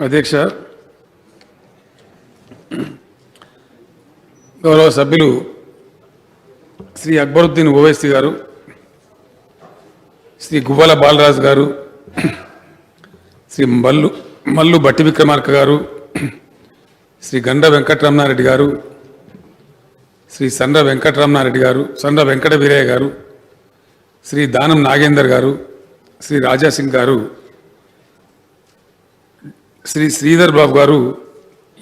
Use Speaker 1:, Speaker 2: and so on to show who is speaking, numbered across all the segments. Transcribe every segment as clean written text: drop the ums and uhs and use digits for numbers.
Speaker 1: అధ్యక్ష, గౌరవ సభ్యులు శ్రీ అక్బరుద్దీన్ ఓవైసీ గారు, శ్రీ గువ్వల బాలరాజు గారు, శ్రీ మల్లు బట్టి విక్రమార్క గారు, శ్రీ గండ వెంకటరమణారెడ్డి గారు, శ్రీ సండ్ర వెంకటరమణారెడ్డి గారు, సండ్ర వెంకట వీరయ్య గారు, శ్రీ దానం నాగేందర్ గారు, శ్రీ రాజాసింగ్ గారు, శ్రీ శ్రీధర్ బాబు గారు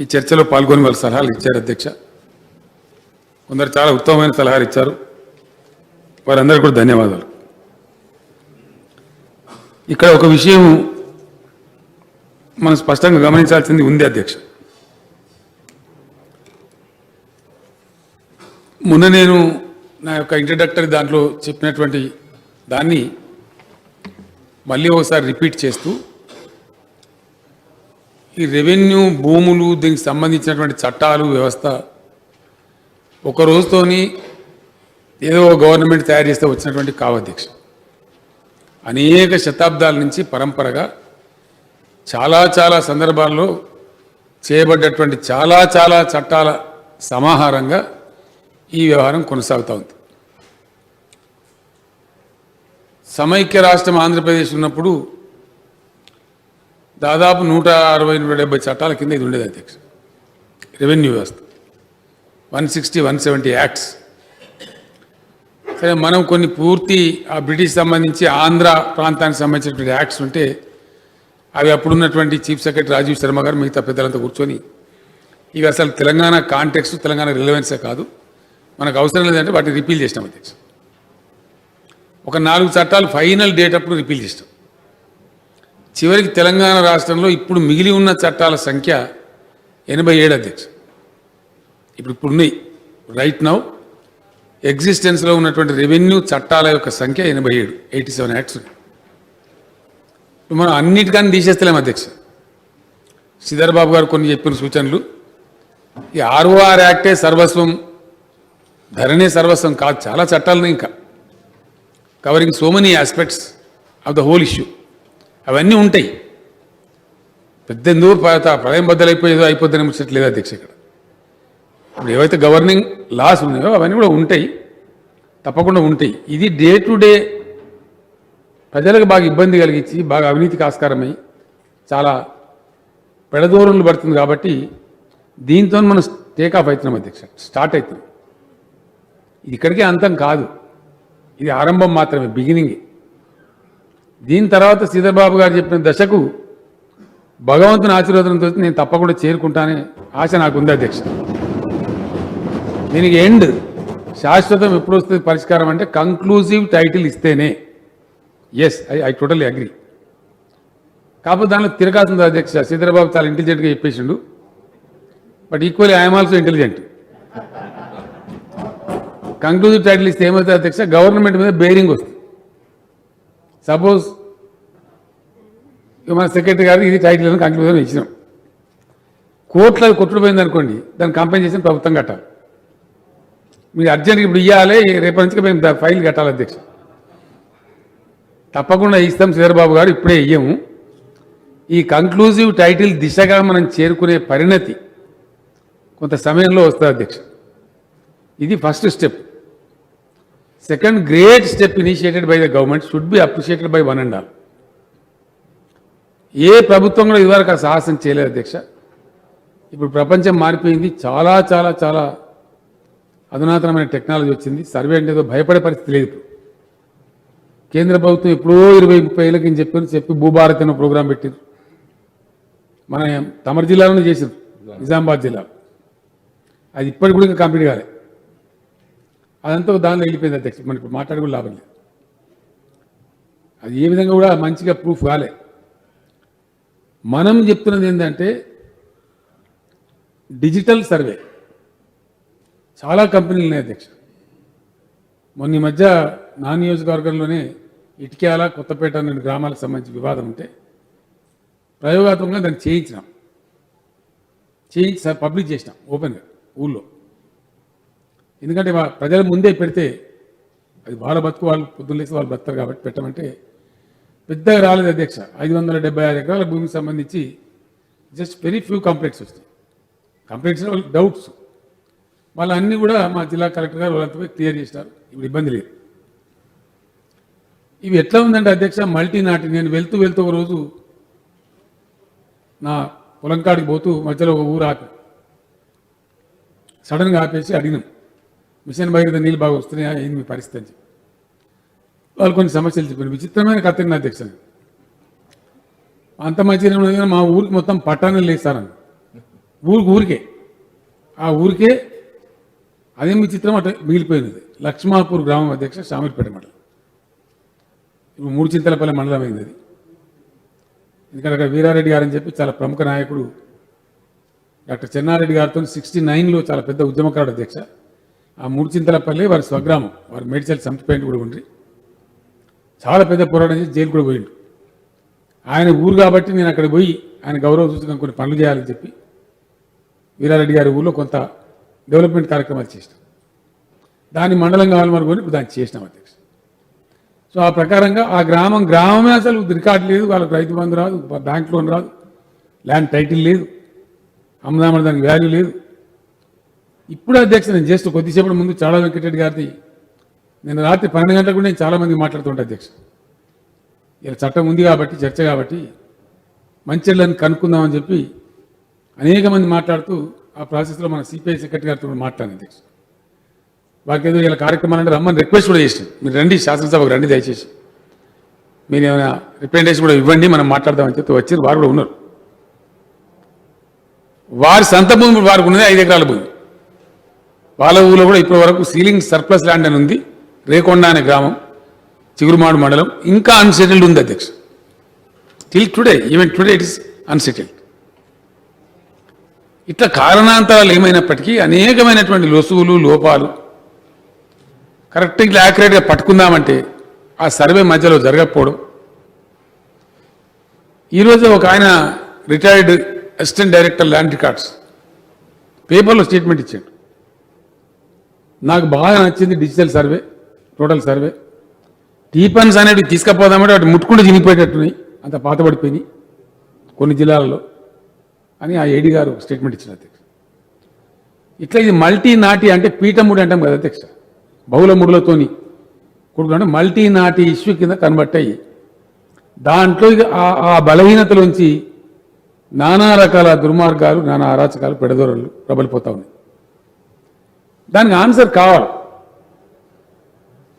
Speaker 1: ఈ చర్చలో పాల్గొని వాళ్ళ సలహాలు ఇచ్చారు. అధ్యక్ష, కొందరు చాలా ఉత్తమమైన సలహాలు ఇచ్చారు. వారందరికీ కూడా ధన్యవాదాలు. ఇక్కడ ఒక విషయం మనం స్పష్టంగా గమనించాల్సింది ఉంది. అధ్యక్ష, మొన్న నేను నా యొక్క ఇంట్రడక్టరీ దాంట్లో చెప్పినటువంటి దాన్ని మళ్ళీ ఒకసారి రిపీట్ చేస్తూ, ఈ రెవెన్యూ భూములు, దీనికి సంబంధించినటువంటి చట్టాలు, వ్యవస్థ ఒక రోజుతోని ఏదో గవర్నమెంట్ తయారు చేస్తే వచ్చినటువంటి కావు. అధ్యక్ష, అనేక శతాబ్దాల నుంచి పరంపరగా చాలా చాలా సందర్భాల్లో చేయబడ్డటువంటి చాలా చాలా చట్టాల సమాహారంగా ఈ వ్యవహారం కొనసాగుతూ ఉంది. సమైక్య రాష్ట్రం ఆంధ్రప్రదేశ్ ఉన్నప్పుడు దాదాపు 160-170 చట్టాల కింద ఇది ఉండేది. అధ్యక్ష, రెవెన్యూ వ్యవస్థ 160-170 యాక్ట్స్. సరే, మనం కొన్ని పూర్తి ఆ బ్రిటిష్ సంబంధించి ఆంధ్ర ప్రాంతానికి సంబంధించినటువంటి యాక్ట్స్ ఉంటే అవి అప్పుడున్నటువంటి చీఫ్ సెక్రటరీ రాజీవ్ శర్మ గారు మిగతా పెద్దలంతా కూర్చొని ఇవి అసలు తెలంగాణ కాంటెక్స్ట్, తెలంగాణ రిలవెన్సే కాదు, మనకు అవసరం లేదంటే వాటిని రిపీల్ చేసినాం. అధ్యక్ష, ఒక 4 చట్టాలు ఫైనల్ డేట్ అప్పుడు రిపీల్ చేసినాం. చివరికి తెలంగాణ రాష్ట్రంలో ఇప్పుడు మిగిలి ఉన్న చట్టాల సంఖ్య 87. అధ్యక్ష, ఇప్పుడు ఉన్నాయి రైట్ నౌ ఎగ్జిస్టెన్స్లో ఉన్నటువంటి రెవెన్యూ చట్టాల యొక్క సంఖ్య 87 యాక్ట్స్. మనం అన్నిటికన్నా తీసేస్తలేము. అధ్యక్ష, శ్రీధర్ బాబు గారు కొన్ని చెప్పిన సూచనలు, ఈ ROR యాక్టే సర్వస్వం, ధరణే సర్వస్వం కాదు, చాలా చట్టాలను ఇంకా covering so many aspects of the whole issue అవన్నీ ఉంటాయి. పెద్ద ఎందుకు ప్రళయం బద్దలైపోయేదో అయిపోద్దని ముచ్చట్లేదు. అధ్యక్ష, ఇక్కడ ఇప్పుడు ఏవైతే గవర్నింగ్ లాస్ ఉన్నాయో అవన్నీ కూడా ఉంటాయి, తప్పకుండా ఉంటాయి. ఇది డే టు డే ప్రజలకు బాగా ఇబ్బంది కలిగించి, బాగా అవినీతికి ఆస్కారమై చాలా పెడదోరణలు పడుతుంది. కాబట్టి దీంతో మనం టేకాఫ్ అవుతున్నాం. అధ్యక్ష, స్టార్ట్ అవుతున్నాం. ఇది ఇక్కడికే అంతం కాదు, ఇది ఆరంభం మాత్రమే, బిగినింగ్. దీని తర్వాత శ్రీధర్ బాబు గారు చెప్పిన దశకు భగవంతుని ఆశీర్వాదంతో నేను తప్పకుండా చేరుకుంటానే ఆశ నాకుంది. అధ్యక్ష, దీనికి ఎండ్ శాశ్వతం ఎప్పుడు వస్తుంది పరిష్కారం అంటే కంక్లూజివ్ టైటిల్ ఇస్తేనే. Yes, I totally agree. కాకపోతే దానిలో తిరగాల్సింది. అధ్యక్ష, శ్రీధర్ బాబు చాలా ఇంటెలిజెంట్గా చెప్పేసిండు, but equally I'm also intelligent. Conclusive title ఇస్తే ఏమవుతుంది అధ్యక్ష, గవర్నమెంట్ మీద బేరింగ్ వస్తుంది. సపోజ్ మన సెక్రటరీ గారు ఇది టైటిల్ అని కంక్లూజన్ ఇచ్చినాం, కోర్టులో కొట్టుకుపోయింది అనుకోండి, దాన్ని కంపెన్సేషన్ ప్రభుత్వం కట్టాలి. మీరు అర్జెంట్గా ఇప్పుడు ఇవ్వాలి, రేపటి నుంచి మేము ఫైల్ కట్టాలి. అధ్యక్ష, తప్పకుండా ఇస్తాం శ్రీధర్ బాబు గారు, ఇప్పుడే ఇయ్యము. ఈ కంక్లూజివ్ టైటిల్ దిశగా మనం చేరుకునే పరిణతి కొంత సమయంలో వస్తుంది. అధ్యక్ష, ఇది first step. Second great step initiated by the government should be appreciated by one and all. ఏ ప్రభుత్వం కూడా ఇదివరకు ఆ సాహసం చేయలేదు. అధ్యక్ష, ఇప్పుడు ప్రపంచం మారిపోయింది, చాలా చాలా చాలా అధునాతనమైన టెక్నాలజీ వచ్చింది. సర్వే అంటే ఏదో భయపడే పరిస్థితి లేదు. ఇప్పుడు కేంద్ర ప్రభుత్వం ఎప్పుడో 20-30 ఏళ్ళకి చెప్పి భూభారత్ అనే ప్రోగ్రాం పెట్టారు. మన తమర్ జిల్లాలోనే చేశారు, నిజామాబాద్ జిల్లాలో. అది ఇప్పటికి కూడా ఇంకా కంప్లీట్ కాలేదు. అదంతా దానిలో వెళ్ళిపోయింది. అధ్యక్ష, మనకి మాట్లాడి కూడా లాభం లేదు. అది ఏ విధంగా కూడా మంచిగా ప్రూఫ్ కాలే. మనం చెప్తున్నది ఏంటంటే డిజిటల్ సర్వే చాలా కంపెనీలు ఉన్నాయి. అధ్యక్ష, మొన్న ఈ మధ్య నా నియోజకవర్గంలోనే ఇటిక్యాల, కొత్తపేట అనే గ్రామాలకు సంబంధించి వివాదం ఉంటే ప్రయోగాత్మకంగా దాన్ని చేయించి పబ్లిక్ చేసినాం ఓపెన్గా ఊళ్ళో. ఎందుకంటే ప్రజల ముందే పెడితే అది వాళ్ళ బతుకు, వాళ్ళు పొద్దున్నేసి వాళ్ళు బతుతారు కాబట్టి పెట్టమంటే పెద్దగా రాలేదు. అధ్యక్ష, 576 ఎకరాల భూమికి సంబంధించి జస్ట్ వెరీ ఫ్యూ కంప్లైంట్స్ వస్తాయి. కంప్లైంట్స్ డౌట్స్ వాళ్ళన్నీ కూడా మా జిల్లా కలెక్టర్ గారు వాళ్ళంతా పోయి క్లియర్ చేసినారు. ఇప్పుడు ఇబ్బంది లేదు. ఇవి ఎట్లా ఉందంటే అధ్యక్ష మల్టీనాటి నేను వెళ్తూ ఒక రోజు నా పొలం కాడికి పోతూ మధ్యలో ఒక ఊరు ఆపి సడన్గా ఆపేసి అడిగినాం, మిషన్ భగీరథ నీళ్ళు బాగా వస్తున్నాయా, ఏంది మీ పరిస్థితి అని చెప్పి. వాళ్ళు కొన్ని సమస్యలు చెప్పారు. విచిత్రమైన కథ అధ్యక్ష. అంత మంచిగా మా ఊరికి మొత్తం పట్టాణాలు లేస్తారని ఊరికే ఆ ఊరికే అదేం విచిత్రం అట్లా మిగిలిపోయినది. లక్ష్మాపూర్ గ్రామం అధ్యక్ష, షామీర్పేట మండలం. ఇప్పుడు మూడుచింతలపల్లి మండలం అయింది అది. ఎందుకంటే అక్కడ వీరారెడ్డి గారు అని చెప్పి చాలా ప్రముఖ నాయకుడు డాక్టర్ చెన్నారెడ్డి గారితో 69లో చాలా పెద్ద ఉద్యమకారుడు అధ్యక్ష. ఆ మూడుచింతలపల్లి వారి స్వగ్రామం, వారి మేడ్చల్ సంస్థ కూడా ఉండి చాలా పెద్ద పోరాటం చేసి జైలు కూడా పోయిండు. ఆయన ఊరు కాబట్టి నేను అక్కడ పోయి ఆయన గౌరవ సూచకంగా కొన్ని పనులు చేయాలని చెప్పి వీరారెడ్డి గారి ఊళ్ళో కొంత డెవలప్మెంట్ కార్యక్రమాలు చేసినాం. దాని మండలం కావాలి మనుకొని ఇప్పుడు దాన్ని చేసినాం అధ్యక్ష. సో ఆ ప్రకారంగా ఆ గ్రామమే అసలు రికార్డు లేదు, వాళ్ళకి రైతు బంధు రాదు, బ్యాంక్ లోన్ రాదు, ల్యాండ్ టైటిల్ లేదు, అమ్మదామని దానికి వాల్యూ లేదు. ఇప్పుడు అధ్యక్ష నేను జస్ట్ కొద్దిసేపటి ముందు చాలా వెంకటరెడ్డి గారిది నేను రాత్రి 12 గంటలకు కూడా నేను చాలామంది మాట్లాడుతుంటా అధ్యక్ష. ఇలా చట్టం ఉంది కాబట్టి చర్చ కాబట్టి మంచిర్యాలను కనుక్కుందామని చెప్పి అనేక మంది మాట్లాడుతూ ఆ ప్రాసెస్లో మన సిపిఐ సెక్రటరీ గారితో కూడా మాట్లాడాను అధ్యక్ష. వారికి ఏదో ఇలా కార్యక్రమాలు అంటే రమ్మని రిక్వెస్ట్ కూడా చేసాం, మీరు రండి శాసనసభకు రండి దయచేసి, మీరు ఏమైనా రిప్రజెంటేషన్ కూడా ఇవ్వండి మనం మాట్లాడదామని చెప్పి వచ్చి వారు కూడా ఉన్నారు. వారి సొంత భూమి వారికి ఉన్నది 5 ఎకరాల భూమి. వాళ్ళ ఊళ్ళో కూడా ఇప్పటి వరకు సీలింగ్ సర్ప్లస్ ల్యాండ్ అని ఉంది. రేకొండ అనే గ్రామం, చిగురుమాడు మండలం, ఇంకా అన్సెటిల్డ్ ఉంది అధ్యక్ష. Till today, even today it is unsettled. ఇట్లా కారణాంతరాలు ఏమైనప్పటికీ అనేకమైనటువంటి లొసుగులు లోపాలు కరెక్ట్గా ఇట్లా యాక్యురేట్గా పట్టుకుందామంటే ఆ సర్వే మధ్యలో జరగకపోవడం. ఈరోజు ఒక ఆయన retired assistant director land records పేపర్లో స్టేట్మెంట్ ఇచ్చాడు. నాకు బాగా నచ్చింది డిజిటల్ సర్వే, టోటల్ సర్వే. టీపన్స్ అనేవి తీసుకుపోదామంటే వాటి ముట్టుకుంటూ చినిగిపోయేటట్టున్నాయి, అంత పాతబడిపోయినాయి కొన్ని జిల్లాలలో అని ఆ ఏడీ గారు స్టేట్మెంట్ ఇచ్చిన అధ్యక్ష. ఇట్లా ఇది మల్టీ నాటి అంటే పీఠముడి అంటాం కదా అధ్యక్ష, బహుళ ముడులతోని కూడుకుంటే మల్టీ నాటి ఇష్యూ కింద కన్వర్ట్ అయ్యి దాంట్లో ఇక ఆ బలహీనతలోంచి నానా రకాల దుర్మార్గాలు, నానా అరాచకాలు, పెడదోరలు ప్రబలిపోతా ఉన్నాయి. దానికి ఆన్సర్ కావాలి.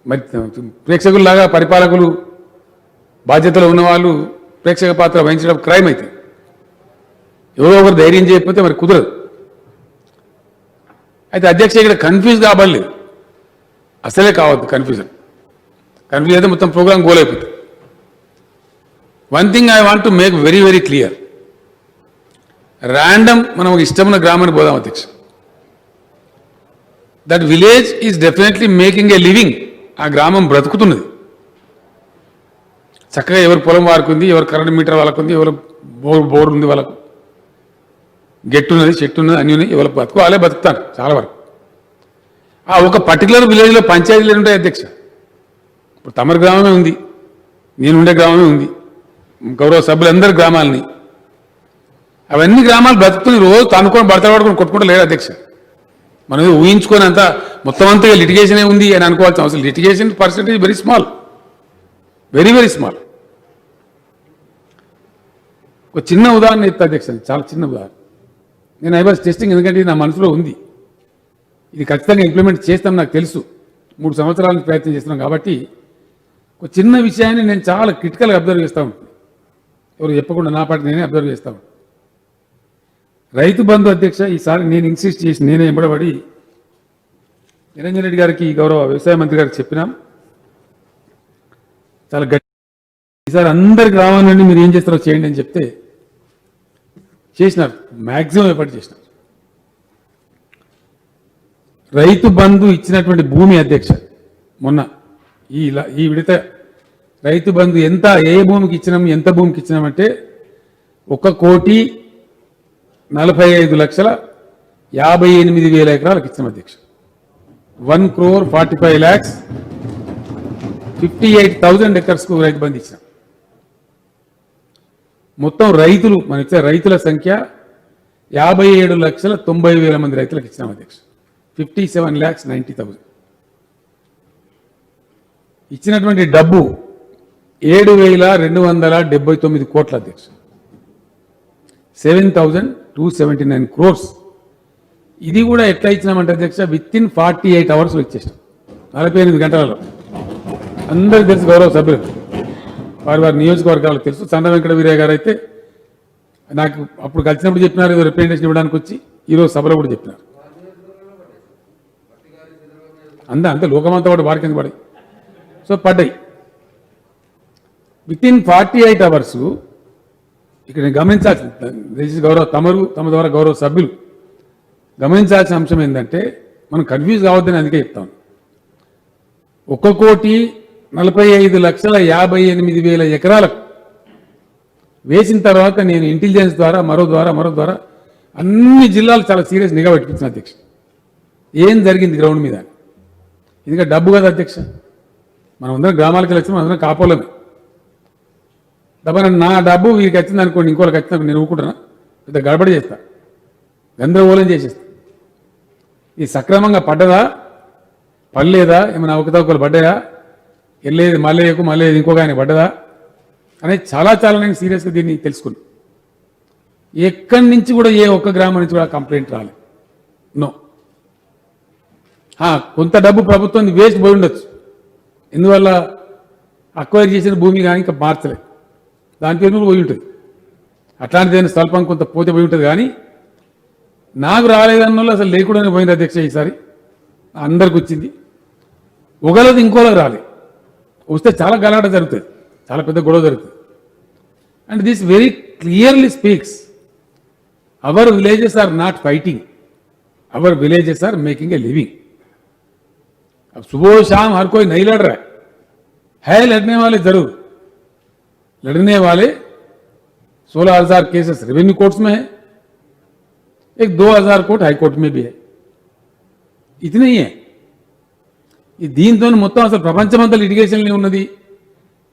Speaker 1: మరి ప్రేక్షకుల్లాగా పరిపాలకులు బాధ్యతలో ఉన్నవాళ్ళు ప్రేక్షక పాత్ర వహించడం క్రైమ్ అయితే ఎవరో ఒకరు ధైర్యం చేయకపోతే మరి కుదరదు. అయితే అధ్యక్ష ఇక్కడ కన్ఫ్యూజ్ కాబడలేదు, అసలే కావద్దు కన్ఫ్యూజన్ అయితే మొత్తం ప్రోగ్రామ్ గోల్ అయిపోతుంది. One thing I want to make very very clear, random మనం ఒక ఇష్టమైన గ్రామాన్ని పోదాం అధ్యక్ష. That village is definitely making a living. ఆ గ్రామం బ్రతుకుతున్నది చక్కగా. ఎవరి పొలం వారికి ఉంది, ఎవరు కరెంట్ మీటర్ వాళ్ళకు ఉంది, ఎవరు బోర్ ఉంది, వాళ్ళకు గెట్టు ఉన్నది, చెట్టు ఉన్నది, అన్నీ ఉన్నాయి. ఎవరు బతుకు బతుకుతారు చాలా వరకు. ఆ ఒక పర్టికులర్ విలేజ్లో పంచాయతీలు ఉంటాయి అధ్యక్ష. ఇప్పుడు తమరి గ్రామమే ఉంది, నేనుండే గ్రామమే ఉంది, గౌరవ సభ్యులందరి గ్రామాలని, అవన్నీ గ్రామాలు బ్రతుకుతున్నాయి. రోజు తనుకొని పడుకొని కొట్టుకుంటూ లేరు అధ్యక్ష. మనం ఊహించుకొని అంతా మొత్తం అంతా లిటిగేషనే ఉంది అని అనుకోవాల్సిన అవసరం. Litigation percentage very small, very very small. ఒక చిన్న ఉదాహరణ ఇస్తా అధ్యక్ష, చాలా చిన్న ఉదాహరణ. నేను ఐ వాజ్ టెస్టింగ్, ఎందుకంటే ఇది నా మనసులో ఉంది, ఇది ఖచ్చితంగా ఇంప్లిమెంట్ చేస్తాం నాకు తెలుసు. 3 సంవత్సరాల నుంచి ప్రయత్నం చేస్తున్నాం కాబట్టి ఒక చిన్న విషయాన్ని నేను చాలా క్రిటికల్గా అబ్జర్వ్ చేస్తూ ఉంటాను. ఎవరు చెప్పకుండా నా పాటి నేనే అబ్జర్వ్ చేస్తా ఉంటాను. రైతు బంధు అధ్యక్ష ఈసారి నేను ఇన్సిస్ట్ చేసి నేనే ఎంబడబడి నిరంజన్ రెడ్డి గారికి, గౌరవ వ్యవసాయ మంత్రి గారికి చెప్పినాం. చాలా గట్టి ఈసారి అందరి గ్రామాల నుండి మీరు ఏం చేస్తారో చేయండి అని చెప్తే చేసినారు, మ్యాక్సిమం ఎఫర్ట్ చేసినారు. రైతు బంధు ఇచ్చినటువంటి భూమి అధ్యక్ష మొన్న ఈ విడత రైతు బంధు ఎంత, ఏ భూమికి ఇచ్చినాం, ఎంత భూమికి ఇచ్చినామంటే 1,45,58,000 ఎకరాలకు ఇచ్చినాం అధ్యక్ష. 1,45,58,000 ఎకర్స్కు రైతు బంధు ఇచ్చినాం. మొత్తం రైతులు మన ఇచ్చే రైతుల సంఖ్య 57,90,000 మంది రైతులకు ఇచ్చినాం అధ్యక్ష. 57,90,000 ఇచ్చినటువంటి డబ్బు 7,279 కోట్ల అధ్యక్ష. 7,279 crores. ఇది కూడా ఎట్లా ఇచ్చినామంటే అధ్యక్ష విత్ ఇన్ 48 hours ఇచ్చేసాం. 48 గంటలలో. అందరికీ తెలుసు, గౌరవ సభ్యులు వారి వారి నియోజకవర్గాలకు తెలుసు. చంద్ర వెంకట వీరయ్య గారు అయితే నాకు అప్పుడు కలిసినప్పుడు చెప్పినారు, ఏదో రిప్రజెంటేషన్ ఇవ్వడానికి వచ్చి ఈరోజు సభలో కూడా చెప్పినారు. అంతే లోకమంతా కూడా వారి కింద పడాయి. సో పడ్డాయి విత్ ఇన్ 48 hours. ఇక్కడ నేను గమనించాల్సిన గౌరవ తమ ద్వారా గౌరవ సభ్యులు గమనించాల్సిన అంశం ఏంటంటే మనం కన్ఫ్యూజ్ కావద్దని అందుకే చెప్తాను. 1,45,58,000 ఎకరాలకు వేసిన తర్వాత నేను ఇంటెలిజెన్స్ ద్వారా మరో ద్వారా అన్ని జిల్లాలు చాలా సీరియస్ నిఘా పెట్టించిన అధ్యక్ష ఏం జరిగింది గ్రౌండ్ మీద. ఎందుకంటే డబ్బు కదా అధ్యక్ష, మనం అందరం గ్రామాలకు వెళ్ళి మనం అందరం కాపోలేము. నా డబ్బు వీరికి వచ్చింది అనుకోండి, ఇంకోళ్ళకి వచ్చింది నేను ఊరుకుంటున్నా, పెద్ద గడబడి చేస్తా, గందరగోళం చేసేస్తా. ఇది సక్రమంగా పడ్డదా పడలేదా, ఏమైనా అవకతవకలు పడ్డాయా, వెళ్ళేది మళ్ళీ ఇంకొక ఆయన పడ్డదా అనేది చాలా నేను సీరియస్గా దీన్ని తెలుసుకున్నాను. ఎక్కడి నుంచి కూడా ఏ ఒక్క గ్రామం నుంచి కూడా కంప్లైంట్ రాలేదు. నో, కొంత డబ్బు ప్రభుత్వం వేస్ట్ పోయి ఉండొచ్చు, ఎందువల్ల అక్వైర్ చేసిన భూమి కానీ ఇంకా మార్చలేదు, దాని పేరు పోయి ఉంటుంది. అట్లాంటిదైనా స్వల్పం కొంత పోతే పోయి ఉంటుంది. కానీ నాకు రాలేదన్న వాళ్ళు అసలు లేకుండానే పోయింది అధ్యక్ష. ఈసారి అందరికి వచ్చింది, ఒకళ్ళది ఇంకోళ్ళకి రాలేదు. వస్తే చాలా గలాట జరుగుతుంది, చాలా పెద్ద గొడవ జరుగుతుంది. And this very clearly speaks our villages are not fighting, our villages are making a living. अब सुबह शाम हर कोई नहीं लड़ रहा है, लड़ने वाले जरूर, लड़ने वाले 16,000 केसेस रेवेन्यू कोर्ट्स में है, एक 2,000 कोर्ट हाई कोर्ट में भी है. इतने ही है. ఈ దీంతో మొత్తం అసలు ప్రపంచమంతా లిటిగేషన్లో ఉన్నది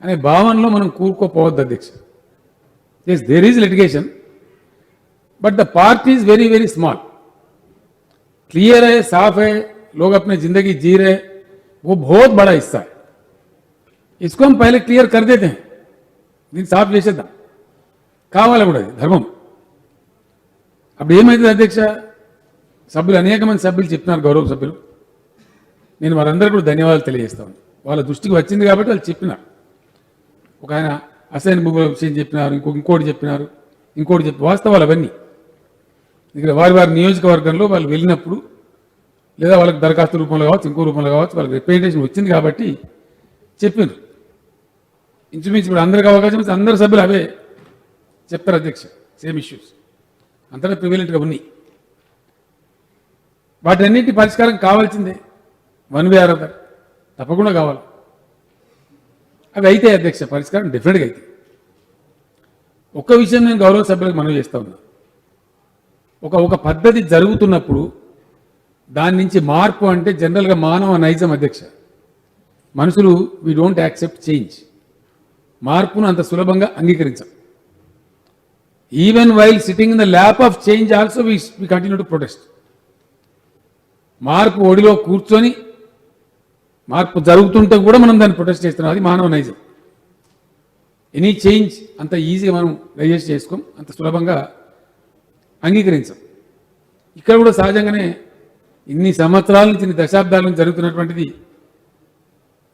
Speaker 1: అనే భావనలో మనం కూరుకోపోవద్దు అధ్యక్ష. yes there is litigation but the part is very very small, clear है, साफ है, लोग अपने जिंदगी जी रहे, वो बहुत बड़ा हिस्सा है. इसको हम पहले क्लियर कर देते हैं, దీన్ని సాఫ్ చేసేద్దాం, కావాలి కూడా అది ధర్మం. అప్పుడు ఏమైతుంది అధ్యక్ష, సభ్యులు అనేక మంది సభ్యులు చెప్తున్నారు, గౌరవ సభ్యులు, నేను వారందరూ కూడా ధన్యవాదాలు తెలియజేస్తాను. వాళ్ళ దృష్టికి వచ్చింది కాబట్టి వాళ్ళు చెప్పినారు. ఒక ఆయన అసైన్ భూముల విషయం చెప్పినారు, ఇంకోటి చెప్పినారు, వాస్తవాలు అవన్నీ. ఇక్కడ వారి నియోజకవర్గంలో వాళ్ళు వెళ్ళినప్పుడు లేదా వాళ్ళకి దరఖాస్తు రూపంలో కావచ్చు, ఇంకో రూపంలో కావచ్చు, వాళ్ళకి రిప్రజెంటేషన్ వచ్చింది కాబట్టి చెప్పారు. ఇంచుమించు ఇప్పుడు అందరికి అవకాశం ఇస్తే అందరు సభ్యులు అవే చెప్తారు అధ్యక్ష, సేమ్ ఇష్యూస్ అంతటా ప్రివిలెంట్గా ఉన్నాయి. వాటన్నింటి పరిష్కారం కావాల్సిందే, వన్ వే ఆర్ అదర్ తప్పకుండా కావాలి. అవి అయితే అధ్యక్ష పరిష్కారం డెఫినెట్గా అయితే. ఒక్క విషయం నేను గౌరవ సభ్యులకు మనవి చేస్తా ఉన్నా, ఒక పద్ధతి జరుగుతున్నప్పుడు దాని నుంచి మార్పు అంటే జనరల్గా మానవ నైజం అధ్యక్ష, మనుషులు వీ డోంట్ యాక్సెప్ట్ చేంజ్, మార్పును అంత సులభంగా అంగీకరించాం. Even while sitting in the lap of change also we continue to protest. మార్పు ఒడిలో కూర్చొని మార్పు జరుగుతుంటే కూడా మనం దాన్ని ప్రొటెస్ట్ చేస్తున్నాం, అది మానవ నైజం. ఎనీ చేంజ్ అంత ఈజీగా మనం డైజెస్ట్ చేసుకోం, అంత సులభంగా అంగీకరించాం. ఇక్కడ కూడా సహజంగానే ఇన్ని సంవత్సరాల నుంచి, ఇన్ని దశాబ్దాల నుంచి జరుగుతున్నటువంటిది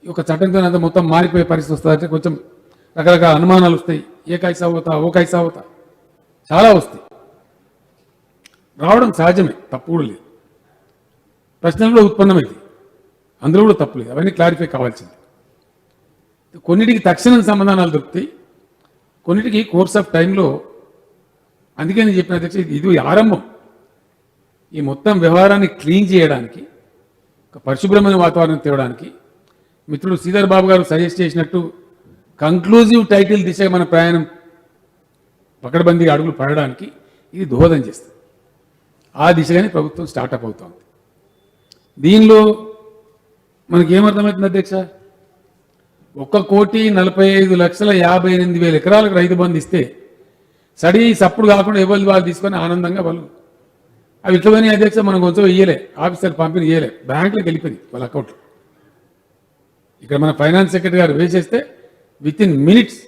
Speaker 1: ఒక చట్టంతో అంత మొత్తం మారిపోయే పరిస్థితి వస్తుంది అంటే కొంచెం రకరకాల అనుమానాలు వస్తాయి. ఏ కైసా అవుతా, ఓ కైసా అవుతా, చాలా వస్తాయి. రావడం సహజమే, తప్పు కూడా లేదు. ప్రశ్నలు కూడా ఉత్పన్నమైంది, అందులో కూడా తప్పు లేదు. అవన్నీ క్లారిఫై కావాల్సింది. కొన్నిటికి తక్షణ సమాధానాలు దొరుకుతాయి, కొన్నిటికి కోర్స్ ఆఫ్ టైంలో. అందుకే నేను చెప్పిన అధ్యక్ష, ఇది ఆరంభం. ఈ మొత్తం వ్యవహారాన్ని క్లీన్ చేయడానికి, ఒక పరిశుభ్రమైన వాతావరణం తేవడానికి మిత్రుడు శ్రీధర్ బాబు గారు సజెస్ట్ చేసినట్టు కంక్లూజివ్ టైటిల్ దిశగా మన ప్రయాణం పకడ్బందీగా అడుగులు పడడానికి ఇది దోహదం చేస్తుంది. ఆ దిశగానే ప్రభుత్వం స్టార్టప్ అవుతుంది. దీనిలో మనకేమర్థమవుతుంది అధ్యక్ష, 1,45,58,000 ఎకరాలకు రైతు బంధు ఇస్తే సడి సప్పుడు కాకుండా ఎవరు వాళ్ళు తీసుకొని ఆనందంగా వాళ్ళు అవి ఇట్లా పోయినాయి అధ్యక్ష, మనం కొంచెం ఇయ్యలే, ఆఫీసర్ పంపిణీ ఇయ్యలే, బ్యాంకులకు వెళ్ళిపోయింది వాళ్ళ అకౌంట్లో. ఇక్కడ మన ఫైనాన్స్ సెక్రటరీ గారు వేసేస్తే విత్ ఇన్ మినిట్స్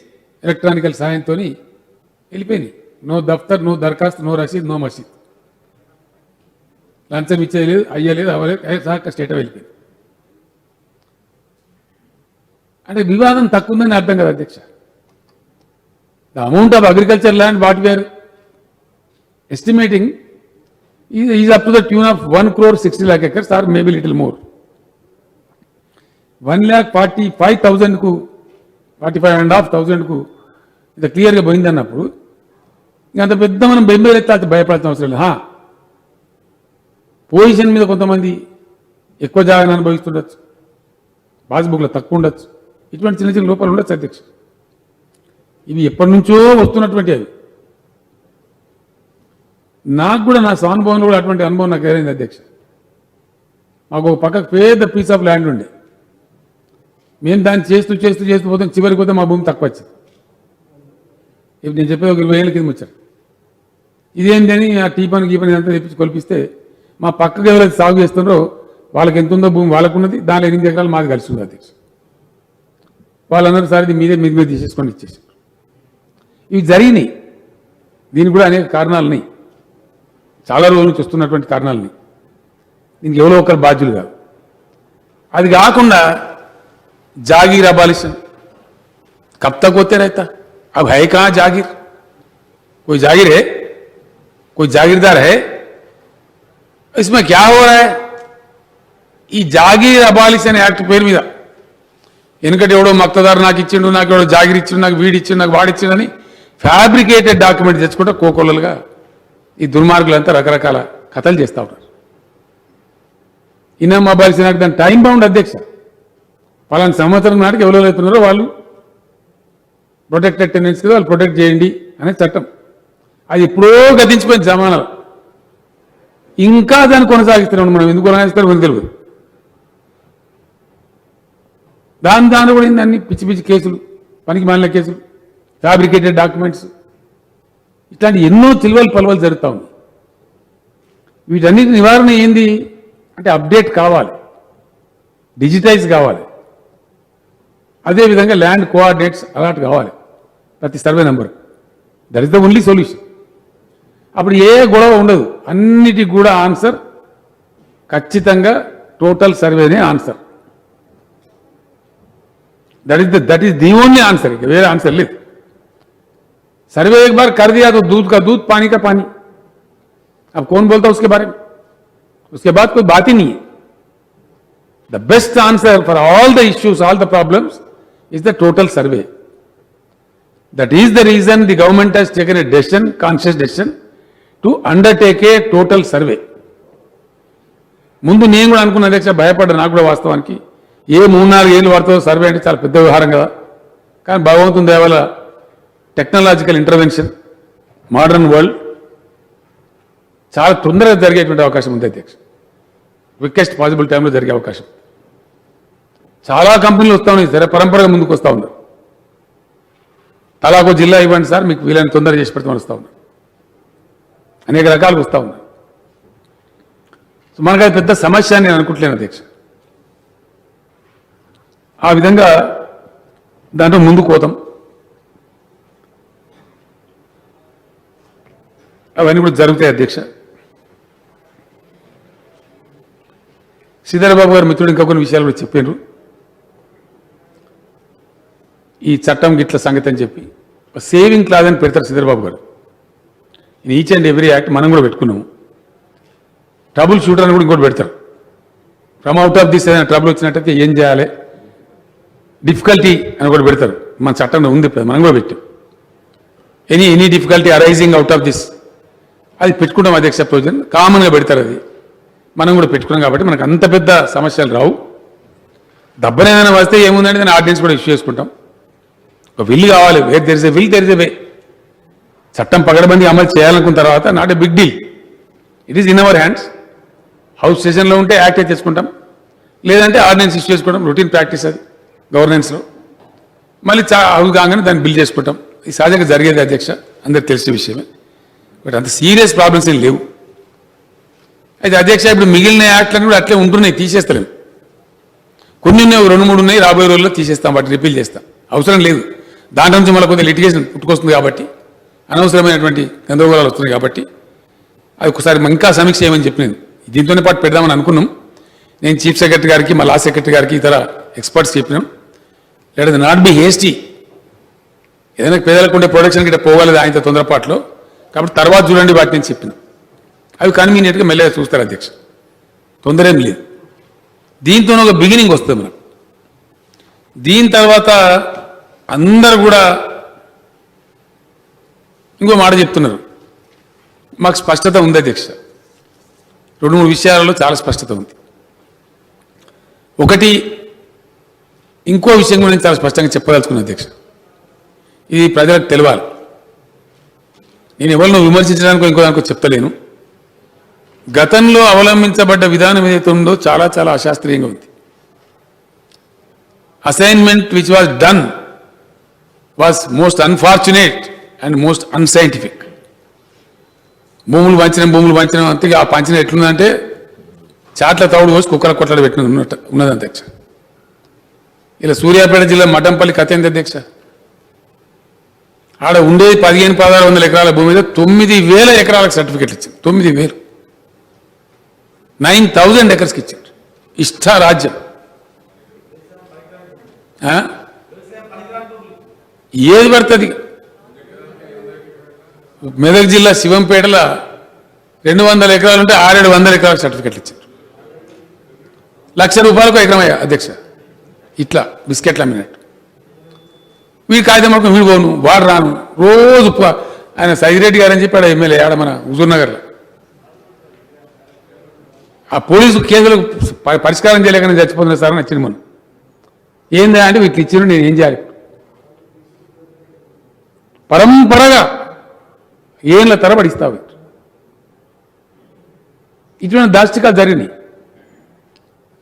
Speaker 1: ఎలక్ట్రానికల్ సాయంతో వెళ్ళిపోయినాయి. నో దఫ్తర్, నో దరఖాస్తు, నో రసీద్, నో మసీద్. లంచం ఇచ్చేయలేదు, అయ్యలేదు, అవ్వలేదు, సాక స్టేట్ వెళ్ళిపోయింది. అంటే వివాదం తక్కువ ఉందని అర్థం కదా అధ్యక్ష. The amount of agriculture land what we are estimating is up to the tune of 1,60,00,000 acres or maybe little more. 1,45,000కు 45,500కు ఇది క్లియర్గా పోయింది అన్నప్పుడు ఇంకంత పెద్ద మనం బెంబేలు ఎత్తే భయపడాల్సిన అవసరం లేదు. పొజిషన్ మీద కొంతమంది ఎక్కువ జాగాను అనుభవిస్తుండొచ్చు, పాస్బుక్లో తక్కువ ఉండొచ్చు, ఇటువంటి చిన్న చిన్న లోపాలు ఉండొచ్చు అధ్యక్ష. ఇవి ఎప్పటి నుంచో వస్తున్నటువంటి అవి. నాకు కూడా నా స్వానుభవంలో కూడా అటువంటి అనుభవం నాకు ఏదైంది అధ్యక్ష. మాకు ఒక పక్కకు పెద్ద పీస్ ఆఫ్ ల్యాండ్ ఉండే, మేము దాన్ని చేస్తూ చేస్తూ చేస్తూ పోతాం, చివరికి పోతే మా భూమి తక్కువ వచ్చింది. ఇప్పుడు నేను చెప్పేది ఒక 20 ఏళ్ళ కింద వచ్చాను. ఇదేంటి అని ఆ టీ పని గీ పని అంతా తెప్పించి కొలిపిస్తే మా పక్కకు ఎవరైతే సాగు చేస్తున్నారో వాళ్ళకి ఎంత ఉందో భూమి వాళ్ళకున్నది, దానిలో 8 ఎకరాలు మాది కలిసి ఉంది అధ్యక్ష. వాళ్ళందరూ సార్ ఇది మీదే మీద తీసేసుకొని ఇచ్చేసారు. ఇవి జరిగినాయి. దీనికి కూడా అనేక కారణాలున్నాయి, చాలా రోజుల నుంచి వస్తున్నటువంటి కారణాలని. దీనికి ఎవరో ఒకరు బాధ్యులు కాదు. అది కాకుండా जागीर अबालिशन कब तक होते रहता? अब है कहाँ जागीर? कोई जागीर है? कोई जागीरदार है? इसमें क्या हो रहा है? ఈ జాగీర్ అబాలిషన్ యాక్ట్ పేరు మీద ఎందుకంటే ఎవడో మక్తదారు నాకు ఇచ్చిండు, నాకు ఎవడో జాగీర్ ఇచ్చిండు, నాకు వీడి ఇచ్చిండు, నాకు వాడిచ్చిండని ఫ్యాబ్రికేటెడ్ డాక్యుమెంట్ తెచ్చుకుంటే కోకొల్లలుగా ఈ దుర్మార్గులంతా రకరకాల కథలు చేస్తూ ఉంటారు. ఇనాం అబాలిషన్ యాక్ట్ దాని టైం బౌండ్ అధ్యక్ష. పలానా సంవత్సరం నాటికి ఎవరో అవుతున్నారో వాళ్ళు ప్రొటెక్టెడ్ టెనెంట్స్ కదా, వాళ్ళు ప్రొటెక్ట్ చేయండి అనే చట్టం. అది ఎప్పుడో గతించిపోయింది జమానాలు. ఇంకా దాన్ని కొనసాగిస్తున్నాం. మనం ఎందుకు కొనసాగిస్తారో మనకు తెలియదు. దాని కూడా అన్ని పిచ్చి పిచ్చి కేసులు, పనికి మాలిన కేసులు, ఫ్యాబ్రికేటెడ్ డాక్యుమెంట్స్, ఇట్లాంటి ఎన్నో చిలువలు పలువలు జరుగుతూ ఉంది. వీటన్నిటి నివారణ ఏంది అంటే అప్డేట్ కావాలి, డిజిటైజ్ కావాలి. అదేవిధంగా ల్యాండ్ కోఆర్డినేట్స్ అలాట్ కావాలి ప్రతి survey number. That is the only solution. అప్పుడు ఏ గొడవ ఉండదు. అన్నిటికి కూడా ఆన్సర్ ఖచ్చితంగా టోటల్ సర్వేనే answer. That is the only answer है, वेरे आंसर ले. सर्वे एक बार कर दिया तो दूध का दूध, पानी का पानी. अब कौन बोलता उसके बारे में? उसके बाद कोई बात ही नहीं है. The best answer for all the issues, all the problems is the total survey. That is the reason the government has taken a decision, conscious decision to undertake a total survey. ముందు నేను కూడా అనుకున్న అధ్యక్ష, భయపడ్డా. నాకు కూడా వాస్తవానికి 3-4 ఏళ్ళు పడుతుందో సర్వే అంటే చాలా పెద్ద వ్యవహారం కదా. కానీ భగవంతుని దయ వల్ల టెక్నాలజికల్ ఇంటర్వెన్షన్, మోడర్న్ వరల్డ్ చాలా తొందరగా జరిగేటువంటి అవకాశం ఉంది అధ్యక్ష. క్వికెస్ట్ పాసిబుల్ టైంలో జరిగే అవకాశం. చాలా కంపెనీలు వస్తూ ఉన్నాయి, సరే పరంపరగా ముందుకు వస్తూ ఉన్నారు. తలాకో జిల్లా ఇవ్వండి సార్, మీకు వీలైన తొందరగా చేసి పెడతామని వస్తూ ఉన్నారు. అనేక రకాలుగా వస్తూ ఉన్నారు. సో మనకు అది పెద్ద సమస్య అని నేను అనుకుంటలేను అధ్యక్ష. ఆ విధంగా దాంట్లో ముందుకు పోతాం. అవన్నీ కూడా జరుగుతాయి అధ్యక్ష. శ్రీధరబాబు గారు మిత్రుడు ఇంకా కొన్ని విషయాలు కూడా చెప్పారు. ఈ చట్టం గిట్ల సంగతి అని చెప్పి సేవింగ్ క్లాజ్ అని పెడతారు శ్రీధరబాబు గారు. ఈచ్ అండ్ ఎవ్రీ యాక్ట్ మనం కూడా పెట్టుకున్నాము. ట్రబుల్ షూటర్ అని కూడా ఇంకోటి పెడతారు. ఫ్రమ్ అవుట్ ఆఫ్ దిస్ ఏదైనా ట్రబుల్ వచ్చినట్టయితే ఏం చేయాలి, డిఫికల్టీ అని కూడా పెడతారు. మన చట్టంలో ఉంది, మనం కూడా పెట్టాం. Any difficulty arising out of this, అది పెట్టుకుంటాం అధ్యక్ష. ప్రొవిజన్ కామన్గా పెడతారు. అది మనం కూడా పెట్టుకున్నాం కాబట్టి మనకు అంత పెద్ద సమస్యలు రావు. దెబ్బనేమైనా వస్తే ఏముందంటే దాన్ని ఆర్డినెన్స్ కూడా ఇష్యూ చేసుకుంటాం. ఒక విల్ కావాలి, where there is a will there is a way. చట్టం పగడబంది అమలు చేయాలనుకున్న తర్వాత not a big deal, it is in our hands. House సెషన్లో ఉంటే యాక్ట్ తెచ్చుకుంటాం, లేదంటే ఆర్డినెన్స్ ఇష్యూ చేసుకుంటాం. రొటీన్ ప్రాక్టీస్ అది గవర్నెన్స్లో. మళ్ళీ హౌస్ కాగానే దాన్ని బిల్ చేసుకుంటాం. ఇది సహజంగా జరిగేది అధ్యక్ష. అందరికి తెలిసిన విషయమే. బట్ అంత సీరియస్ ప్రాబ్లమ్స్ ఏం లేవు. అయితే అధ్యక్ష ఇప్పుడు మిగిలిన యాక్ట్లను కూడా అట్లే ఉంటున్నాయి, తీసేస్తలేము. కొన్ని ఉన్నాయి, 2-3 ఉన్నాయి, రాబోయే రోజుల్లో తీసేస్తాం, వాటిని రిపీల్ చేస్తాం. అవసరం లేదు. దాంట్లో నుంచి మళ్ళీ కొంత లిటిగేషన్ పుట్టుకొస్తుంది కాబట్టి, అనవసరమైనటువంటి గందరగోళాలు వస్తున్నాయి కాబట్టి అది ఒకసారి ఇంకా సమీక్ష చేయమని చెప్పినాను. దీంతోనే పాటు పెడదామని అనుకున్నాం. నేను చీఫ్ సెక్రటరీ గారికి, మా లా సెక్రటరీ గారికి, ఇతర ఎక్స్పర్ట్స్ చెప్పినాం. Let it not be hasty. ఏదైనా పేదలకు ఉండే ప్రొడక్షన్ గిట్ట పోగలదు ఆయన తొందరపాట్లో, కాబట్టి తర్వాత చూడండి వాటిని నేను చెప్పినాం. అవి కన్వీనియంట్గా మెల్లగా చూస్తారు అధ్యక్ష, తొందర ఏం లేదు. దీంతో ఒక బిగినింగ్ వస్తుంది మనకు. దీని తర్వాత అందరు కూడా ఇంకో మాట చెప్తున్నారు. మాకు స్పష్టత ఉంది అధ్యక్ష, 2-3 విషయాలలో చాలా స్పష్టత ఉంది. ఒకటి, ఇంకో విషయం గురించి చాలా స్పష్టంగా చెప్పదలుచుకున్నాను అధ్యక్ష. ఇది ప్రజలకు తెలవాలి. నేను ఎవరినో విమర్శించడానికో ఇంకో దానికో చెప్తలేను. గతంలో అవలంబించబడ్డ విధానం ఏదైతే ఉందో చాలా చాలా అశాస్త్రీయంగా ఉంది. Assignment which was done was most unfortunate and most unscientific. భూములు పంచడం అంతే. ఆ పంచడం ఎట్లుందంటే చాట్ల తౌడు పోసి కుక్కల కొట్లాడ పెట్టినట్టు ఉన్నది అధ్యక్ష. ఇలా సూర్యాపేట జిల్లా మఠంపల్లి కథ ఏంది అధ్యక్ష? ఆడ ఉండేది 15,000-1600 ఎకరాల భూమి మీద 9,000 ఎకరాలకు సర్టిఫికెట్లు ఇచ్చింది. 9,000, 9,000 ఎకర్స్కి ఇచ్చారు. ఇష్టారాజ్యం. ఏది పడుతుంది? మెదక్ జిల్లా శివంపేటలో 200 ఎకరాలు ఉంటే 600-700 ఎకరాలకు సర్టిఫికెట్లు ఇచ్చారు. ₹1,00,000 ఎకరం అయ్యా అధ్యక్ష. ఇట్లా బిస్కెట్లు అమ్మినట్టు. వీడి కాగితం పడుకుని వీడు పోను, వాడు రాను. రోజు ఆయన సైదిరెడ్డి గారు అని చెప్పాడు ఎమ్మెల్యే ఆడ మన హుజూర్ నగర్లో. ఆ పోలీసు కేసులకు పరిష్కారం చేయలేకనే చచ్చిపోతున్నారు సార్ అని వచ్చింది మనం. ఏందా అంటే వీటిని ఇచ్చిన నేను ఏం చేయాలి? పరంపరగా ఏళ్ళ తరబడి ఇస్తావు. ఇటువంటి దాష్టికాలు జరిగినాయి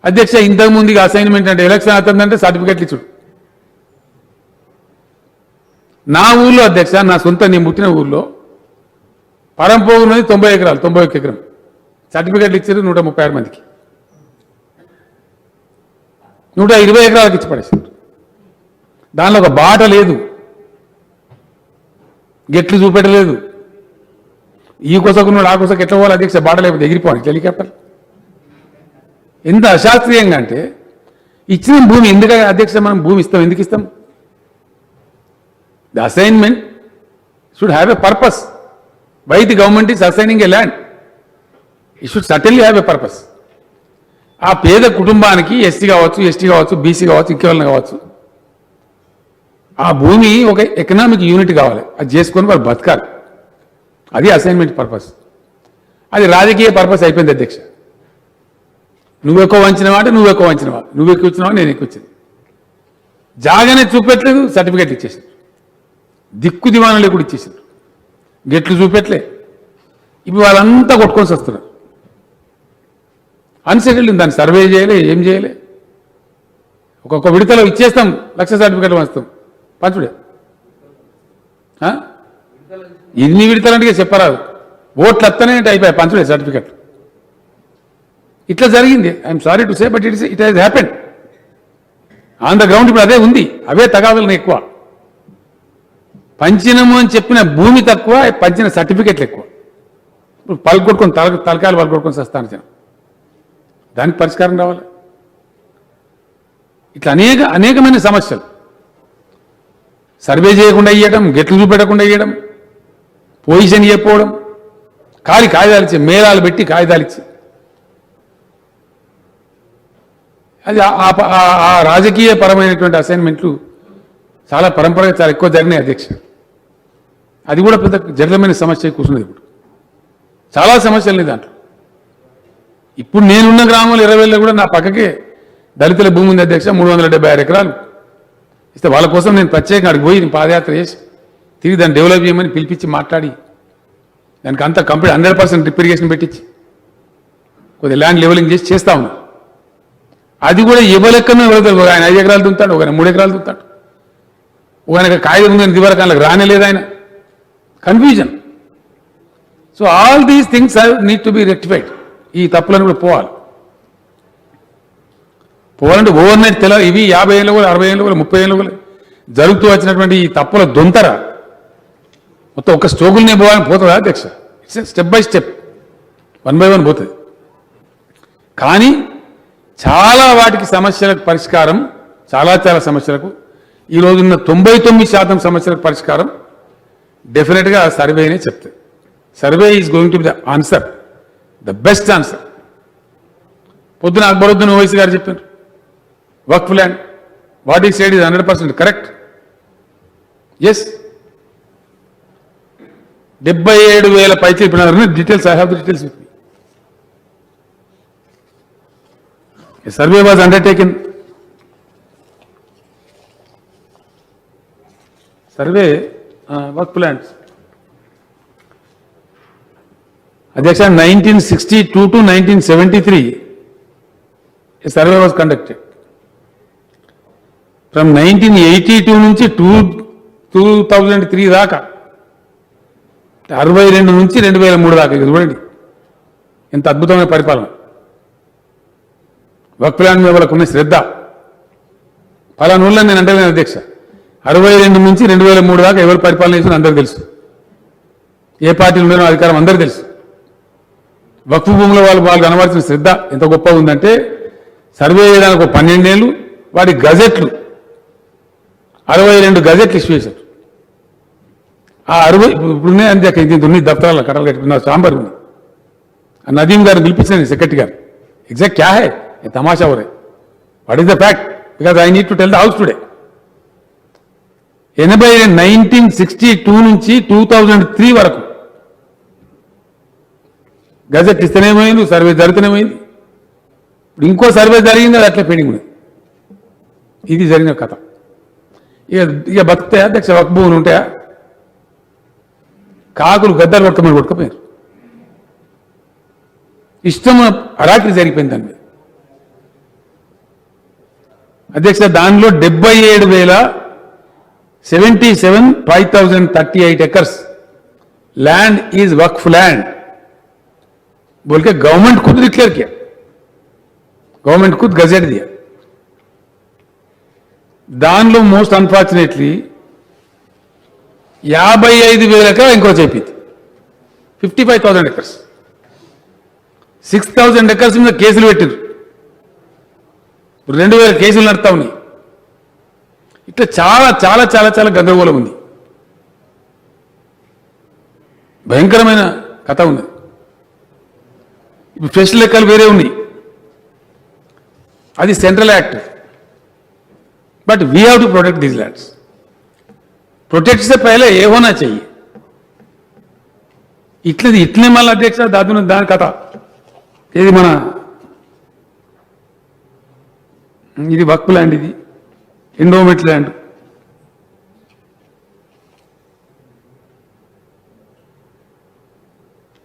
Speaker 1: అధ్యక్ష. ఇంతకుముందుగా అసైన్మెంట్ అంటే ఎలక్షన్ అవుతుందంటే సర్టిఫికెట్లు ఇచ్చుడు. నా ఊళ్ళో అధ్యక్ష, నా సొంత నేను పుట్టిన ఊళ్ళో పరంపోగున్నది 90 ఎకరాలు, 91 ఎకరం. సర్టిఫికెట్లు ఇచ్చారు 136 మందికి. 120 ఎకరాలకు ఇచ్చి పడేసారు. దానిలో ఒక బాట లేదు, గెట్లు చూపెట్టలేదు. ఈ కొసకున్నాడు ఆ కొసకు ఎట్లా పోవాలి అధ్యక్ష? బాట లేకపోతే ఎగిరిపోవాలి హెలికాప్టర్. ఎంత అశాస్త్రీయంగా అంటే ఇచ్చిన భూమి ఎందుకు అధ్యక్ష మనం భూమి ఇస్తాం? ఎందుకు ఇస్తాం? The assignment should have a purpose. Why the government is assigning a land? It should certainly have a purpose. ఆ పేద కుటుంబానికి ఎస్టీ కావచ్చు, బీసీ కావచ్చు, ఇంకెవరైనా కావచ్చు, ఆ భూమి ఒక ఎకనామిక్ యూనిట్ కావాలి. అది చేసుకొని వాళ్ళు బతకాలి. అది అసైన్మెంట్ పర్పస్. అది రాజకీయ పర్పస్ అయిపోయింది అధ్యక్ష. నువ్వు ఎక్కువ వంచినవా అంటే నువ్వు ఎక్కువ వంచినవా, నువ్వు ఎక్కువ ఇచ్చినవా నేను ఎక్కువ ఇచ్చింది. జాగానే చూపెట్టలేదు, సర్టిఫికేట్ ఇచ్చేసింది. దిక్కు దివాణం లేకుండా ఇచ్చేసింది. గెట్లు చూపెట్టలే. ఇప్పుడు వాళ్ళంతా కొట్టుకొని వస్తున్నారు. అన్సెటిల్డ్. దాన్ని సర్వే చేయలే, ఏం చేయలే. ఒక్కొక్క విడతలో ఇచ్చేస్తాం, 1,00,000 సర్టిఫికెట్లు పంచుతాం. పంచుడే ఎన్ని విడతలంటే చెప్పరాదు. ఓట్లు వస్తేనే అయిపోయాయి పంచుడే సర్టిఫికెట్లు. ఇట్లా జరిగింది. I'm sorry to say, but it has happened on the ground. ఇప్పుడు అదే ఉంది. అవే తగాదులను ఎక్కువ. పంచినము అని చెప్పిన భూమి తక్కువ, పంచిన సర్టిఫికెట్లు ఎక్కువ. ఇప్పుడు పలుకొట్టుకొని తలకాయలు పలుకొట్టుకొని వస్తాను జనం. దానికి పరిష్కారం రావాలి. ఇట్లా అనేకమైన సమస్యలు. సర్వే చేయకుండా ఇవ్వడం, గెట్లు చూపెట్టకుండా ఇవ్వడం, పొజిషన్ చెప్పవడం, కాగితాలు ఇచ్చి మేళాలు పెట్టి కాగితాలు ఇచ్చి, అది ఆ రాజకీయ పరమైనటువంటి అసైన్మెంట్లు చాలా పరంపరగా చాలా ఎక్కువ జరిగినాయి అధ్యక్ష. అది కూడా పెద్ద జటిలమైన సమస్య కూర్చున్నది. ఇప్పుడు చాలా సమస్యలు ఉన్నాయి దాంట్లో. ఇప్పుడు నేనున్న గ్రామంలో 20 కూడా నా పక్కకే దళితుల భూమి ఉంది అధ్యక్ష. 376 ఎకరాలు ఇస్తే వాళ్ళ కోసం నేను ప్రత్యేకంగా అడిగి పోయి పాదయాత్ర చేసి తిరిగి దాన్ని డెవలప్ చేయమని పిలిపించి మాట్లాడి దానికి అంతా కంప్లీట్ 100% డ్రిప్ ఇరిగేషన్ పెట్టించి కొద్దిగా ల్యాండ్ లెవెలింగ్ చేసి చేస్తా ఉన్నాను. అది కూడా ఇవ్వలెక్కనో ఇవ్వలేదు. ఆయన 5 ఎకరాలు దుంతాడు, ఒక 3 ఎకరాలు దుంతాడు. ఒక కాగితం ఉందని దివరకాలకు రానేలేదు. ఆయన confusion. So all these things need to be rectified. ఈ తప్పులను కూడా పోవాలంటే ఓవర్ నైట్ ఇవి 50 ఏళ్ళు కూడా 60 ఏళ్ళు కూడా 30 ఏళ్ళు కూడా జరుగుతూ వచ్చినటువంటి ఈ తప్పుల దొంతర మొత్తం ఒక స్ట్రోకుల్నే పోతుందా అధ్యక్ష? It's step by step, 1 by 1 పోతుంది. కానీ చాలా వాటికి సమస్యలకు పరిష్కారం, చాలా సమస్యలకు ఈ రోజున్న 99% సమస్యలకు పరిష్కారం డెఫినెట్గా సర్వేనే చెప్తుంది. Survey is going to be the answer, the best answer. పొద్దున అక్బరుద్దీన్ ఓవైసీ గారు చెప్పారు, Waqf land what is said is 100% correct. Yes, 77,000 పైచి ఇప్పుడు details, I have the details with me. A survey was undertaken. Survey work plans. Adhyaksha, 1962 to 1973, a survey was conducted. From 1982 నుంచి 2003 దాకా, 62 నుంచి 2003 దాకా. ఇది చూడండి ఎంత అద్భుతమైన పరిపాలన. వక్ఫ్ ల్యాండ్ మీద వాళ్ళకు ఉన్న శ్రద్ధ పలానూళ్ళని నేను అంటలేను అధ్యక్ష. 62 నుంచి 2003 దాకా ఎవరు పరిపాలన చేసిన అందరికీ తెలుసు, ఏ పార్టీలు ఉన్నారో అధికారం అందరికీ తెలుసు. వక్ఫ్ భూముల వాళ్ళు కనబడుతున్న శ్రద్ధ ఎంత గొప్పగా ఉందంటే, సర్వే చేయడానికి ఒక 12 ఏళ్ళు, వాటి గజెట్లు 62 గజెట్లు ఇష్యూ చేశారు. ఆ 60 ఇప్పుడున్నాయి అంతే, ఇంత ఉన్నాయి దఫ్తరాల కట్టలు కట్టుకున్న సాంబార్ ఉంది. ఆ నదీం గారిని పిలిపించాను సెక్రటరీ గారు, ఎగ్జాక్ట్ క్యా హై ये तमाशा हो रहा है, what is the fact, because I need to tell the house today. 1962 నుంచి 2003 వరకు గజెట్ ఇస్తేనేమైంది, సర్వే జరుగుతూనేమైంది. ఇప్పుడు ఇంకో సర్వే జరిగింది, అది అట్లా పెండింగ్ ఉంది. ఇది జరిగిన కథ. ఇక బతుకుతాయా అధ్యక్ష? వక్ఫ్ భూములు ఉంటాయా? కాకులు గద్దలు కొట్టుకపోయారు. ఇష్టం అరాకిరి జరిగిపోయింది దాని మీద అధ్యక్ష. దానిలో 77,538 acres land is Waqf land बोल के गवर्नमेंट खुद डिक्लेयर किया, गवर्नमेंट खुद गजेट दिया. దానిలో మోస్ట్ అన్ఫార్చునేట్లీ 55,000 ఎకరాలు ఎంక్రోచ్ అయిపోయింది. 55,000 acres, 6,000 acres మీద కేసులు పెట్టారు. 2,000 కేసులు నడుతా ఉన్నాయి. ఇట్లా చాలా చాలా చాలా చాలా గందరగోళం ఉంది, భయంకరమైన కథ ఉన్నది. ఇప్పుడు ఫ్రెష్ లెక్కలు వేరే ఉన్నాయి, అది central act. But we have to protect these lands. Protect से पहले ये होना चाहिए. इतने मल अध्यक्ष दादू दान कथा ఇది మన ఇది వక్ఫ్ ల్యాండ్, ఇది ఎండోమెంట్ ల్యాండ్.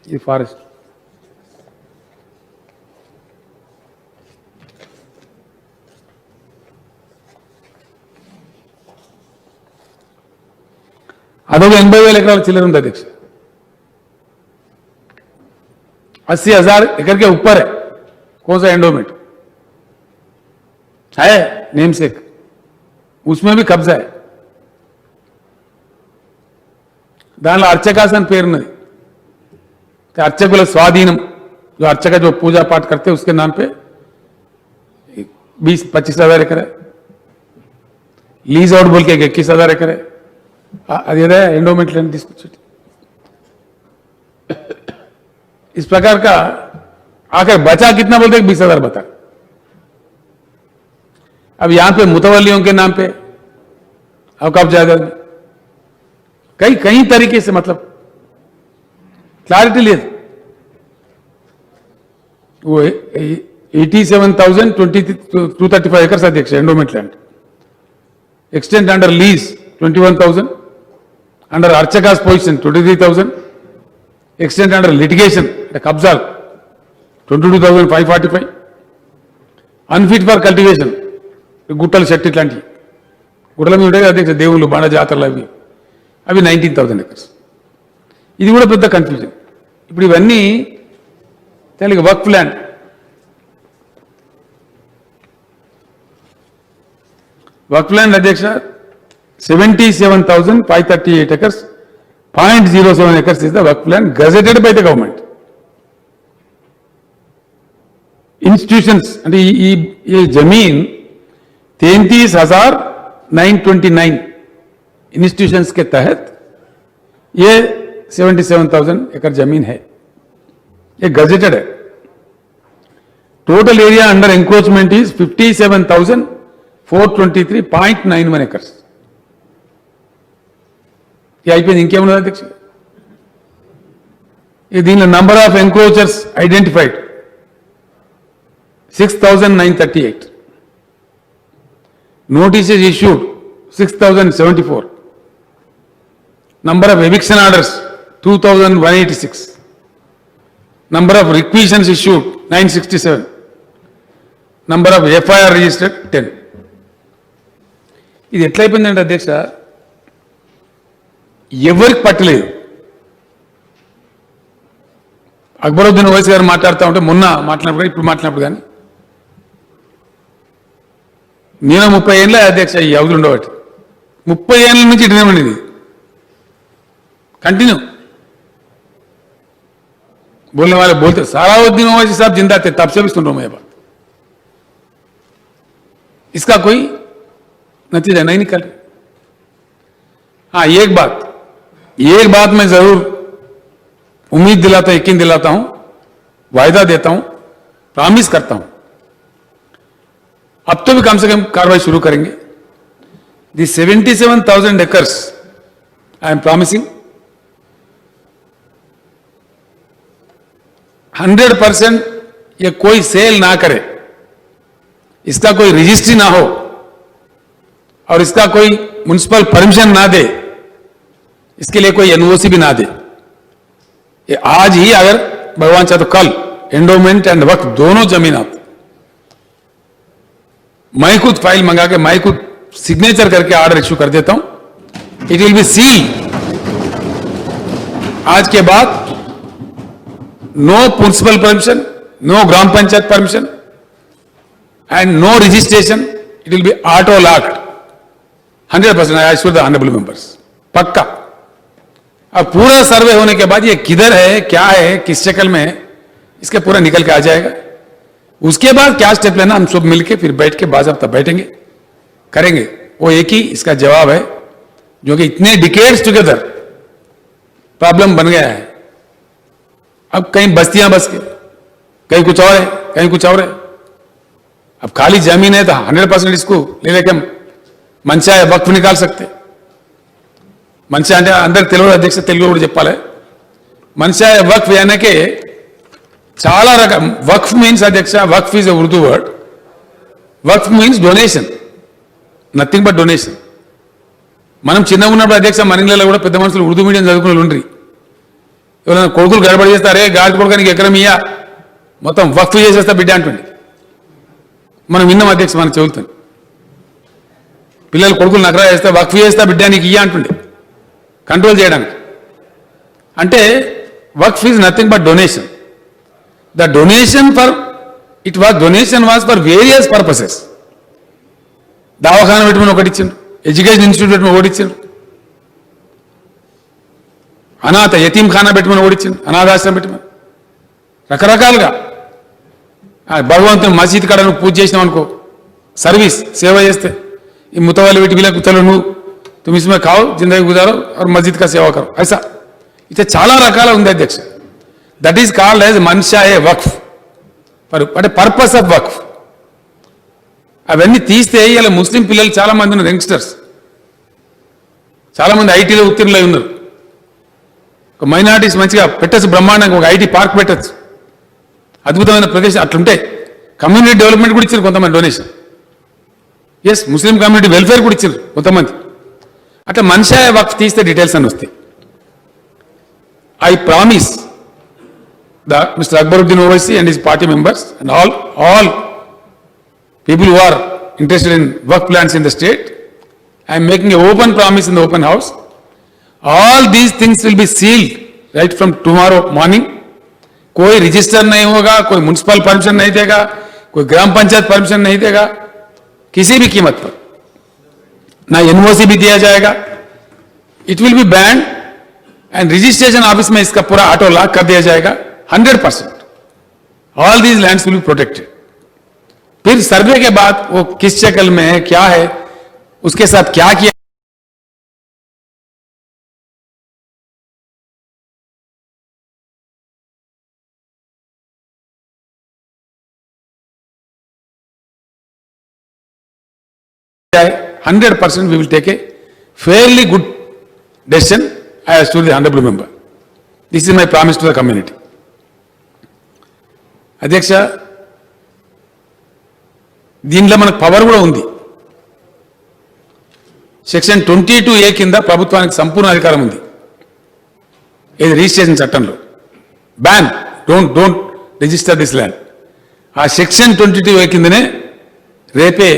Speaker 1: ఇది ఫారెస్ట్. అదొక 80,000 ఎకరాల చిల్లర ఉంది అధ్యక్ష. 80,000 एकड़ के ऊपर है. कौन सा एंडोमेंट है, नेम सेक, उसमें भी कब्जा है. దానిలో अर्चकास అని పేరున్నది. अर्चकुల स्वाधीनम, जो अर्चक जो पूजा पाठ करते हैं उसके नाम पे 20-25,000 एकड़ है. लीज आउट बोल के 21,000 एकड़ है. अदेदा एंडोमेंट लैंड తీసుకొచ్చేది. इस प्रकार का आखिर बचा कितना बोलते हैं? 20,000 बता. अब यहां पे मुतवल्लियों के नाम पे औकाफ जायदाद में कई तरीके से मतलब क्लैरिटी ले. वो 87,235 एकर्स अध्यक्ष endowment land. Extent under lease 21,000, under archakas position 23,000, extent under litigation कब्जा 22,545, अनफिट फॉर कल्टिवेशन गुట్టలు చెట్టు ఇట్లాంటివి గుట్టల మీద ఉంటాయి అధ్యక్ష, దేవుళ్ళు బండ జాతరలు అవి 19,000 ఎకర్స్. ఇది కూడా పెద్ద కన్ఫ్యూజన్. ఇప్పుడు ఇవన్నీ తెలుగు వర్క్ ల్యాండ్ అధ్యక్ష 77,538 acres, 0.07 acres is the work land gazetted by the government. Institutions and ये जमीन 33,929 इंस्टीट्यूशंस के तहत ये 77,000 एकड़ जमीन है, ये गजेटेड है. Total area under encroachment is 57,423.91 acres. ये అయిపోయింది. ఇంకేమన్నా అధ్యక్ష? దీనిలో number of encroachers identified 6,938. Notices issued 6,074. Number of eviction orders 2,186. Number of requisitions issued 967. Number of FIR registered 10. ఇది ఎట్లయిపోయిందంటే అధ్యక్ష, ఎవరికి పట్టలేదు. అక్బరుద్దీన్ ఓవైసీ గారు మాట్లాడుతూ ఉంటే మొన్న మాట్లాడినప్పుడు ఇప్పుడు మాట్లాడినప్పుడు కానీ నేను 30 ఏళ్ళ అధ్యక్ష ఈ అవధులు ఉండబట్టి 30 ఏళ్ళ నుంచి ఇటునేమండి ఇది कंटिन्यू. बोलने वाले बोलते सलाउद्दीन ओवैसी साहब जिंदा थे तब से भी सुन रहा हूं मैं ये बात. इसका कोई नतीजा नहीं निकल. हाँ, एक बात मैं जरूर उम्मीद दिलाता, यकीन दिलाता हूं, वायदा देता हूं, प्रॉमिस करता हूं, अब तो भी कम से कम कार्रवाई शुरू करेंगे. दी 77,000 acres आई एम प्रॉमिसिंग 100% ये कोई सेल ना करे, इसका कोई रजिस्ट्री ना हो और इसका कोई म्युनिसिपल परमिशन ना दे, इसके लिए कोई एनओसी भी ना दे. ये आज ही अगर भगवान चाहे तो कल एंडोमेंट एंड वक्फ दोनों जमीन आते, मैं खुद फाइल मंगा के मैं खुद सिग्नेचर करके ऑर्डर इश्यू कर देता हूं. It will B seal. आज के बाद no municipal permission, no gram panchayat permission and no registration. It will be auto locked 100%. I assure the honorable members. पक्का. अब पूरा सर्वे होने के बाद ये किधर है, क्या है, किस शक्ल में है, इसके पूरा निकल के आ जाएगा. उसके बाद क्या स्टेप लेना हम सब मिलके फिर बैठ के बाज़ाब्ता बैठेंगे, करेंगे. वो एक ही इसका जवाब है, जो कि इतने डिकेड्स टुगेदर प्रॉब्लम बन गया है. अब कहीं बस्तियां बस के, कहीं कुछ और है, कहीं कुछ और है. अब खाली जमीन है तो 100% इसको ले लेके हम मंशा है वक्फ निकाल सकते. मंशा అంటే అందరు తెలుగు అధ్యక్ష తెలుగు కూడా చెప్పాలి. మంశా వక్ఫ్ यानी చాలా రకం. వక్ఫ్ మీన్స్ అధ్యక్ష, Waqf is a Urdu word. Waqf means donation, nothing but donation. మనం చిన్నగా ఉన్నప్పుడు అధ్యక్ష మన ఇళ్ళలో కూడా పెద్ద మనుషులు ఉర్దూ మీడియం చదువుకునే వాళ్ళు ఉండ్రి. ఎవరైనా కొడుకులు గడబడి చేస్తారే, గాడి కొడుకు నీకు ఎకరం ఇయ్యా, మొత్తం వక్ఫ్ చేసేస్తా బిడ్డ అంటుంది. మనం విన్నాం అధ్యక్ష మన చెబుతాను. పిల్లలు కొడుకులు నగరా చేస్తే వక్ఫ్ చేస్తా బిడ్డ నీకు ఇయ్యా అంటుండే కంట్రోల్ చేయడానికి. అంటే Waqf is nothing but donation. The donation for donation was for various purposes. దవాఖాన పెట్టుకుని ఒకటి ఇచ్చిండు, ఎడ్యుకేషన్ ఇన్స్టిట్యూట్ పెట్టుకుని ఒకటి ఇచ్చిండు, అనాథ యతీం ఖానా పెట్టుకుని ఓడించింది, అనాథాశ్రమం పెట్టుకుని రకరకాలుగా. భగవంతుని మసీద్ కాడ నువ్వు పూజ చేసినావు అనుకో, సర్వీస్ సేవ చేస్తే ఈ ముతవాళ్ళు వీటి వీళ్ళకు చలో నువ్వు तुम इसमें खाओ, जिंदगी गुजारो और मस्जिद का सेवा करो, ऐसा इतने చాలా రకాల ఉంది అధ్యక్ష. దట్ ఈస్ కాల్డ్ యాజ్ మన్షా ఏ వక్ఫ్, అంటే పర్పస్ ఆఫ్ వక్ఫ్. అవన్నీ తీస్తే ఇలా ముస్లిం పిల్లలు చాలా మంది ఉన్నారు, యంగ్స్టర్స్ చాలా మంది ఐటీలో ఉత్తీర్ణులై ఉన్నారు. ఒక మైనారిటీస్ మంచిగా పెట్టచ్చు, బ్రహ్మాండంగా ఒక ఐటీ పార్క్ పెట్టచ్చు, అద్భుతమైన ప్రదేశం అట్లుంటాయి. కమ్యూనిటీ డెవలప్మెంట్ కూడా ఇచ్చారు కొంతమంది donation. Yes, Muslim community welfare కూడా ఇచ్చారు కొంతమంది. అట్లా మన్షా వక్ఫ్ తీస్తే డీటెయిల్స్ అని వస్తాయి. I promise Mr. Akbaruddin Owaisi and his party members and all people who are interested in work plans in the state, I am making an open promise in the open house. All these things will be sealed right from tomorrow morning. कोई register नहीं होगा, कोई municipal permission नहीं देगा, कोई ग्राम panchayat permission नहीं देगा, किसी भी कीमत पर ना एनओसी भी दिया जाएगा। It will B band and registration office में इसका पूरा ऑटो लॉक कर दिया जाएगा 100%। All these lands will be protected. फिर सर्वे के बाद वो किस शक्ल में है, क्या है, उसके साथ क्या किया जाए, 100% we will take a fairly good decision as to the honorable member. This is my promise to the community. అధ్యక్ష, దీనిలో మనకు పవర్ కూడా ఉంది. సెక్షన్ 22A కింద ప్రభుత్వానికి సంపూర్ణ అధికారం ఉంది. ఇది రిజిస్ట్రేషన్ చట్టంలో ban don't register this land. ఆ సెక్షన్ 22A కిందనే రేపే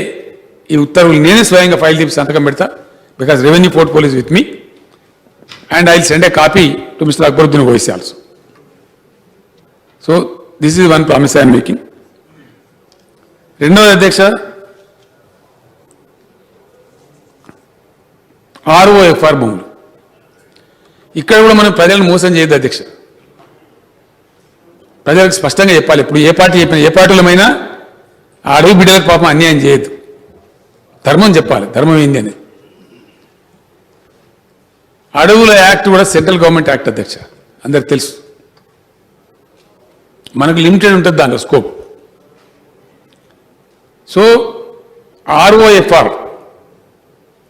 Speaker 1: ఈ ఉత్తర్వులు నేనే స్వయంగా ఫైల్ తీసి సంతకం పెడతా. Because revenue portfolio is with me and I will send a copy to mister Akbaruddin Owaisi also. So this is one promise I'm making. రెండవది అధ్యక్ష, ROFR భూములు. ఇక్కడ కూడా మనం ప్రజలను మోసం చేయొద్దు అధ్యక్ష. ప్రజలకు స్పష్టంగా చెప్పాలి. ఇప్పుడు ఏ పార్టీ చెప్పినా, ఏ పార్టీలమైనా ఆ అడవి బిడ్డలకు పాపం అన్యాయం చేయొద్దు. ధర్మం చెప్పాలి, ధర్మం ఏంది అని. అడవుల యాక్ట్ కూడా సెంట్రల్ గవర్నమెంట్ యాక్ట్ అధ్యక్ష, అందరికి తెలుసు. మనకు లిమిటెడ్ ఉంటుంది దాంట్లో స్కోప్. సో ROFR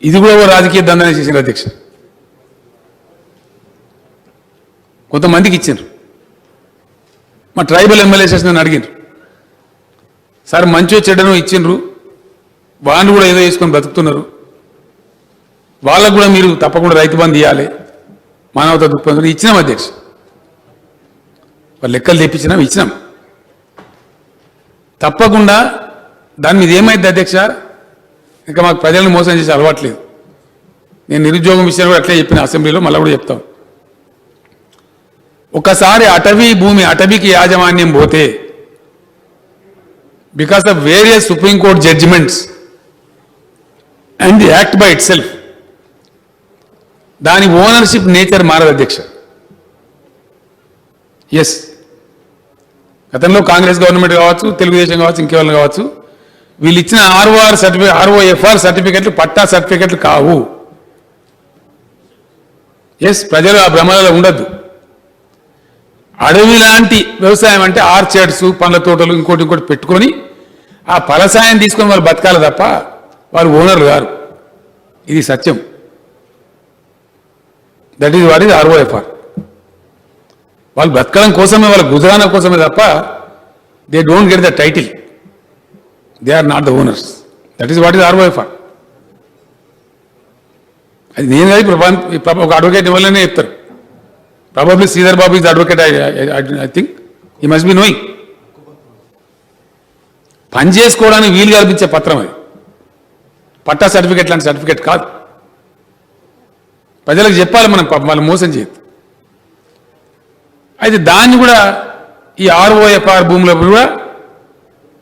Speaker 1: ఇది కూడా ఓ రాజకీయ దండనే చేసిన అధ్యక్ష. కొంతమందికి ఇచ్చిండ్రు. మా ట్రైబల్ ఎమ్మెల్యేస్ నన్ను అడిగినారు, సార్ మంచో చెడ్డను ఇచ్చిండ్రు, వాళ్ళు కూడా ఏదో వేసుకొని బతుకుతున్నారు, వాళ్ళకు కూడా మీరు తప్పకుండా రైతు బంధు ఇవ్వాలి, మానవతా దృక్పథం ఇచ్చినాం అధ్యక్ష. వాళ్ళు లెక్కలు తెప్పించినాం, ఇచ్చినాం తప్పకుండా. దాని మీద ఏమైంది అధ్యక్ష, ఇంకా మాకు ప్రజలను మోసం చేసే అలవాట్లేదు. నేను నిరుద్యోగం విషయం కూడా అట్లే చెప్పిన అసెంబ్లీలో, మళ్ళీ కూడా చెప్తాం. ఒకసారి అటవీ భూమి, అటవీకి యాజమాన్యం పోతే because of various Supreme Court judgements and the act by itself, దాని ఓనర్షిప్ నేచర్ మారదు అధ్యక్ష. ఎస్, గతంలో కాంగ్రెస్ గవర్నమెంట్ కావచ్చు, తెలుగుదేశం కావచ్చు, ఇంకెవరు కావచ్చు, వీళ్ళు ఇచ్చిన ROFR సర్టిఫికెట్లు పట్టా సర్టిఫికెట్లు కావు. ఎస్, ప్రజలు ఆ భ్రమలలో ఉండద్దు. అడవి లాంటి వ్యవసాయం అంటే ఆర్చర్డ్స్, పండ్ల తోటలు, ఇంకోటి పెట్టుకొని ఆ ఫలసాయం తీసుకొని వాళ్ళు బతకాలి తప్ప వారు ఓనర్లు గారు. ఇది సత్యం. That is what is ROFR. వాళ్ళు బ్రతకడం కోసమే, వాళ్ళ గుజరాన కోసమే తప్ప they don't get the title. They are not the owners. That is what is ROFR. అది నేను ఒక అడ్వకేట్ ఇవ్వాలనే చెప్తారు. Probably Sridhar Babu is advocate. I think he must be knowing. పని చేసుకోవడానికి వీలు కల్పించే పత్రం అది. పట్టా సర్టిఫికెట్ లాంటి సర్టిఫికెట్ కాదు. ప్రజలకు చెప్పాలి మనం, వాళ్ళు మోసం చేయదు. అయితే దాన్ని కూడా ఈ ROFR భూముల కూడా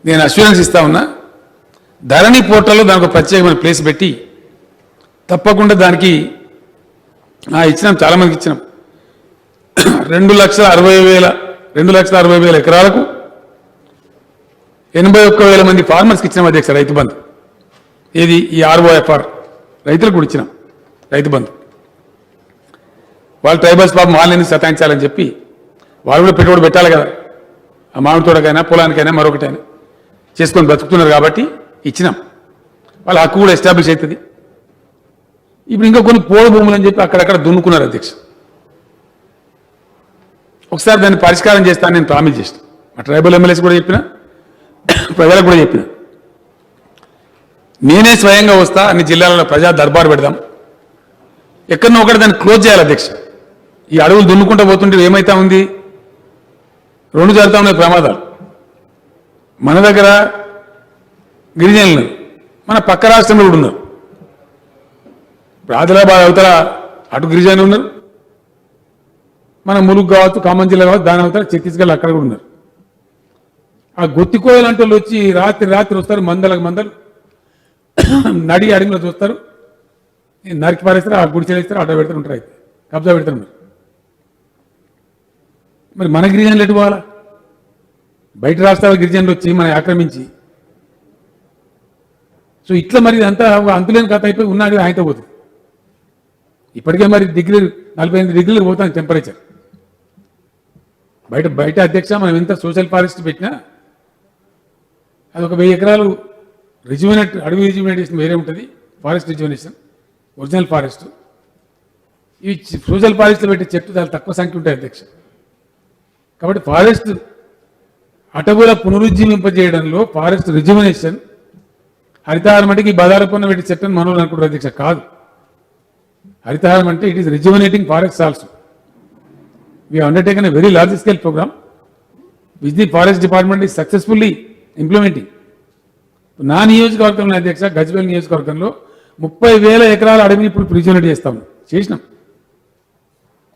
Speaker 1: నేను అష్యూరెన్స్ ఇస్తా ఉన్నా. ధరణి పోర్టల్లో దానికి ఒక ప్రత్యేకమైన ప్లేస్ పెట్టి తప్పకుండా దానికి ఇచ్చినాం, చాలామందికి ఇచ్చినాం. 2,60,000 ఎకరాలకు 81,000 మంది ఫార్మర్స్కి ఇచ్చినాం అధ్యక్ష రైతు బంధు. ఏది ఈ ROFR రైతులకు కూడా ఇచ్చినాం రైతు బంధు. వాళ్ళు ట్రైబల్స్ పాపం వాళ్ళని సతాయించాలని చెప్పి వాళ్ళు కూడా పెట్టుబడి పెట్టాలి కదా, ఆ మామిడి తోటకైనా పొలానికైనా మరొకటైనా చేసుకొని బతుకుతున్నారు కాబట్టి ఇచ్చినాం. వాళ్ళ హక్కు కూడా ఎస్టాబ్లిష్ అవుతుంది. ఇప్పుడు ఇంకా కొన్ని పోడు భూములు అని చెప్పి అక్కడక్కడ దున్నుకున్నారు అధ్యక్ష. ఒకసారి దాన్ని పరిష్కారం చేస్తాను నేను ప్రామిస్ చేస్తాను. మా ట్రైబల్ ఎమ్మెల్యేస్ కూడా చెప్పిన, ప్రజలకు కూడా చెప్పిన. నేనే స్వయంగా వస్తా, అన్ని జిల్లాలలో ప్రజా దర్బారు పెడదాం. ఎక్కడనో ఒకటి దాన్ని క్లోజ్ చేయాలి అధ్యక్ష. ఈ అడవులు దున్నుకుంటూ పోతుంటే ఏమైతా ఉంది, 2 జరుగుతూ ఉన్నాయి ప్రమాదాలు. మన దగ్గర గిరిజనులు, మన పక్క రాష్ట్రంలో కూడా ఉన్నారు. ఆదిలాబాద్ అవతల అటు గిరిజనులు ఉన్నారు, మన ములుగు కావచ్చు, ఖమ్మం జిల్లా కావచ్చు, దాని అవతల ఛత్తీస్గఢ్ అక్కడ కూడా ఉన్నారు. ఆ గొత్తికోయలు అంటే వాళ్ళు వచ్చి రాత్రి వస్తారు, మందలకు మందలు నడి అడవిలో చూస్తారు, నరికి పారేస్తారు, ఆ గుడిచెలు వేస్తారు, అడ్డ పెడతారు, ఉంటారు, అయితే కబ్జా పెడతారు. మరి మన గిరిజనులు ఎటు పోవాలా? బయట రాష్ట్రాల గిరిజనులు వచ్చి మనం ఆక్రమించి, సో ఇట్లా మరి అంతా అంతులేని కథ అయిపోయి ఉన్నాడు ఆయనతో పోతుంది. ఇప్పటికే మరి 48 డిగ్రీలు పోతాను టెంపరేచర్. బయట అధ్యక్ష మనం ఎంత సోషల్ ఫారెస్ట్ పెట్టినా అది ఒక 1000 ఎకరాలు రిజ్యువనేట్, అడవి రిజ్యువనేషన్ వేరే ఉంటుంది, ఫారెస్ట్ రిజ్యువనేషన్, ఒరిజినల్ ఫారెస్ట్. ఈ సోషల్ ఫారెస్ట్లో పెట్టే చెట్టు చాలా తక్కువ సంఖ్య ఉంటాయి అధ్యక్ష. కాబట్టి ఫారెస్ట్ అటవుల పునరుజ్జీవింపజేయడంలో ఫారెస్ట్ రిజ్యువనేషన్, హరితహారం అంటే ఈ బదారపన్న పెట్టి చెట్టుని మనోళ్ళు అనుకుంటారు అధ్యక్ష. కాదు, హరితహారం అంటే it is rejuvenating forest also. We undertaken a very large scale programme which the forest department is successfully implementing. నా నియోజకవర్గంలో అధ్యక్ష, గజ్వేల్ నియోజకవర్గంలో 30,000 ఎకరాల అడవిని ఇప్పుడు రిజ్యువనేట్ చేసినాం.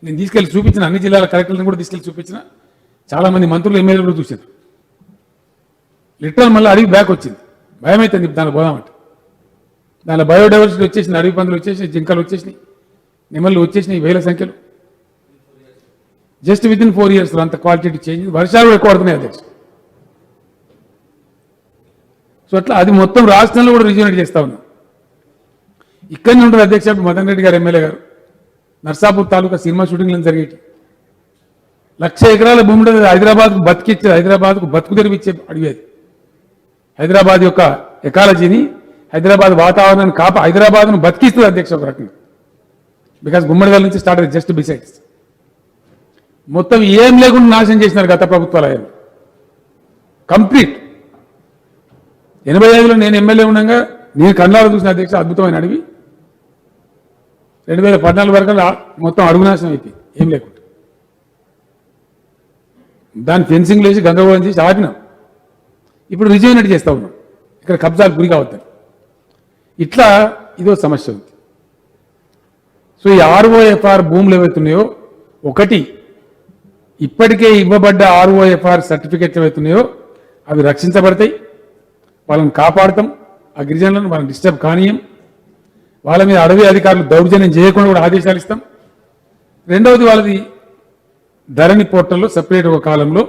Speaker 1: నేను తీసుకెళ్ళి చూపించిన, అన్ని జిల్లాల కలెక్టర్లను కూడా తీసుకెళ్ళి చూపించిన, చాలామంది మంత్రులు, ఎమ్మెల్యేలు కూడా చూశారు. లిటరల్ మళ్ళీ అడవి బ్యాక్ వచ్చింది. భయం అవుతుంది దానిలో పోదామంటే. దానిలో బయోడైవర్సిటీ వచ్చేసింది, అడవి పందులు వచ్చేసినాయి, జింకలు వచ్చేసినాయి, నెమళ్ళు వచ్చేసినాయి వేల సంఖ్యలో. జస్ట్ విత్ ఇన్ 4 years అంత క్వాలిటీ చేంజ్. వర్షాలు ఎక్కువ పడుతున్నాయి అధ్యక్ష. సో అట్లా అది మొత్తం రాష్ట్రంలో కూడా రిజ్యువనేట్ చేస్తా ఉన్నాం. ఇక్కడనే ఉంటుంది అధ్యక్ష. మదన్ రెడ్డి గారు ఎమ్మెల్యే గారు నర్సాపూర్ తాలూకా సినిమా షూటింగ్లను జరిగేటి 1,00,000 ఎకరాల భూమి ఉంటుంది. హైదరాబాద్కు బతికిచ్చే, హైదరాబాద్కు బతుకు తెరిపించే అడవి అది. హైదరాబాద్ యొక్క ఎకాలజీని, హైదరాబాద్ వాతావరణాన్ని హైదరాబాద్ను బతికిస్తుంది అధ్యక్ష ఒక రకంగా. బికాస్ గుమ్మడిదల నుంచి స్టార్ట్ అయ్యింది, జస్ట్ బిసైడ్స్. మొత్తం ఏం లేకుండా నాశనం చేసినారు గత ప్రభుత్వాలు. ఆయన కంప్లీట్ 85లో నేను ఎమ్మెల్యే ఉండగా నేను కన్నాలు చూసిన అధ్యక్ష అద్భుతమైన అడవి. 2014 వరకు మొత్తం అడుగు నాశనం అయిపోయింది, ఏం లేకుండా. దాన్ని ఫెన్సింగ్ లేచి గందరగోళం చేసి ఆపినాం. ఇప్పుడు రిజ్యువనేట్ చేస్తూ ఉన్నాం, ఇక్కడ కబ్జాలు గురి కావద్దని. ఇట్లా ఇదో సమస్య ఉంది. సో ఈ ROFR భూములు ఏవైతున్నాయో, ఒకటి ఇప్పటికే ఇవ్వబడ్డ ROFR సర్టిఫికెట్లు ఏవైతున్నాయో అవి రక్షించబడతాయి, వాళ్ళని కాపాడుతాం. ఆ గిరిజనులను వాళ్ళని డిస్టర్బ్ కానీయం. వాళ్ళ మీద అడవి అధికారులు దౌర్జన్యం చేయకుండా కూడా ఆదేశాలు ఇస్తాం. రెండవది వాళ్ళది ధరణి పోర్టల్లో సపరేట్ ఒక కాలంలో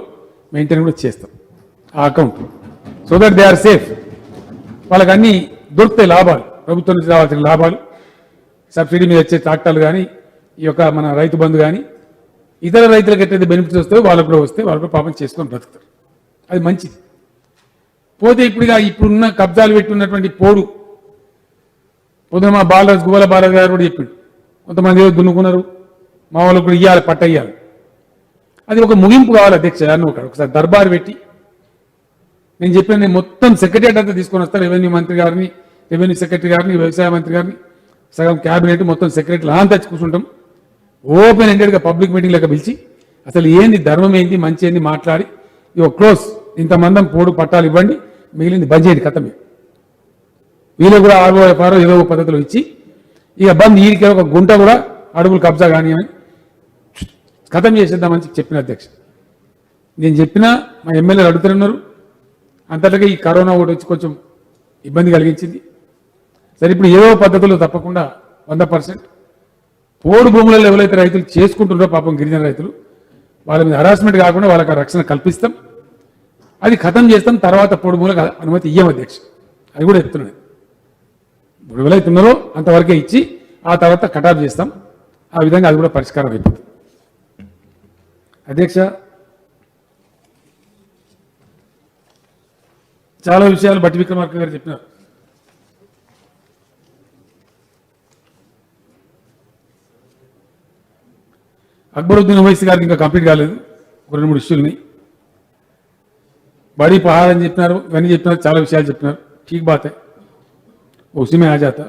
Speaker 1: మెయింటైన్ కూడా చేస్తాం ఆ account, so that they are safe. వాళ్ళకి అన్ని దొరుకుతాయి లాభాలు, ప్రభుత్వం నుంచి రావాల్సిన లాభాలు, సబ్సిడీ మీద వచ్చే ట్రాక్టర్లు కానీ, ఈ యొక్క మన రైతు బంధు కానీ, ఇతర రైతులకు ఎట్లయితే బెనిఫిట్స్ వస్తాయో వాళ్ళకు కూడా వస్తే వాళ్ళు కూడా పాపం చేసుకొని బ్రతుకుతారు. అది మంచిది. పోతే ఇప్పుడున్న కబ్జాలు పెట్టి ఉన్నటువంటి పొద్దున మా గువ్వల బాలరాజు గారు కూడా చెప్పిండు, కొంతమంది ఏదో దున్నుకున్నారు, మా వాళ్ళకు కూడా ఇవ్వాలి, పట్ట ఇవ్వాలి. అది ఒక ముగింపు కావాలి అధ్యక్ష. ఒకసారి దర్బారు పెట్టి నేను చెప్పాను, నేను మొత్తం సెక్రటరియట్ అంతా తీసుకొని వస్తాను. రెవెన్యూ మంత్రి గారిని, రెవెన్యూ సెక్రటరీ గారిని, వ్యవసాయ మంత్రి గారిని, సగం క్యాబినెట్, మొత్తం సెక్రటరీలు అంతా కూర్చుంటాం. ఓపెన్ ఎండెడ్గా పబ్లిక్ మీటింగ్ లెక్క పిలిచి అసలు ఏంది, ధర్మం ఏంది, మంచి ఏంది మాట్లాడి, ఇవో క్లోజ్, ఇంతమందం పట్టాలు ఇవ్వండి, మిగిలింది బంద్ చేయండి, కథమే. వీళ్ళు కూడా ROFR ఏదో ఒక పద్ధతిలో ఇచ్చి ఇక బంద్, వీరికి ఒక గుంట కూడా అడుగులు కబ్జా కానీ అని కథం చేసేద్దామని చెప్పిన అధ్యక్ష. నేను చెప్పినా మా ఎమ్మెల్యేలు అడుగుతున్నారు. అంతటిగా ఈ కరోనా ఒకటి వచ్చి కొంచెం ఇబ్బంది కలిగించింది. సరే, ఇప్పుడు ఏదో పద్ధతుల్లో తప్పకుండా 100% పోడు భూములలో ఎవరైతే రైతులు చేసుకుంటున్నారో పాపం గిరిజన రైతులు, వాళ్ళ మీద హరాస్మెంట్ కాకుండా వాళ్ళకి రక్షణ కల్పిస్తాం, అది ఖతం చేస్తాం. తర్వాత పోడు భూములకు అనుమతి ఇయ్యం అధ్యక్ష. అది కూడా చెప్తున్నాను. ఇప్పుడు ఎవరైతే ఉన్నారో అంతవరకే ఇచ్చి ఆ తర్వాత కటాఫ్ చేస్తాం. ఆ విధంగా అది కూడా పరిష్కారం అయిపోతుంది అధ్యక్ష. చాలా విషయాలు బట్టి విక్రమార్క గారు చెప్పినారు. అక్బరుద్దీన్ ఓవైసీ గారికి ఇంకా కంప్లీట్ కాలేదు, ఒక 2-3 ఇష్యూలని. బड़ी पहाड़ అని చెప్పినారు, ఇవన్నీ చెప్పినారు, చాలా విషయాలు చెప్పినారు. ठीक बात है, उसी में आ जाता.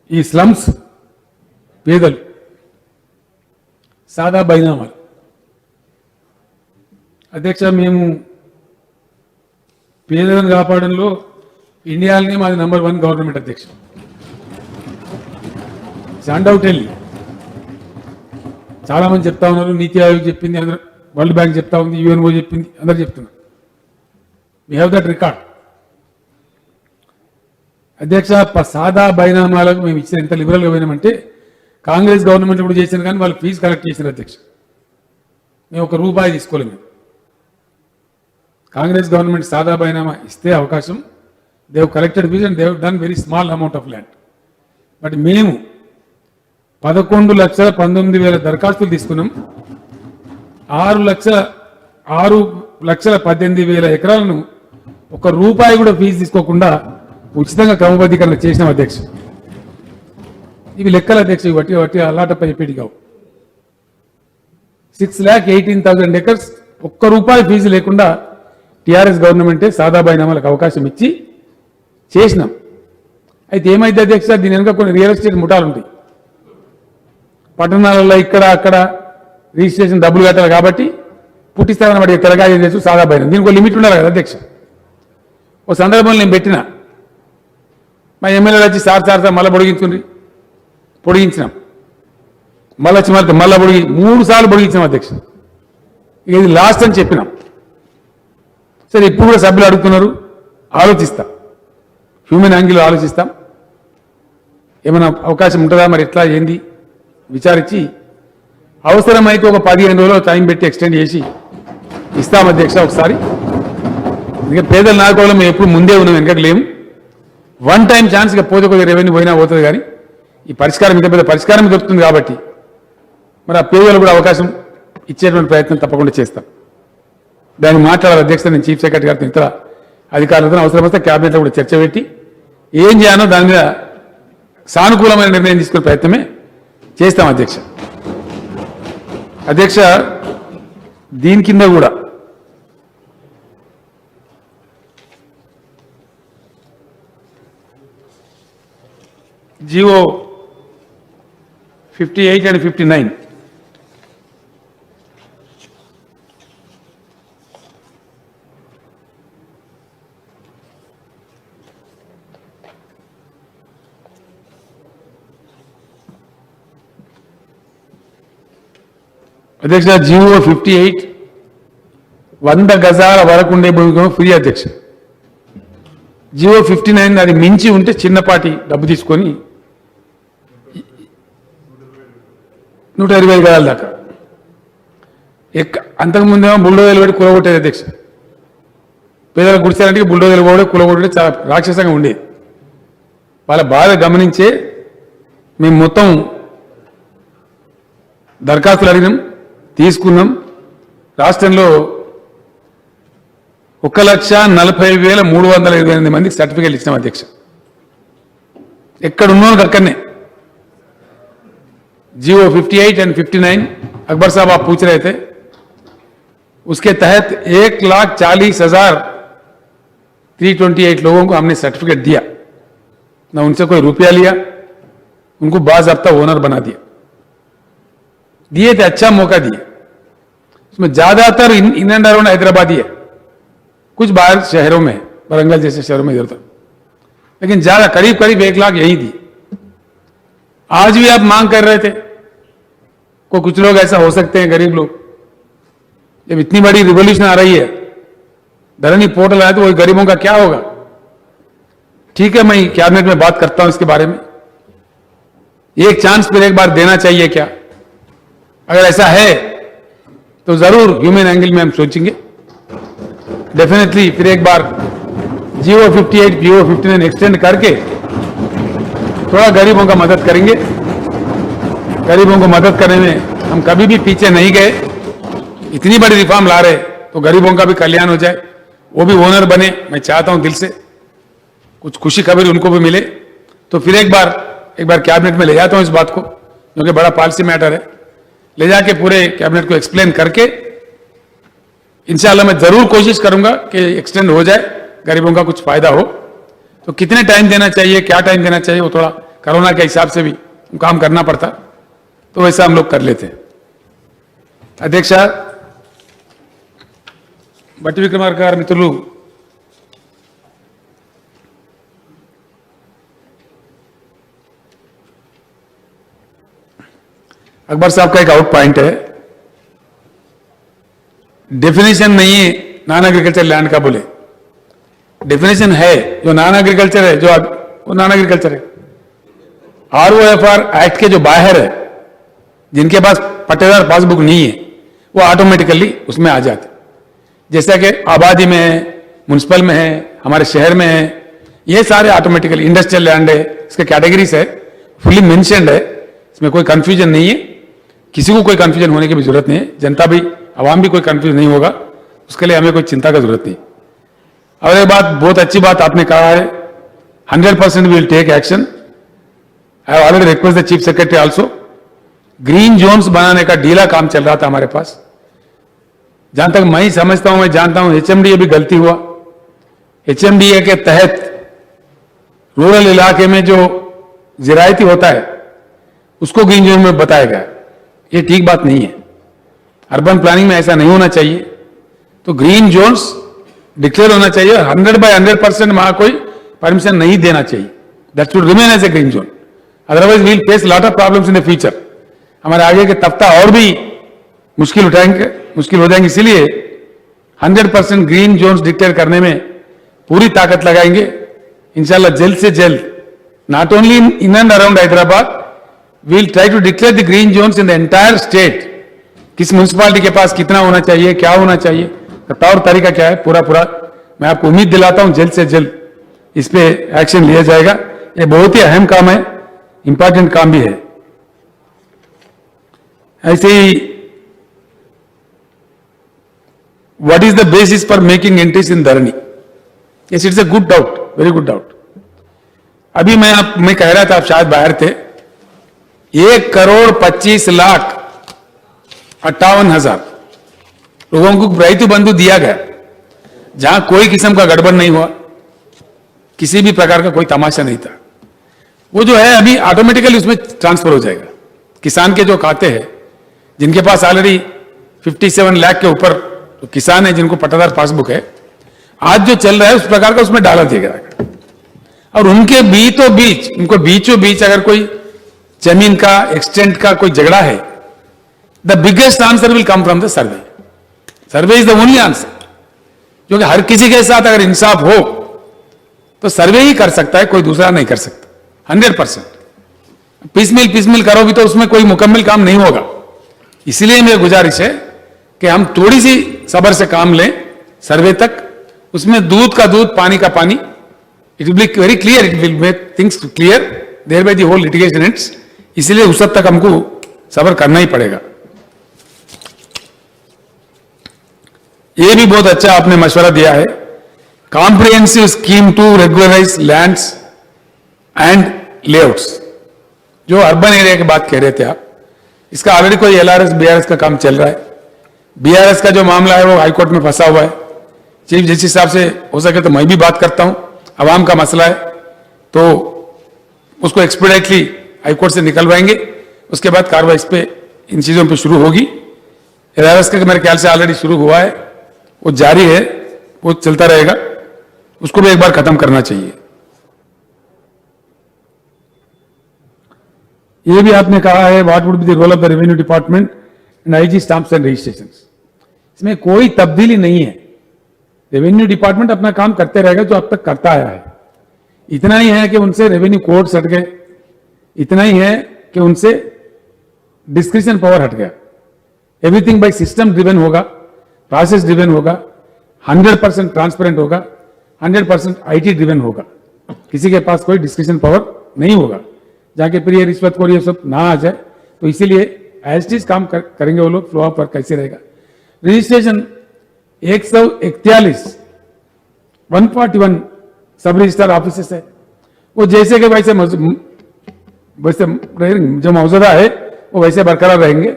Speaker 1: ఈ స్లమ్స్ పేదలు సాదా బైనామాలు అధ్యక్ష, మేము పేదలను కాపాడంలో ఇండియాలోనే మాది నంబర్ 1 గవర్నమెంట్ అధ్యక్ష. చాలా మంది చెప్తా ఉన్నారు, నీతి ఆయోగ్ చెప్పింది, అందరూ వరల్డ్ బ్యాంక్ చెప్తా ఉంది, యుఎన్ఓ చెప్పింది, అందరు చెప్తున్నారు. We have that record. అధ్యక్ష, సాదా బైనామాలకు మేము ఇచ్చిన ఎంత లిబరల్గా పోయినామంటే కాంగ్రెస్ గవర్నమెంట్ కూడా చేసిన కానీ వాళ్ళు ఫీజు కలెక్ట్ చేసిన అధ్యక్ష. మేము ₹1 తీసుకోలేము. కాంగ్రెస్ గవర్నమెంట్ సాదా బైనామా ఇస్తే అవకాశం, they've collected fees and they've done very small amount of land. But మేము 11,19,000 దరఖాస్తులు తీసుకున్నాం. 6,18,000 ఎకరాలను ₹1 కూడా ఫీజు తీసుకోకుండా ఉచితంగా క్రమబద్ధీకరణ చేసినాం అధ్యక్ష. ఇవి లెక్కల అధ్యక్ష, వట్టి వట్టి అలాటపై చెప్పేటి కావు. 6,18,000 ఎకర్స్ ₹1 ఫీజు లేకుండా టీఆర్ఎస్ గవర్నమెంటే సాదా బైనామాలకు అవకాశం ఇచ్చి చేసినాం. అయితే ఏమైంది అధ్యక్ష, దీని వెనుక కొన్ని రియల్ ఎస్టేట్ ముఠాలు ఉంటాయి. పట్టణాలలో ఇక్కడ అక్కడ రిజిస్ట్రేషన్ డబ్బులు కట్టాలి కాబట్టి పుట్టిస్తామని వాడి తెలంగాణ చేస్తూ సాదా బైనామా. దీనికి ఒక లిమిట్ ఉండాలి కదా అధ్యక్ష. ఓ సందర్భంలో నేను పెట్టిన మా ఎమ్మెల్యేలు వచ్చి సార్ మళ్ళీ పొడిగించినాం, మళ్ళీ వచ్చి మళ్ళీ 3 సార్లు పొడిగించినాం అధ్యక్ష. ఇది లాస్ట్ అని చెప్పినాం. సరే, ఇప్పుడు కూడా సభ్యులు అడుగుతున్నారు, ఆలోచిస్తాం, హ్యూమన్ యాంగిల్ ఆలోచిస్తాం, ఏమైనా అవకాశం ఉంటుందా మరి ఎట్లా ఏంది విచారించి అవసరమైతే ఒక 15 రోజులు టైం పెట్టి ఎక్స్టెండ్ చేసి ఇస్తాం అధ్యక్ష ఒకసారి. ఎందుకంటే పేదల నాయకులు మేము ఎప్పుడు ముందే ఉన్నాం, వెనకకు లేము. వన్ టైం ఛాన్స్గా పోతే కొద్దిగా రెవెన్యూ పోయినా పోతుంది, కానీ ఈ పరిష్కారం ఇంత పెద్ద పరిష్కారం దొరుకుతుంది కాబట్టి మరి ఆ పేదలు కూడా అవకాశం ఇచ్చేటువంటి ప్రయత్నం తప్పకుండా చేస్తాం. దాన్ని మాట్లాడాలి అధ్యక్ష. నేను చీఫ్ సెక్రటరీ గారితో ఇతర అధికారులతో అవసరం వస్తే క్యాబినెట్లో కూడా చర్చ పెట్టి ఏం చేయాలో దాని మీద సానుకూలమైన నిర్ణయం తీసుకునే ప్రయత్నమే చేస్తాం అధ్యక్ష. అధ్యక్ష, దీని కింద కూడా జియో 58 and 59 అధ్యక్ష. జియో 58 100 గజాల వరకు ఉండే భూమికి ఫ్రీ అధ్యక్ష. జియో 59 అది మించి ఉంటే చిన్నపాటి డబ్బు తీసుకొని 120 గజాల దాకా. అంతకుముందేమో బుల్డోజర్లు పెట్టి కులగొట్టేది అధ్యక్ష. పేదలకు గుడిసారంటే బుల్డోజర్లు కూడా కులగొట్టే చాలా రాక్షసంగా ఉండేది. వాళ్ళ బాధ గమనించే మేము మొత్తం దరఖాస్తులు అడిగినాం, తీసుకున్నాం. రాష్ట్రంలో 1,40,328 మందికి సర్టిఫికేట్లు ఇచ్చినాం అధ్యక్ష. ఎక్కడున్నాను అక్కడనే. जियो 58 and 59 अकबर साहब आप पूछ रहे थे, उसके तहत 1,40,328 लोगों को हमने सर्टिफिकेट दिया, ना उनसे कोई रुपया लिया, उनको बाज़ाब्ता ओनर बना दिया, दिए थे, अच्छा मौका दिए. उसमें ज्यादातर इन एंड अराउंड हैदराबादी है, कुछ बाहर शहरों में, वरंगल जैसे शहरों में इधर उधर, लेकिन ज्यादा करीब 1 लाख यही दी. आज भी आप मांग कर रहे थे, कुछ लोग ऐसा हो सकते हैं, गरीब लोग. जब इतनी बड़ी रिवॉल्यूशन आ रही है, धरनी पोर्टल आया, तो वही गरीबों का क्या होगा? ठीक है, मैं कैबिनेट में बात करता हूं इसके बारे में. एक चांस फिर एक बार देना चाहिए क्या? अगर ऐसा है तो जरूर ह्यूमन एंगल में हम सोचेंगे. डेफिनेटली फिर एक बार जियो 58 जियो 59 एक्सटेंड करके थोड़ा गरीबों का मदद करेंगे. गरीबों को मदद करने में हम कभी भी पीछे नहीं गए. इतनी बड़ी रिफॉर्म ला रहे तो गरीबों का भी कल्याण हो जाए, वो भी ओनर बने. मैं चाहता हूं दिल से कुछ खुशी खबर उनको भी मिले. तो फिर एक बार कैबिनेट में ले जाता हूं इस बात को, क्योंकि बड़ा पॉलिसी मैटर है. ले जाके पूरे कैबिनेट को एक्सप्लेन करके इंशाल्लाह मैं जरूर कोशिश करूंगा कि एक्सटेंड हो जाए, गरीबों का कुछ फायदा हो. तो कितने टाइम देना चाहिए, क्या टाइम देना चाहिए, वो थोड़ा कोरोना के हिसाब से भी काम करना पड़ता, तो वैसा हम लोग कर लेते हैं. अध्यक्ष, भट्टी विक्रमार्क गाరు మిత్రులు, अकबर साहब का एक आउट पॉइंट है, डेफिनेशन नहीं है नॉन एग्रीकल्चर लैंड का, बोले डेफिनेशन है, जो नॉन एग्रीकल्चर है जो वो नॉन एग्रीकल्चर है। आरओएफआर एक्ट के जो बाहर है, जिनके पास पट्टेदार पासबुक नहीं है, वो ऑटोमेटिकली उसमें आ जाते, जैसा कि आबादी में है, म्युनिसिपल में है, हमारे शहर में है, ये सारे ऑटोमेटिकली। इंडस्ट्रियल लैंड है, इसके कैटेगरीज है, फुली मेंशन्ड है, इसमें कोई कंफ्यूजन नहीं है, किसी को कोई कंफ्यूजन होने की भी जरूरत नहीं है, जनता भी, आवाम भी कोई कंफ्यूज नहीं होगा, उसके लिए हमें कोई चिंता का जरूरत नहीं। और एक बात, बहुत अच्छी बात आपने कहा है, 100% will take action. I have already request the chief secretary also. Green zones बनाने का ढीला काम चल रहा था हमारे पास, जहां तक मैं समझता हूं, मैं जानता हूं, एचएमडीए भी गलती हुआ। एचएमडीए के तहत रूरल इलाके में जो जिरायती होता है उसको ग्रीन जोन में बताया गया, ये ठीक बात नहीं है। अर्बन प्लानिंग में ऐसा नहीं होना चाहिए। तो ग्रीन जोन्स डिक्लेयर होना चाहिए, 100/100% वहां कोई परमिशन नहीं देना चाहिए। That should remain as a green zone, otherwise we'll face lot of problems in the future. हमारे आगे के तख्ता और भी मुश्किल हो जाएंगे। इसीलिए 100% ग्रीन जोन्स डिक्लेयर करने में पूरी ताकत लगाएंगे इंशाल्लाह। जल्द से जल्द, not only in and around Hyderabad, we'll try to declare the green zones in the entire state. किस म्युनिसिपालिटी के पास कितना होना चाहिए, क्या होना चाहिए, तौर तरीका क्या है, पूरा मैं आपको उम्मीद दिलाता हूं जल्द से जल्द इस पे एक्शन लिया जाएगा। ये बहुत ही अहम काम है, इंपॉर्टेंट काम भी है। ऐसे ही, what is the basis for making entries in Dharani? Yes, it's a good doubt, very good doubt. अभी मैं कह रहा था, आप शायद बाहर थे, 1,25,58,000 लोगों को रैतु बंधु दिया गया, जहां कोई किस्म का गड़बड़ नहीं हुआ, किसी भी प्रकार का कोई तमाशा नहीं था। वो जो है अभी ऑटोमेटिकली उसमें ट्रांसफर हो जाएगा। किसान के जो खाते हैं, जिनके पास ऑलरेडी 57 लाख के ऊपर तो किसान है, जिनको पट्टादार पासबुक है, आज जो चल रहा है उस प्रकार का उसमें डाला दिया गया। और उनके उनको बीचों बीच अगर कोई जमीन का एक्सटेंट का कोई झगड़ा है, the biggest answer will come from the survey. Survey is the only answer, क्योंकि हर किसी के साथ अगर इंसाफ हो तो सर्वे ही कर सकता है, कोई दूसरा नहीं कर सकता। 100% पिसमिल करोगे तो उसमें कोई मुकम्मल काम नहीं होगा। इसलिए मेरी गुजारिश है कि हम थोड़ी सी सब्र से काम लें सर्वे तक। उसमें दूध का दूध, पानी का पानी, it will be very clear, it will make things clear, thereby the whole litigation ends. इसलिए उस हद तक हमको सब्र करना ही पड़ेगा। ये भी बहुत अच्छा आपने मशवरा दिया है, comprehensive scheme to regularise lands and layouts. जो अर्बन एरिया की बात कह रहे थे आप, इसका ऑलरेडी कोई LRS BRS का काम चल रहा है। BRS का जो मामला है वो हाईकोर्ट में फंसा हुआ है। चीफ जस्टिस साहब से हो सके तो मैं भी बात करता हूं, अवाम का मसला है तो उसको एक्सपीडाइटली हाईकोर्ट से निकलवाएंगे। उसके बाद कार्रवाई इस पे, इन चीजों पे शुरू होगी। LRS का मेरे ख्याल से ऑलरेडी शुरू हुआ है, वो जारी है, वो चलता रहेगा, उसको भी एक बार खत्म करना चाहिए। ये भी आपने कहा है, what would be the role of the revenue department in IG stamps and registration. इसमें कोई तब्दीली नहीं है। रेवेन्यू डिपार्टमेंट अपना काम करते रहेगा जो अब तक करता आया है। इतना ही है कि उनसे रेवेन्यू कोड हट गए, इतना ही है कि उनसे डिस्क्रिप्शन पावर हट गया। एवरीथिंग बाय सिस्टम ड्रिवन होगा, प्रोसेस ड्रिवन होगा, 100% ट्रांसपेरेंट होगा, 100% IT ड्रिवन होगा। किसी के पास कोई डिस्क्रिप्शन पावर नहीं होगा, जाके फिर ये रिश्वत को ये सब ना आ जाए। तो इसीलिए एज इट इज काम करेंगे वो लोग। फ्लो ऑफ वर्क कैसे रहेगा? रजिस्ट्रेशन 141 141 सब रजिस्टर ऑफिस है, वो जैसे के वैसे जो मौजूदा है वो वैसे बरकरार रहेंगे।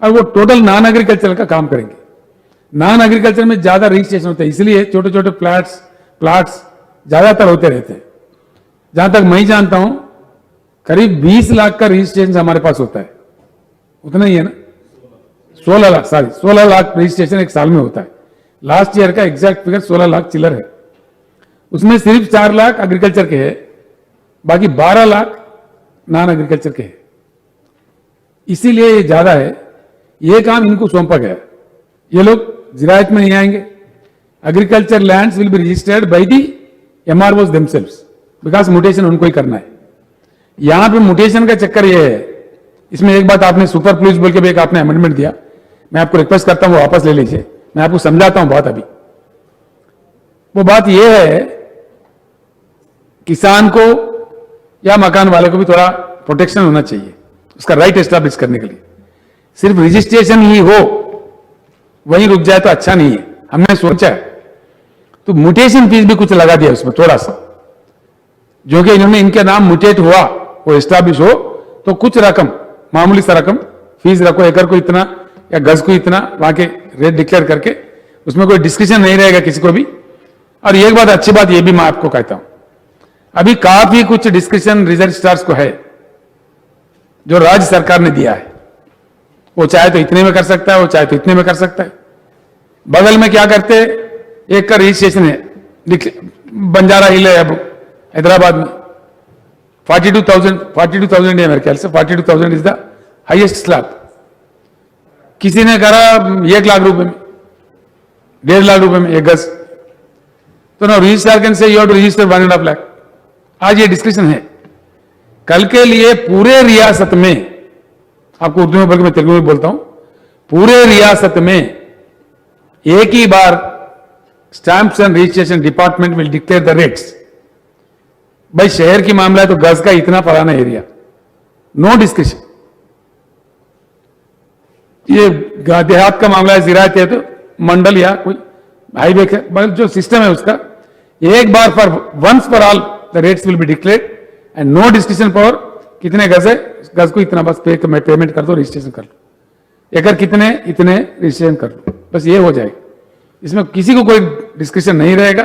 Speaker 1: और वो टोटल नॉन एग्रीकल्चर का काम करेंगे। नॉन एग्रीकल्चर में ज्यादा रजिस्ट्रेशन होते हैं, इसलिए छोटे छोटे प्लाट्स ज्यादातर होते रहते हैं। जहां तक मैं जानता हूं करीब 20 लाख का रजिस्ट्रेशन हमारे पास होता है, उतना ही है ना, 16 लाख रजिस्ट्रेशन एक साल में होता है। लास्ट ईयर का एग्जैक्ट फिगर 16 लाख चिल्लर है। उसमें सिर्फ 4 लाख एग्रीकल्चर के हैं, बाकी 12 लाख नॉन एग्रीकल्चर के हैं। इसीलिए ये ज्यादा है। ये काम इनको सौंपा गया। ये लोग जिरायत में नहीं आएंगे। Agriculture lands will be registered by the MROs themselves, because mutation उनको ही करना है। यहां पे म्यूटेशन का चक्कर ये है। इसमें एक बात आपने सुपर प्लूज बोल के भी एक आपने अमेंडमेंट दिया, मैं आपको रिक्वेस्ट करता हूं वो वापस ले लीजिए। मैं आपको समझाता हूं बात। अभी वो बात यह है, किसान को या मकान वाले को भी थोड़ा प्रोटेक्शन होना चाहिए उसका राइट एस्टैब्लिश करने के लिए। सिर्फ रजिस्ट्रेशन ही हो वहीं रुक जाए तो अच्छा नहीं है। हमने सोचा है तो म्यूटेशन फीस भी कुछ लगा दिया उसमें थोड़ा सा, जो कि इन्होंने इनके नाम म्यूटेट हुआ वो एस्टैब्लिश हो तो कुछ रकम, मामूली सा रकम फीस रखो, एकड़ को इतना या गज को इतना, वहां के रेट डिक्लेयर करके उसमें कोई डिस्कशन नहीं रहेगा किसी को भी। और एक बात, अच्छी बात ये भी मैं आपको कहता हूं, अभी काफी कुछ डिस्कशन रजिस्ट्रार्स को है जो राज्य सरकार ने दिया है। वो चाहे तो इतने में कर सकता है, वो चाहे तो इतने में कर सकता है। बगल में क्या करते, एक का रजिस्ट्रेशन है, बंजारा हिल है अब हैदराबाद में 42,000 है मेरे ख्याल से, 42,000 इज द हाईएस्ट स्लैब। किसी ने करा 1 लाख रुपए में, 1.5 लाख रुपए में एक गज। तो ना registrar can say you have to register 1.5 lakh. आज ये डिस्कशन है। कल के लिए पूरे रियासत में, आपको उर्दू में बोल के मैं तेलुगु में बोलता हूं, पूरे रियासत में एक ही बार stamps and registration department will declare the rates. भाई शहर की मामला है तो गज का इतना फलाना एरिया, नो डिस्कशन। ये देहात का मामला है, जिरायत है तो मंडल या कोई हाईवे जो सिस्टम है उसका एक बार for once for all the rates will be declared and no discussion for कितने गज है, गज को इतना बस पेमेंट कर दो, रजिस्ट्रेशन कर लो। एकड़ कितने, इतने रजिस्ट्रेशन कर लो, बस ये हो जाएगा। इसमें किसी को कोई डिस्कशन नहीं रहेगा,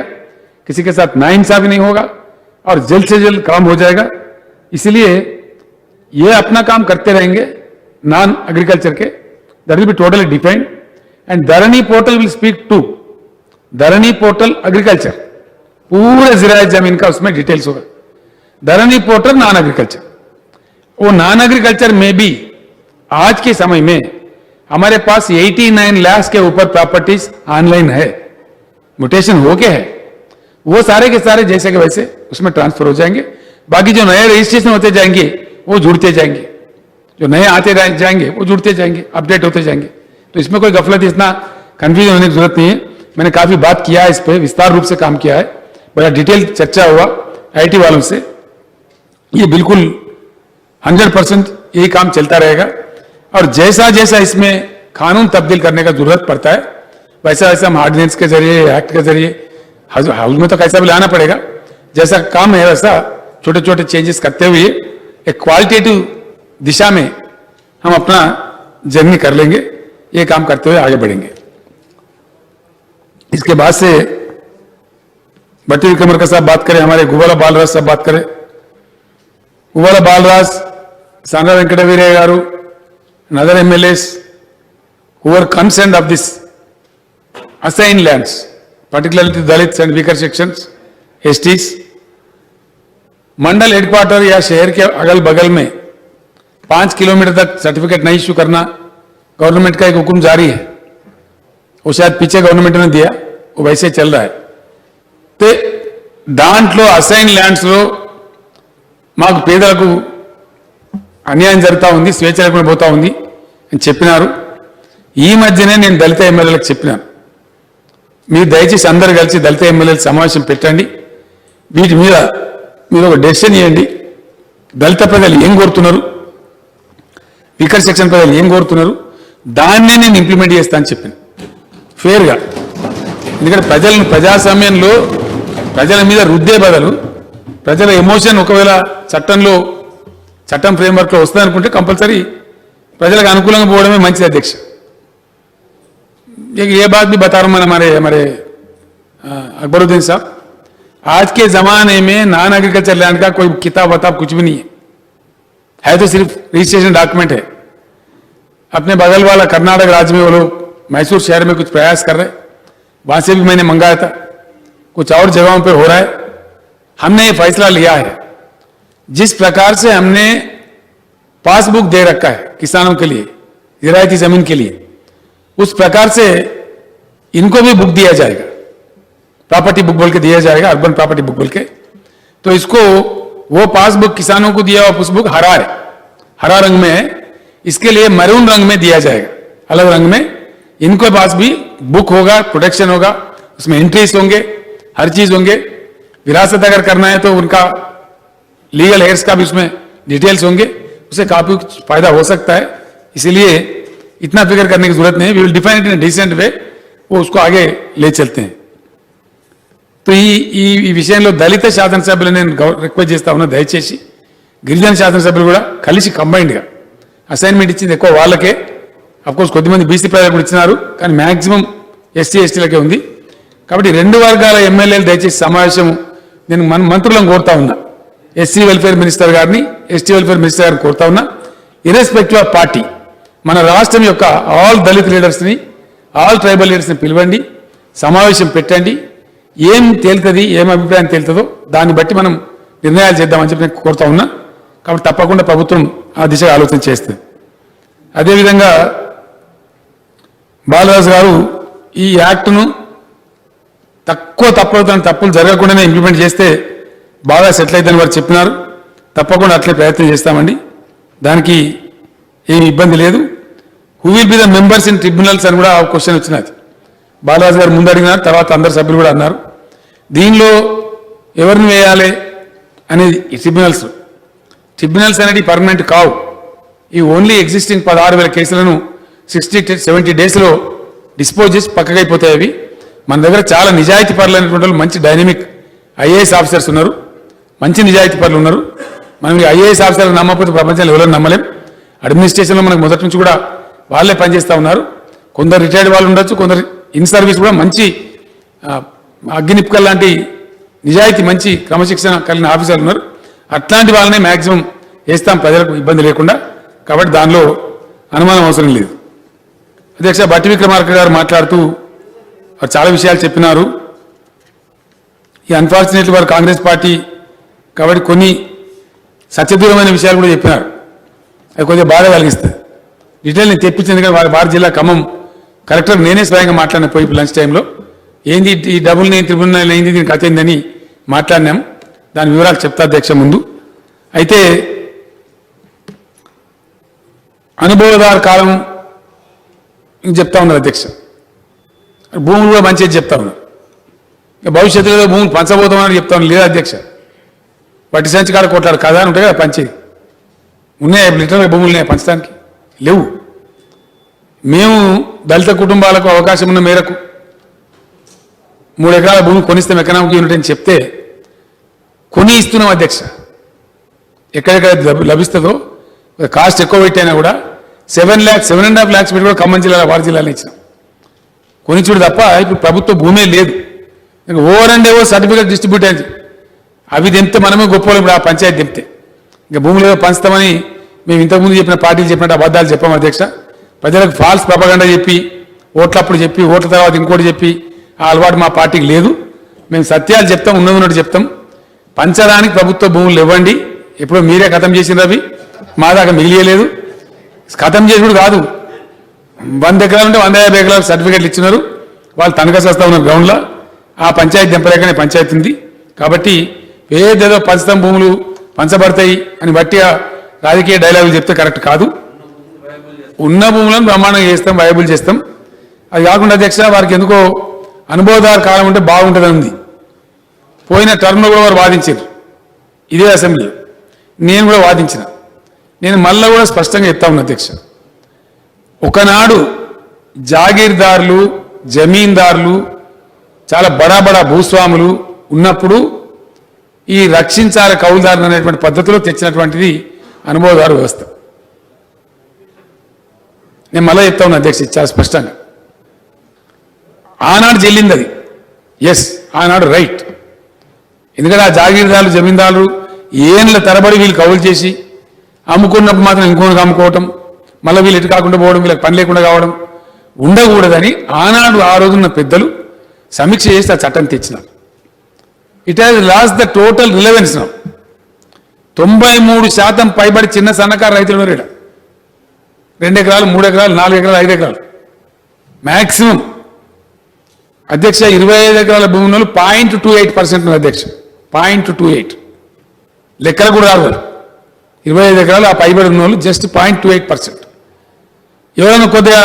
Speaker 1: किसी के साथ नाइंसाफी नहीं होगा और जल्द से जल्द काम हो जाएगा। इसलिए ये अपना काम करते रहेंगे नॉन एग्रीकल्चर के, that will be totally defined and Dharani portal will speak to Dharani portal agriculture, पूरे जिरायत जमीन का उसमें डिटेल्स होगा। धरनी पोर्टल नॉन एग्रीकल्चर, वो नॉन एग्रीकल्चर में भी आज के समय में हमारे पास 89 लाख के ऊपर प्रॉपर्टीज ऑनलाइन है, म्यूटेशन हो के है, वो सारे के सारे जैसे के वैसे उसमें ट्रांसफर हो जाएंगे। बाकी जो नए रजिस्ट्रेशन होते जाएंगे वो जुड़ते जाएंगे, जो नए आते जाएंगे वो जुड़ते जाएंगे, अपडेट होते जाएंगे। तो इसमें कोई गफलत, इतना कंफ्यूजन होने की जरूरत नहीं है। मैंने काफी बात किया है, इस पर विस्तार रूप से काम किया है, बड़ा डिटेल चर्चा हुआ आईटी वालों से। ये बिल्कुल 100% यही काम चलता रहेगा और जैसा जैसा इसमें कानून तब्दील करने का जरूरत पड़ता है वैसा वैसा हम ऑर्डिनेंस के जरिए, एक्ट के जरिए, हाउस में तो कैसा भी लाना पड़ेगा, जैसा काम है वैसा छोटे छोटे चेंजेस करते हुए एक क्वालिटेटिव दिशा में हम अपना जर्नी कर लेंगे। ये काम करते हुए आगे बढ़ेंगे। इसके बाद से भट्टी विक्रमार्का साहब बात करें, हमारे गुवाला बालराज साहब बात करें। गुवाला बालराज, सांगा वेंकटवीरయ్య గారు, and other MLAs who were concerned of this assigned lands, particularly to Dalits and weaker sections, STs, Mandal headquarter या शहर के अगल बगल में 5 किलोमीटर तक सर्टिफिकेट नहीं इश्यू करना गवर्नमेंट का एक हुक्म जारी है। वो शायद पीछे गवर्नमेंट ने दिया, वो वैसे चल रहा है। तो దాంట్లో అసైన్ ల్యాండ్స్ లో మాకు పేదలకు అన్యాయం జరుగుతూ ఉంది, స్వేచ్ఛ లేకుండా పోతా ఉంది అని చెప్పినారు. ఈ మధ్యనే నేను దళిత ఎమ్మెల్యేలకు చెప్పినాను, మీరు దయచేసి అందరు కలిసి దళిత ఎమ్మెల్యేల సమావేశం పెట్టండి, వీటి మీద మీరు ఒక డెసిషన్ ఇవ్వండి. దళిత ప్రజలు ఏం కోరుతున్నారు, వీకర్ సెక్షన్ ప్రజలు ఏం కోరుతున్నారు, దాన్నే నేను ఇంప్లిమెంట్ చేస్తా అని చెప్పాను ఫేర్గా. ఎందుకంటే ప్రజలను ప్రజాస్వామ్యంలో ప్రజల మీద రుద్దే బదులు ప్రజల ఎమోషన్ ఒకవేళ చట్టం ఫ్రేమ్వర్క్లో వస్తుందనుకుంటే కంపల్సరీ ప్రజలకు అనుకూలంగా పోవడమే మంచిది అధ్యక్ష. ये बात भी बता रहा हूं मैं हमारे अकबरुद्दीन साहब, आज के जमाने में नॉन एग्रीकल्चर लैंड का कोई किताब वताब कुछ भी नहीं है तो सिर्फ रजिस्ट्रेशन डॉक्यूमेंट है। अपने बगल वाला कर्नाटक राज्य में वो लोग मैसूर शहर में कुछ प्रयास कर रहे, वहां से भी मैंने मंगाया था, कुछ और जगहों पे हो रहा है। हमने ये फैसला लिया है, जिस प्रकार से हमने पासबुक दे रखा है किसानों के लिए, ज़रायती जमीन के लिए, उस प्रकार से इनको भी बुक दिया जाएगा, प्रॉपर्टी बुक बोल के दिया जाएगा, अर्बन प्रॉपर्टी बुक बोल के। तो इसको वो पासबुक किसानों को दिया हुआ पासबुक हरा है, हरा रंग में है, इसके लिए मैरून रंग में दिया जाएगा, अलग रंग में। इनके पास भी बुक होगा, प्रोटेक्शन होगा, उसमें एंट्रीज होंगे, हर चीज होंगे। विरासत अगर करना है तो उनका लीगल हेयर्स का भी उसमें डिटेल्स होंगे, उससे काफी फायदा हो सकता है। इसीलिए इतना फिक्र करने की जरूरत नहीं, we will define it in decent way, वो उसको आगे ले चलते हैं। तो ఈ విషయంలో దళిత శాసనసభ్యులు నేను రిక్వెస్ట్ చేస్తా ఉన్నా, దయచేసి గిరిజన శాసనసభ్యులు కూడా కలిసి కంబైన్డ్గా అసైన్మెంట్ ఇచ్చింది ఎక్కువ వాళ్ళకే, అఫ్కోర్స్ కొద్దిమంది బీసీ ప్రజలకు కూడా ఇచ్చినారు, కానీ మ్యాక్సిమం ఎస్సీ ఎస్టీలకే ఉంది. కాబట్టి రెండు వర్గాల ఎమ్మెల్యేలు దయచేసి సమావేశం నేను మంత్రులను కోరుతా ఉన్నా, ఎస్సీ వెల్ఫేర్ మినిస్టర్ గారిని, ఎస్టీ వెల్ఫేర్ మినిస్టర్ గారిని కోరుతా ఉన్నా, ఇర్రెస్పెక్టివ్ ఆఫ్ పార్టీ మన రాష్ట్రం యొక్క ఆల్ దళిత లీడర్స్ని, ఆల్ ట్రైబల్ లీడర్స్ని పిలవండి, సమావేశం పెట్టండి, ఏం తేలుతుంది, ఏం అభిప్రాయం తేలుతుందో దాన్ని బట్టి మనం నిర్ణయాలు చేద్దామని చెప్పి నేను కోరుతా ఉన్నా. కాబట్టి తప్పకుండా ప్రభుత్వం ఆ దిశగా ఆలోచన చేస్తుంది. అదేవిధంగా బాలరాజు గారు ఈ యాక్ట్ను తప్పులు జరగకుండానే ఇంప్లిమెంట్ చేస్తే బాగా సెటిల్ అవుతుందని వారు చెప్పినారు. తప్పకుండా అట్లే ప్రయత్నం చేస్తామండి, దానికి ఏమి ఇబ్బంది లేదు. Who will be the members in tribunals అని కూడా క్వశ్చన్ వచ్చినది. బాలరాజు గారు ముందు అడిగినారు, తర్వాత అందరు సభ్యులు కూడా అన్నారు. దీనిలో ఎవరిని వేయాలి అనేది ట్రిబ్యునల్స్ అనేది పర్మనెంట్ కావు. ఈ ఓన్లీ ఎగ్జిస్టింగ్ 16,000 కేసులను 60-70 డేస్లో డిస్పోజ్ చేసి పక్కకైపోతాయి. అవి మన దగ్గర చాలా నిజాయితీ పరులైనటువంటి వాళ్ళు, మంచి డైనమిక్ ఐఏఎస్ ఆఫీసర్స్ ఉన్నారు, మంచి నిజాయితీ పరులు ఉన్నారు. మనం ఈ ఐఏఎస్ ఆఫీసర్లు నమ్మకపోతే ప్రపంచంలో ఎవరైనా నమ్మలేం. అడ్మినిస్ట్రేషన్లో మనకు మొదటి నుంచి కూడా వాళ్ళే పనిచేస్తూ ఉన్నారు. కొందరు రిటైర్డ్ వాళ్ళు ఉండొచ్చు, కొందరు ఇన్ సర్వీస్ కూడా మంచి అగ్నిపుకల్ లాంటి నిజాయితీ మంచి క్రమశిక్షణ కలిగిన ఆఫీసర్లు ఉన్నారు. అట్లాంటి వాళ్ళనే మ్యాక్సిమం వేస్తాం ప్రజలకు ఇబ్బంది లేకుండా. కాబట్టి దానిలో అనుమానం అవసరం లేదు. అధ్యక్ష, బట్టి విక్రమార్క గారు మాట్లాడుతూ వారు చాలా విషయాలు చెప్పినారు. ఈ అన్ఫార్చునేట్లీ వారు కాంగ్రెస్ పార్టీ కాబట్టి కొన్ని సత్యదూరమైన విషయాలు కూడా చెప్పినారు. అది కొద్దిగా బాధ కలిగిస్తుంది. డీటెయిల్ నేను తెప్పించింది కానీ వారి జిల్లా ఖమ్మం కలెక్టర్ నేనే స్వయంగా మాట్లాడిన పోయి లంచ్ టైంలో ఏంది ఈ డబుల్ నైన్ ట్రిబ్యునల్ అయింది, దీనికి కథ ఏందని మాట్లాడినాము. దాని వివరాలు చెప్తా అధ్యక్ష ముందు. అయితే అనుభవదార కాలం చెప్తా ఉన్నారు అధ్యక్ష, భూములు కూడా మంచిది చెప్తా ఉన్నారు. భవిష్యత్తులో భూములు పంచబోతామని చెప్తా ఉన్నారు. లేదా అధ్యక్ష, వట్టి సంచి కాడ కొట్లాడు కదా అని ఉంటాయి కదా పంచేది, ఉన్నాయా లిటరల్ భూములు ఉన్నాయా పంచడానికి? లేవు. మేము దళిత కుటుంబాలకు అవకాశం ఉన్న మేరకు 3 ఎకరాల భూమి కొనిస్తాం ఎకనామిక్ యూనిట్ అని చెప్తే కొని ఇస్తున్నాం అధ్యక్ష. ఎక్కడెక్కడ లభిస్తుందో కాస్ట్ ఎక్కువ పెట్టైనా కూడా 7.5 lakhs పెట్టి కూడా ఖమ్మం జిల్లా వారి జిల్లాలో ఇచ్చినాం. కొనిచ్చుడు తప్ప ఇప్పుడు ప్రభుత్వ భూమే లేదు. Over and over certificate distribute అయింది. అవి తెంపితే మనమే గొప్పలు. ఇప్పుడు ఆ పంచాయతీ తెంపితే ఇంకా భూములు ఏదో పంచుతామని మేము ఇంతకుముందు చెప్పిన పార్టీలు చెప్పినట్టు అబద్ధాలు చెప్పాము అధ్యక్ష. ప్రజలకు ఫాల్స్ ప్రపగండా చెప్పి, ఓట్లప్పుడు చెప్పి, ఓట్ల తర్వాత ఇంకోటి చెప్పి ఆ అలవాటు మా పార్టీకి లేదు. మేము సత్యాలు చెప్తాం, ఉన్నట్టు చెప్తాం. పంచడానికి ప్రభుత్వ భూములు ఇవ్వండి. ఎప్పుడో మీరే ఖతం చేసినారు, అవి మా దాకా మిగిలియలేదు. ఖతం చేసుడు కాదు, 100 ఎకరాలు ఉంటే 150 ఎకరాలు సర్టిఫికేట్లు ఇచ్చినారు. వాళ్ళు తనఖా చేస్తా ఉన్నారు గ్రౌండ్లో. ఆ పంచాయతీ దెంపలేకనే పంచాయతీ ఉంది. కాబట్టి ఏదేదో పంచతం భూములు పంచబడతాయి అని బట్టి రాజకీయ డైలాగులు చెప్తే కరెక్ట్ కాదు. ఉన్న భూములను బ్రహ్మాండంగా చేస్తాం, వయబుల్ చేస్తాం. అది కాకుండా అధ్యక్ష, వారికి ఎందుకో అనుభవదార కాలం ఉంటే బాగుంటుందని ఉంది. పోయిన టర్మ్లో కూడా వారు వాదించారు ఇదే అసెంబ్లీ, నేను కూడా వాదించిన. నేను మళ్ళీ కూడా స్పష్టంగా చెప్తా ఉన్నా అధ్యక్ష, ఒకనాడు జాగీర్దారులు, జమీందారులు, చాలా బడా భూస్వాములు ఉన్నప్పుడు ఈ రక్షించాల కౌలుదారులు అనేటువంటి పద్ధతిలో తెచ్చినటువంటిది అనుభవదారు వ్యవస్థ. నేను మళ్ళీ చెప్తా ఉన్నా అధ్యక్ష చాలా స్పష్టంగా. ఆనాడు చెల్లింది అది, ఎస్ ఆనాడు రైట్. ఎందుకంటే ఆ జాగీర్దారులు, జమీందారులు ఏళ్ళ తరబడి వీళ్ళు కౌలు చేసి అమ్ముకున్నప్పుడు మాత్రం ఇంకొకరికి అమ్ముకోవటం, మళ్ళీ వీళ్ళు ఎటు కాకుండా పోవడం, వీళ్ళకి పని లేకుండా కావడం ఉండకూడదని ఆనాడు ఆ రోజున్న పెద్దలు సమీక్ష చేసి ఆ చట్టం తెచ్చినారు. It has lost the total relevance now. 93% పైబడి చిన్న సన్నకారు రైతులు ఉన్నారు ఇక్కడ. 2 ఎకరాలు 3 ఎకరాలు 4 ఎకరాలు 5 ఎకరాలు మ్యాక్సిమం. అధ్యక్ష 25 ఎకరాల భూమి వాళ్ళు 0.28% అధ్యక్ష. 0.28 లెక్కలు కూడా రాదు. 25 ఎకరాలు ఆ పైబడి ఉన్న వాళ్ళు జస్ట్ 0.28%. ఎవరైనా కొద్దిగా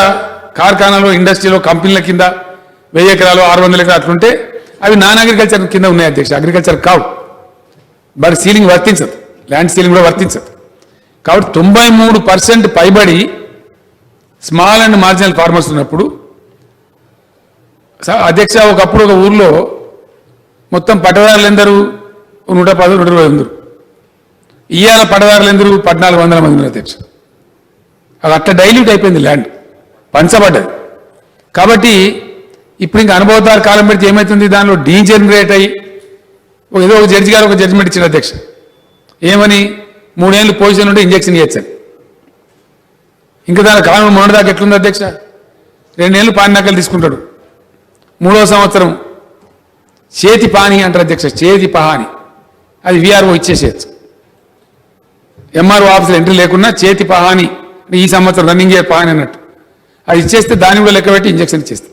Speaker 1: కార్ఖానాలో ఇండస్ట్రీలో కంపెనీల కింద 1000 ఎకరాలు 600 ఎకరాలు అట్లుంటే అవి నాన్ అగ్రికల్చర్ కింద ఉన్నాయి అధ్యక్ష. అగ్రికల్చర్ కావు. బట్ సీలింగ్ వర్తించదు, ల్యాండ్ సీలింగ్ కూడా వర్తించదు. కాబట్టి 93% పైబడి స్మాల్ అండ్ మార్జినల్ ఫార్మర్స్ ఉన్నప్పుడు అధ్యక్ష ఒకప్పుడు ఒక ఊర్లో మొత్తం పట్టదారులు ఎందరు 110 120 ఎందరు. ఇవాళ పట్టదారులు ఎందరు 1400 మంది ఉన్నారు అధ్యక్ష. అది అట్లా డైల్యూట్ అయిపోయింది, ల్యాండ్ పంచబడ్డది. కాబట్టి ఇప్పుడు ఇంకా అనుభవదారు కాలం పెడితే ఏమవుతుంది, దానిలో డీజనరేట్ అయ్యి ఏదో ఒక జడ్జి గారు ఒక జడ్జిమెంట్ ఇచ్చారు అధ్యక్ష. ఏమని 3 ఏళ్ళు పొజిషన్ ఉంటే ఇంజక్షన్ ఇవ్వచ్చని. ఇంకా దాని కాలం మొన్నటిదాకా ఎట్లుంది అధ్యక్ష, 2 ఏళ్ళు పానినాకలు తీసుకుంటాడు. 3వ సంవత్సరం చేతి పాని అంటారు అధ్యక్ష, చేతి పహాని. అది విఆర్ఓ ఇచ్చేసేయచ్చు. ఎంఆర్ఓ ఆఫీసులో ఎంట్రీ లేకున్నా చేతి పహాని ఈ సంవత్సరం రన్నింగ్ ఇయర్ పహాని అన్నట్టు అది ఇచ్చేస్తే దాన్ని కూడా లెక్క పెట్టి ఇంజక్షన్ ఇచ్చేస్తే,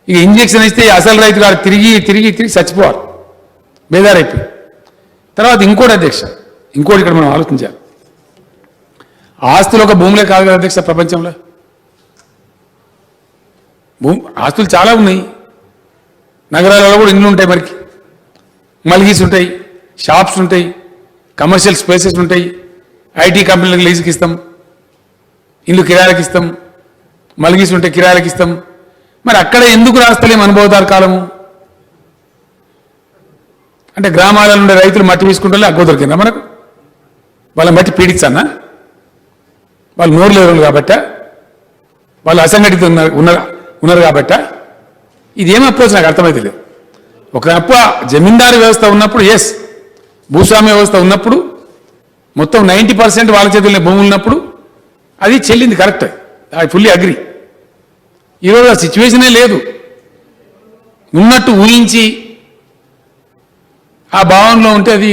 Speaker 1: ఇక ఇంజక్షన్ ఇస్తే అసలు రైతు గారు తిరిగి తిరిగి తిరిగి చచ్చిపోవాలి, బేదారైపోయి. తర్వాత ఇంకోటి అధ్యక్ష, ఇంకోటి ఇక్కడ మనం ఆలోచించాలి. ఆస్తులు ఒక భూములే కాదు కదా అధ్యక్ష, ప్రపంచంలో ఆస్తులు చాలా ఉన్నాయి. నగరాలలో కూడా ఇల్లు ఉంటాయి, మరికి మల్గీస్ ఉంటాయి, షాప్స్ ఉంటాయి, కమర్షియల్ స్పేసెస్ ఉంటాయి. ఐటీ కంపెనీలకు లీజుకి ఇస్తాం, ఇల్లు కిరాయిలకు ఇస్తాం, మల్గీస్ ఉంటే కిరాయిలకు ఇస్తాం. మరి అక్కడ ఎందుకు రాస్తలేం అనుభవదారు కాలము? అంటే గ్రామాలలో ఉండే రైతులు మట్టి తీసుకుంటే అగ్గో దొరికిందా మనకు? వాళ్ళ మట్టి పీడించన్నా? వాళ్ళు నోరు లేరు కాబట్టా, వాళ్ళు అసంఘటిత ఉన్నారు కాబట్టా? ఇదేం అప్రోచ్ నాకు అర్థమైతే లేదు. ఒకప్పుడు జమీందారు వ్యవస్థ ఉన్నప్పుడు, ఎస్, భూస్వామ్య వ్యవస్థ ఉన్నప్పుడు మొత్తం 90% వాళ్ళ చేతుల్లో భూములు ఉన్నప్పుడు అది చెల్లింది, కరెక్ట్, ఐ ఫుల్లీ అగ్రి. ఈరోజు ఆ సిచ్యువేషనే లేదు. ఉన్నట్టు ఊహించి ఆ భావనలో ఉంటే అది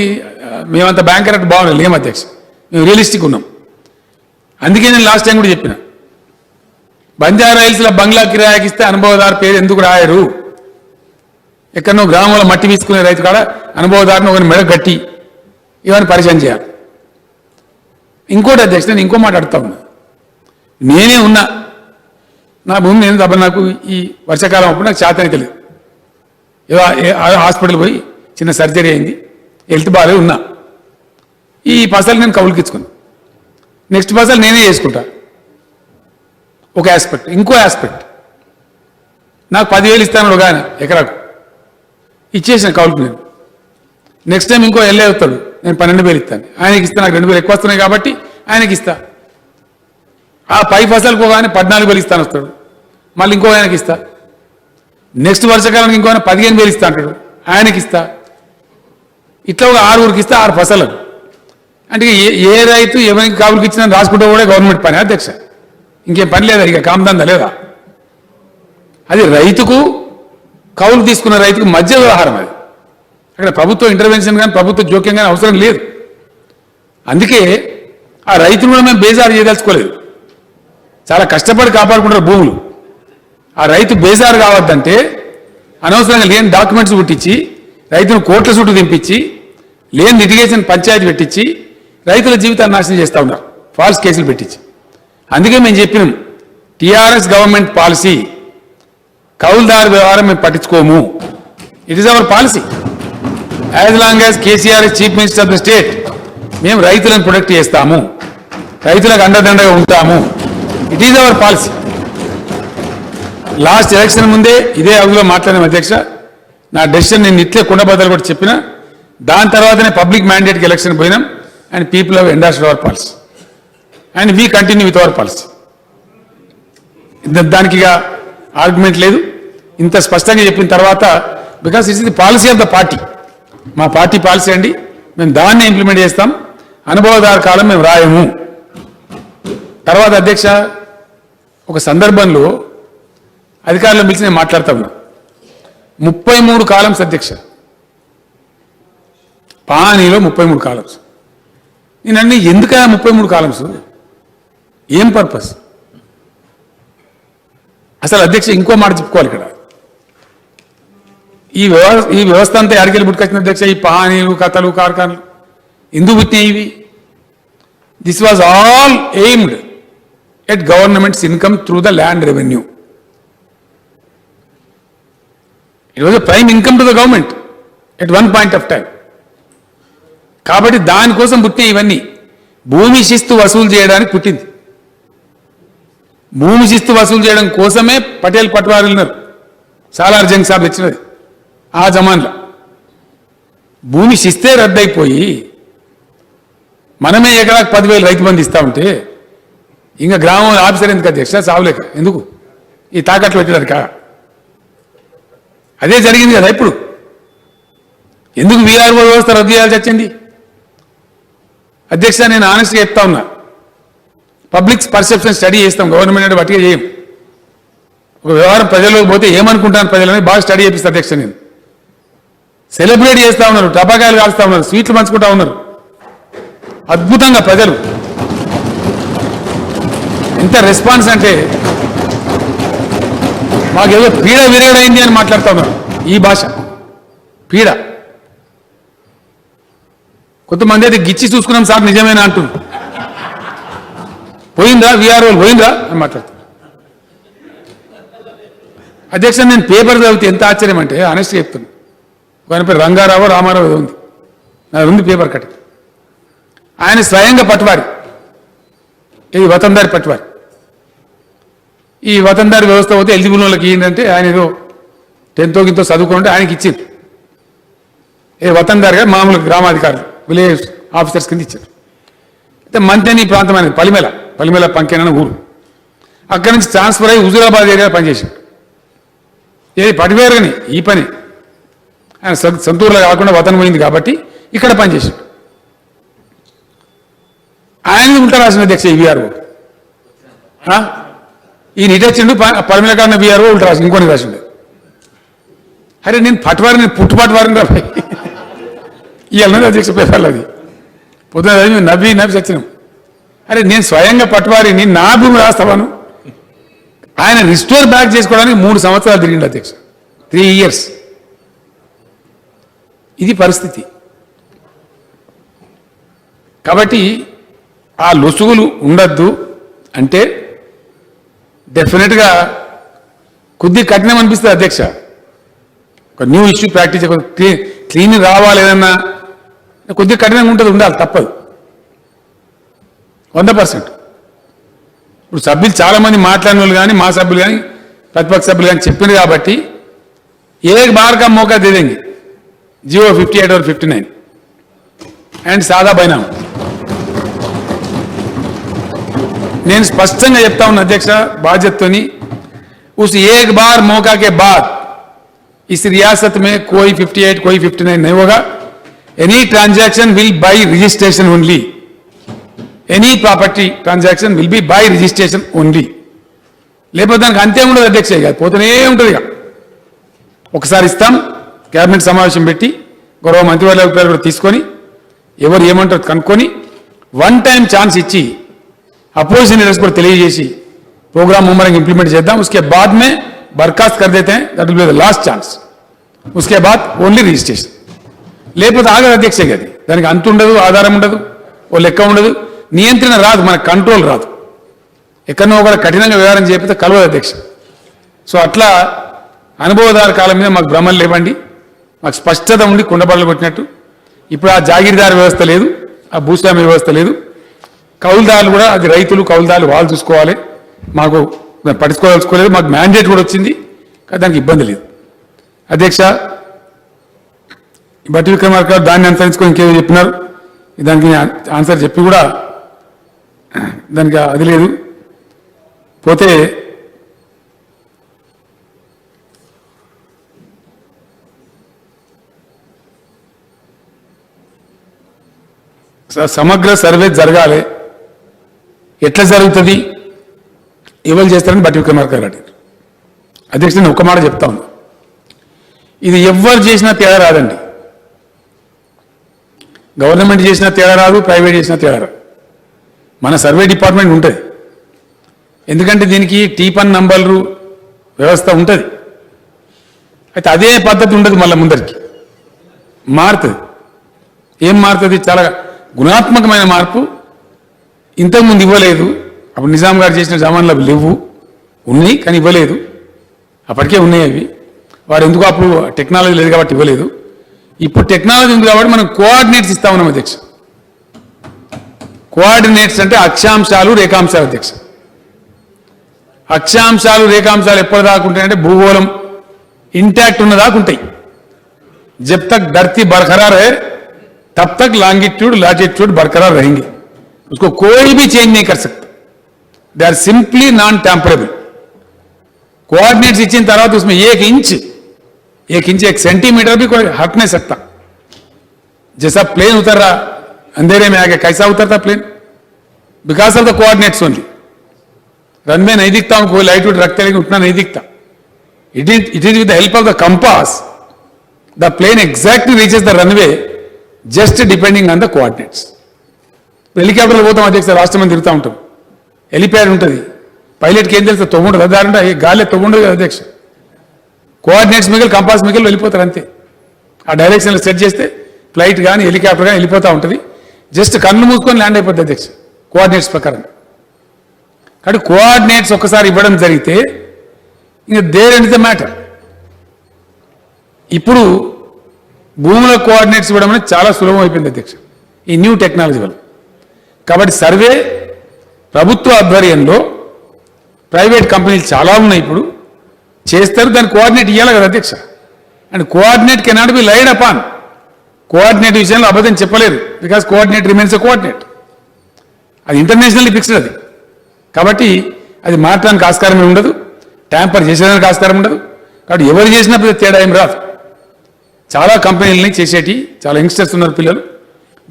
Speaker 1: మేమంత బ్యాంకరెట్ భావన లేము అధ్యక్ష, మేము రియలిస్టిక్ ఉన్నాం. అందుకే నేను లాస్ట్ టైం కూడా చెప్పిన, బంజారా హిల్స్లో బంగ్లా కిరాయికి ఇస్తే అనుభవదారు పేరు ఎందుకు రాయరు? ఎక్కడనో గ్రామంలో మట్టి తీసుకునే రైతు కాడ అనుభవదారుని ఒకరిని మెడ గట్టి ఇవన్నీ పరిచయం చేయాలి. ఇంకోటి అధ్యక్ష, నేను ఇంకో మాట అడుగుతా ఉన్నా. నేనే ఉన్నా, నా భూమి నేను తప్ప, నాకు ఈ వర్షాకాలం అప్పుడు నాకు చేతనే తెలియదు. ఏదో హాస్పిటల్ పోయి చిన్న సర్జరీ అయింది, హెల్త్ బాగాలే ఉన్నా. ఈ పసలు నేను కౌలుకి ఇచ్చుకున్నా. నెక్స్ట్ పసలు నేనే చేసుకుంటా. ఒక ఆస్పెక్ట్. ఇంకో ఆస్పెక్ట్, నాకు 10,000 ఇస్తాను ఒక ఆయన ఎకరాకు, ఇచ్చేసిన కౌలుకు నేను. నెక్స్ట్ టైం ఇంకో ఎల్ఏ అవుతాడు, నేను 12,000 ఇస్తాను, ఆయనకి ఇస్తాను. నాకు 2,000 ఎక్కువ వస్తున్నాయి కాబట్టి ఆయనకి ఇస్తా. ఆ పై ఫసలకు ఒక ఆయన 14,000 ఇస్తాను వస్తాడు, మళ్ళీ ఇంకో ఆయనకి ఇస్తా. నెక్స్ట్ వర్షకాలానికి ఇంకో ఆయన 15,000 ఇస్తా అంటాడు, ఆయనకి ఇస్తా. ఇట్లా ఒక 6 ఇస్తా, 6 ఫసలకు. అంటే ఏ రైతు ఎవరికి కౌలుకి ఇచ్చినా రాసుకుంటూ కూడా గవర్నమెంట్ పని అధ్యక్ష, ఇంకేం పని లేదా? ఇక కామదందా లేదా? అది రైతుకు, కౌలు తీసుకున్న రైతుకు మధ్య వ్యవహారం. అది అక్కడ ప్రభుత్వ ఇంటర్వెన్షన్ కానీ ప్రభుత్వ జోక్యం కానీ అవసరం లేదు. అందుకే ఆ రైతును కూడా మేము బేజారు చేయదలుచుకోలేదు. చాలా కష్టపడి కాపాడుకుంటారు భూములు. ఆ రైతు బేజారు కావద్దంటే అనవసరంగా లేని డాక్యుమెంట్స్ పుట్టించి, రైతును కోర్టుల చుట్టూ దింపించి, లేని లిటిగేషన్ పంచాయతీ పెట్టించి రైతుల జీవితాన్ని నాశనం చేస్తూ ఉన్నారు, ఫాల్స్ కేసులు పెట్టించి. అందుకే మేము చెప్పినాం, టీఆర్ఎస్ గవర్నమెంట్ పాలసీ, కౌలుదారు వ్యవహారం మేము పట్టించుకోము. It is our policy. As long as KCR chief minister of the state, మేము రైతులను ప్రొటెక్ట్ చేస్తాము, రైతులకు అండదండగా ఉంటాము. It is our policy. Last election ముందే ఇదే అవులో మాట్లాడిన అధ్యక్ష, నా డెసిషన్ నేను ఇట్లే కుండబద్దలు కూడా చెప్పిన. దాని తర్వాతనే పబ్లిక్ మ్యాండేట్కి ఎలక్షన్ పోయినాం. And people have endorsed hour policy and we continue with our policy. దానికి ఇక ఆర్గ్యుమెంట్ లేదు. ఇంత స్పష్టంగా చెప్పిన తర్వాత, because it's the policy of the party, మా పార్టీ పాలసీ అండి, మేము దాన్ని ఇంప్లిమెంట్ చేస్తాం. అనుభవదారు కాలం మేము రాయము. తర్వాత అధ్యక్ష, ఒక సందర్భంలో అధికారులను పిలిచి నేను మాట్లాడుతా ఉన్నా. 33 కాలమ్స్ అధ్యక్ష, పానీలో 33 కాలమ్స్. నేను అన్ని ఎందుక 33 కాలమ్స్, ఏం పర్పస్? అసలు అధ్యక్ష ఇంకో మాట చెప్పుకోవాలి ఇక్కడ. ఈ వ్యవస్థ అంతా ఎడకెళ్ళి పుట్టుకొచ్చిన అధ్యక్ష, ఈ పహానీలు కథలు కార్ఖానాలు ఎందుకు పుట్టినాయి ఇవి? This was all aimed at governments income through the land revenue. It was prime income to the government at one point of time. కాబట్టి దానికోసం పుట్టినాయి ఇవన్నీ. భూమి శిస్తు వసూలు చేయడానికి పుట్టింది. భూమి శిస్తు వసూలు చేయడం కోసమే పటేల్ పట్వారీలు ఉన్నారు. సాలార్ జంగ్ సాబ్ ఇచ్చినది ఆ జమాన్లో. భూమి శిస్తే రద్దయిపోయి మనమే ఎకరాకు 10,000 రైతు బంధు ఇస్తా ఉంటే ఇంకా గ్రామం ఆఫీసర్ ఎందుకు అధ్యక్ష? సావులేక ఎందుకు ఈ తాకట్లు పెట్టడానికి? అదే జరిగింది కదా ఇప్పుడు. ఎందుకు వీఆర్ఓ వ్యవస్థ రద్దు చేయాల్సి వచ్చింది? అధ్యక్ష నేను ఆనెస్ట్గా చెప్తా ఉన్నా, పబ్లిక్ పర్సెప్షన్ స్టడీ చేస్తాం, గవర్నమెంట్ అంటే బట్టిగా చేయం. ఒక వ్యవహారం ప్రజల్లోకి పోతే ఏమనుకుంటాను ప్రజలని బాగా స్టడీ చేపిస్తా అధ్యక్ష. నేను సెలబ్రేట్ చేస్తూ ఉన్నారు, టపాకాయలు కాలుస్తూ ఉన్నారు, స్వీట్లు పంచుకుంటా ఉన్నారు అద్భుతంగా ప్రజలు. ఎంత రెస్పాన్స్ అంటే మాకేదో పీడ విరగడైంది అని మాట్లాడుతూ ఉన్నారు. ఈ భాష పీడ. కొంతమంది అయితే గిచ్చి చూసుకున్నాం సార్ నిజమేనా అంటున్నారు. పోయిందా వీఆర్ఓలు పోయిందా అని మాట్లాడుతున్నారు. అధ్యక్ష నేను పేపర్ చదివితే ఎంత ఆశ్చర్యం అంటే ఆనెస్ట్గా చెప్తున్నాను. ఆయన పేరు రంగారావు రామారావు ఏదో ఉంది, నాకు ఉంది పేపర్ కట్. ఆయన స్వయంగా పట్వారి, ఇది వతందారి పట్వారి. ఈ వతందారి వ్యవస్థ పోతే ఎలిజిబుల్ వాళ్ళకి ఏంటంటే ఆయన ఏదో 10th గింతో చదువుకుంటే ఆయనకి ఇచ్చింది. వతందారిగా మామూలు గ్రామాధికారులు విలేజ్ ఆఫీసర్స్ కింద ఇచ్చారు. అయితే మంతెని ప్రాంతం అనేది పలిమెల పంకేనని ఊరు. అక్కడి నుంచి ట్రాన్స్ఫర్ అయ్యి హుజూరాబాద్ ఏరియాలో పనిచేశాడు. ఏది పటివేరుగాని ఈ పని ఆయన సొంతూరులో కాకుండా వతన పోయింది కాబట్టి ఇక్కడ పనిచేశాడు. ఆయన ఉంటా రాసిన అధ్యక్ష ఈ వీఆర్ఓ. ఈయన ఇటు వచ్చిండు పలిమెల కాడిన వీఆర్ఓ ఉల్టా రాసి ఇంకొని రాసిండు. అరే నేను పట్వారిని పుట్టుపట్వారిని రా ఇవాళ అధ్యక్ష పేపర్లు అది పొద్దున నవ్వి చచ్చినాం. అరే నేను స్వయంగా పట్వారిని, నా భూమి రాస్తావాను. ఆయన రిస్టోర్ బ్యాక్ చేసుకోవడానికి 3 సంవత్సరాలు తిరిగింది అధ్యక్ష, 3 years. ఇది పరిస్థితి. కాబట్టి ఆ లొసుగులు ఉండద్దు అంటే డెఫినెట్గా కొద్ది కఠినం అనిపిస్తుంది అధ్యక్ష. ఒక న్యూ ఇష్యూ ప్రాక్టీస్ క్లీన్ రావాలి, ఏదన్నా కొద్దిగా కఠినంగా ఉంటుంది, ఉండాలి, తప్పదు 100%. ఇప్పుడు సభ్యులు చాలామంది మాట్లాడిన వాళ్ళు కానీ మా సభ్యులు కానీ ప్రతిపక్ష సభ్యులు కానీ చెప్పింది కాబట్టి एक बार का मौका दे देंगे, जियो 58 और 59 एंड सादा बैनाम. నేను స్పష్టంగా చెప్తా ఉన్నా అధ్యక్ష బాధ్యతతోని, उस एक बार मौका के बाद इस रियासत में कोई 58 कोई 59 नहीं होगा. Any transaction will buy registration only. Any property transaction will be bye registration only. లేకపోతే దానికి అంతే ఉండదు అధ్యక్ష, ఇక పోతూనే ఉంటుంది. ఇక ఒకసారి ఇస్తాం, కేబినెట్ సమావేశం పెట్టి గౌరవ మంత్రివర్గ అభిప్రాయాలు కూడా తీసుకొని ఎవరు ఏమంటారు కనుక్కొని 1 time ఛాన్స్ ఇచ్చి अपोजिशन लीडर्स को తెలియజేసి प्रोग्राम मुम्मरंग इंप्लीमेंट చేద్దాం. उसके बाद में बर्खास्त कर देते हैं, that will be the last chance. उसके बाद ओनली रजिस्ट्रेशन. లేకపోతే ఆగదు అధ్యక్ష. అది దానికి అంత ఉండదు, ఆధారం ఉండదు, ఓ లెక్క ఉండదు, నియంత్రణ రాదు, మన కంట్రోల్ రాదు. ఎక్కడో ఒక కఠినంగా వ్యవహారం చేయకపోతే కలవదు అధ్యక్ష. సో అట్లా అనుభవదారు కాలం మీద మాకు భ్రమలు లేవండి, మాకు స్పష్టత ఉండి కుండబళ్ళు కొట్టినట్టు. ఇప్పుడు ఆ జాగీర్దార్ వ్యవస్థ లేదు, ఆ భూస్వామ్య వ్యవస్థ లేదు. కౌలుదారులు కూడా అది రైతులు కౌలుదారులు వాళ్ళు చూసుకోవాలి, మాకు పట్టించుకోదలుచుకోలేదు. మాకు మ్యాండేట్ కూడా వచ్చింది, కానీ దానికి ఇబ్బంది లేదు అధ్యక్ష. బట్టి విక్రమార్క గారు దాన్ని అనుసరించుకొని ఇంకేదో చెప్పినారు, దానికి ఆన్సర్ చెప్పి కూడా దానికి అది లేదు. పోతే సమగ్ర సర్వే జరగాలి, ఎట్లా జరుగుతుంది, ఎవరు చేస్తారని బట్టి విక్రమార్క గారు అడిగారు అధ్యక్ష. నేను ఒక మాట చెప్తా ఉన్నా, ఇది ఎవరు చేసినా తేడా రాదండి. గవర్నమెంట్ చేసిన తేడా రాదు, ప్రైవేట్ చేసిన తేడా రాదు. మన సర్వే డిపార్ట్మెంట్ ఉంటుంది. ఎందుకంటే దీనికి టీపన్ నంబర్లు వ్యవస్థ ఉంటుంది. అయితే అదే పద్ధతి ఉండదు, మళ్ళీ ముందరికి మారుతుంది. ఏం మారుతుంది? చాలా గుణాత్మకమైన మార్పు. ఇంతకుముందు ఇవ్వలేదు. అప్పుడు నిజాం గారు చేసిన జమాన్లు అవి లేవు, ఉన్నాయి కానీ ఇవ్వలేదు. అప్పటికే ఉన్నాయి అవి. వాడు ఎందుకు అప్పుడు టెక్నాలజీ లేదు కాబట్టి ఇవ్వలేదు. ఇప్పుడు టెక్నాలజీ ఉంది కాబట్టి మనం కోఆర్డినేట్స్ ఇస్తా ఉన్నాం అధ్యక్ష. కోఆర్డినేట్స్ అంటే అక్షాంశాలు, రేఖాంశాలు అధ్యక్ష. అక్షాంశాలు, రేఖాంశాలు ఎప్పుడు దాకా ఉంటాయంటే భూగోళం ఇంటాక్ట్ ఉన్న దాకా ఉంటాయి. जब तक धरती बरकरार है तब तक लॉन्गिट्यूड लैटिट्यूड बरकरार रहेंगे, उसको कोई भी चेंज नहीं कर सकता. They are simply non tamperable. Coordinates इच्छिन तरह उसमें एक इंच 1 सेंटीमीटर भी कोई हट नहीं सकता. जैसा प्लेन उतर रहा अंधेरे में आगे, कैसा उतरता plane? Because of the coordinates only. Runway नहीं दिखता हूं, कोई लाइट रखते लेकिन उतना नहीं दिखता. It is with the help of the compass the plane exactly reaches the runway just depending on the coordinates. హెలికాప్టర్లో పోతాం అధ్యక్ష, రాష్ట్రం మీద తిరుగుతూ ఉంటాం. హెలిప్యాడ్ ఉంటుంది, పైలట్కి ఏం తెలుస్తుంది? తొవ్వుంటుంది. అదారంటే గాలి తొవ్వుండదు కదా అధ్యక్ష. కోఆర్డినేట్స్ మిగిలి కంపాస్ మిగిలి వెళ్ళిపోతారు అంతే. ఆ డైరెక్షన్లో సెట్ చేస్తే ఫ్లైట్ కానీ హెలికాప్టర్ కానీ వెళ్ళిపోతూ ఉంటుంది. జస్ట్ కన్ను మూసుకొని ల్యాండ్ అయిపోతుంది అధ్యక్ష కోఆర్డినేట్స్ ప్రకారం. కాబట్టి కోఆర్డినేట్స్ ఒక్కసారి ఇవ్వడం జరిగితే ఇంకా దేర్ ఎండ్ ద మ్యాటర్. ఇప్పుడు భూముల కోఆర్డినేట్స్ ఇవ్వడం అనేది చాలా సులభం అయిపోయింది అధ్యక్ష ఈ న్యూ టెక్నాలజీ వల్ల. కాబట్టి సర్వే ప్రభుత్వ ఆధ్వర్యంలో ప్రైవేట్ కంపెనీలు చాలా ఉన్నాయి, ఇప్పుడు చేస్తారు. దాని కోఆర్డినేట్ ఇవ్వాలి కదా అధ్యక్ష. And coordinate cannot be lied upon. Coordinate విషయంలో అబద్ధం చెప్పలేరు, because coordinate remains a coordinate. అది ఇంటర్నేషనల్లీ ఫిక్స్డ్ అది. కాబట్టి అది మార్చడానికి ఆస్కారమే ఉండదు, ట్యాంపర్ చేసేదానికి ఆస్కారం ఉండదు. కాబట్టి ఎవరు చేసినా తేడా ఏం రాదు. చాలా కంపెనీలని చేసేటి చాలా యంగ్స్టర్స్ ఉన్నారు, పిల్లలు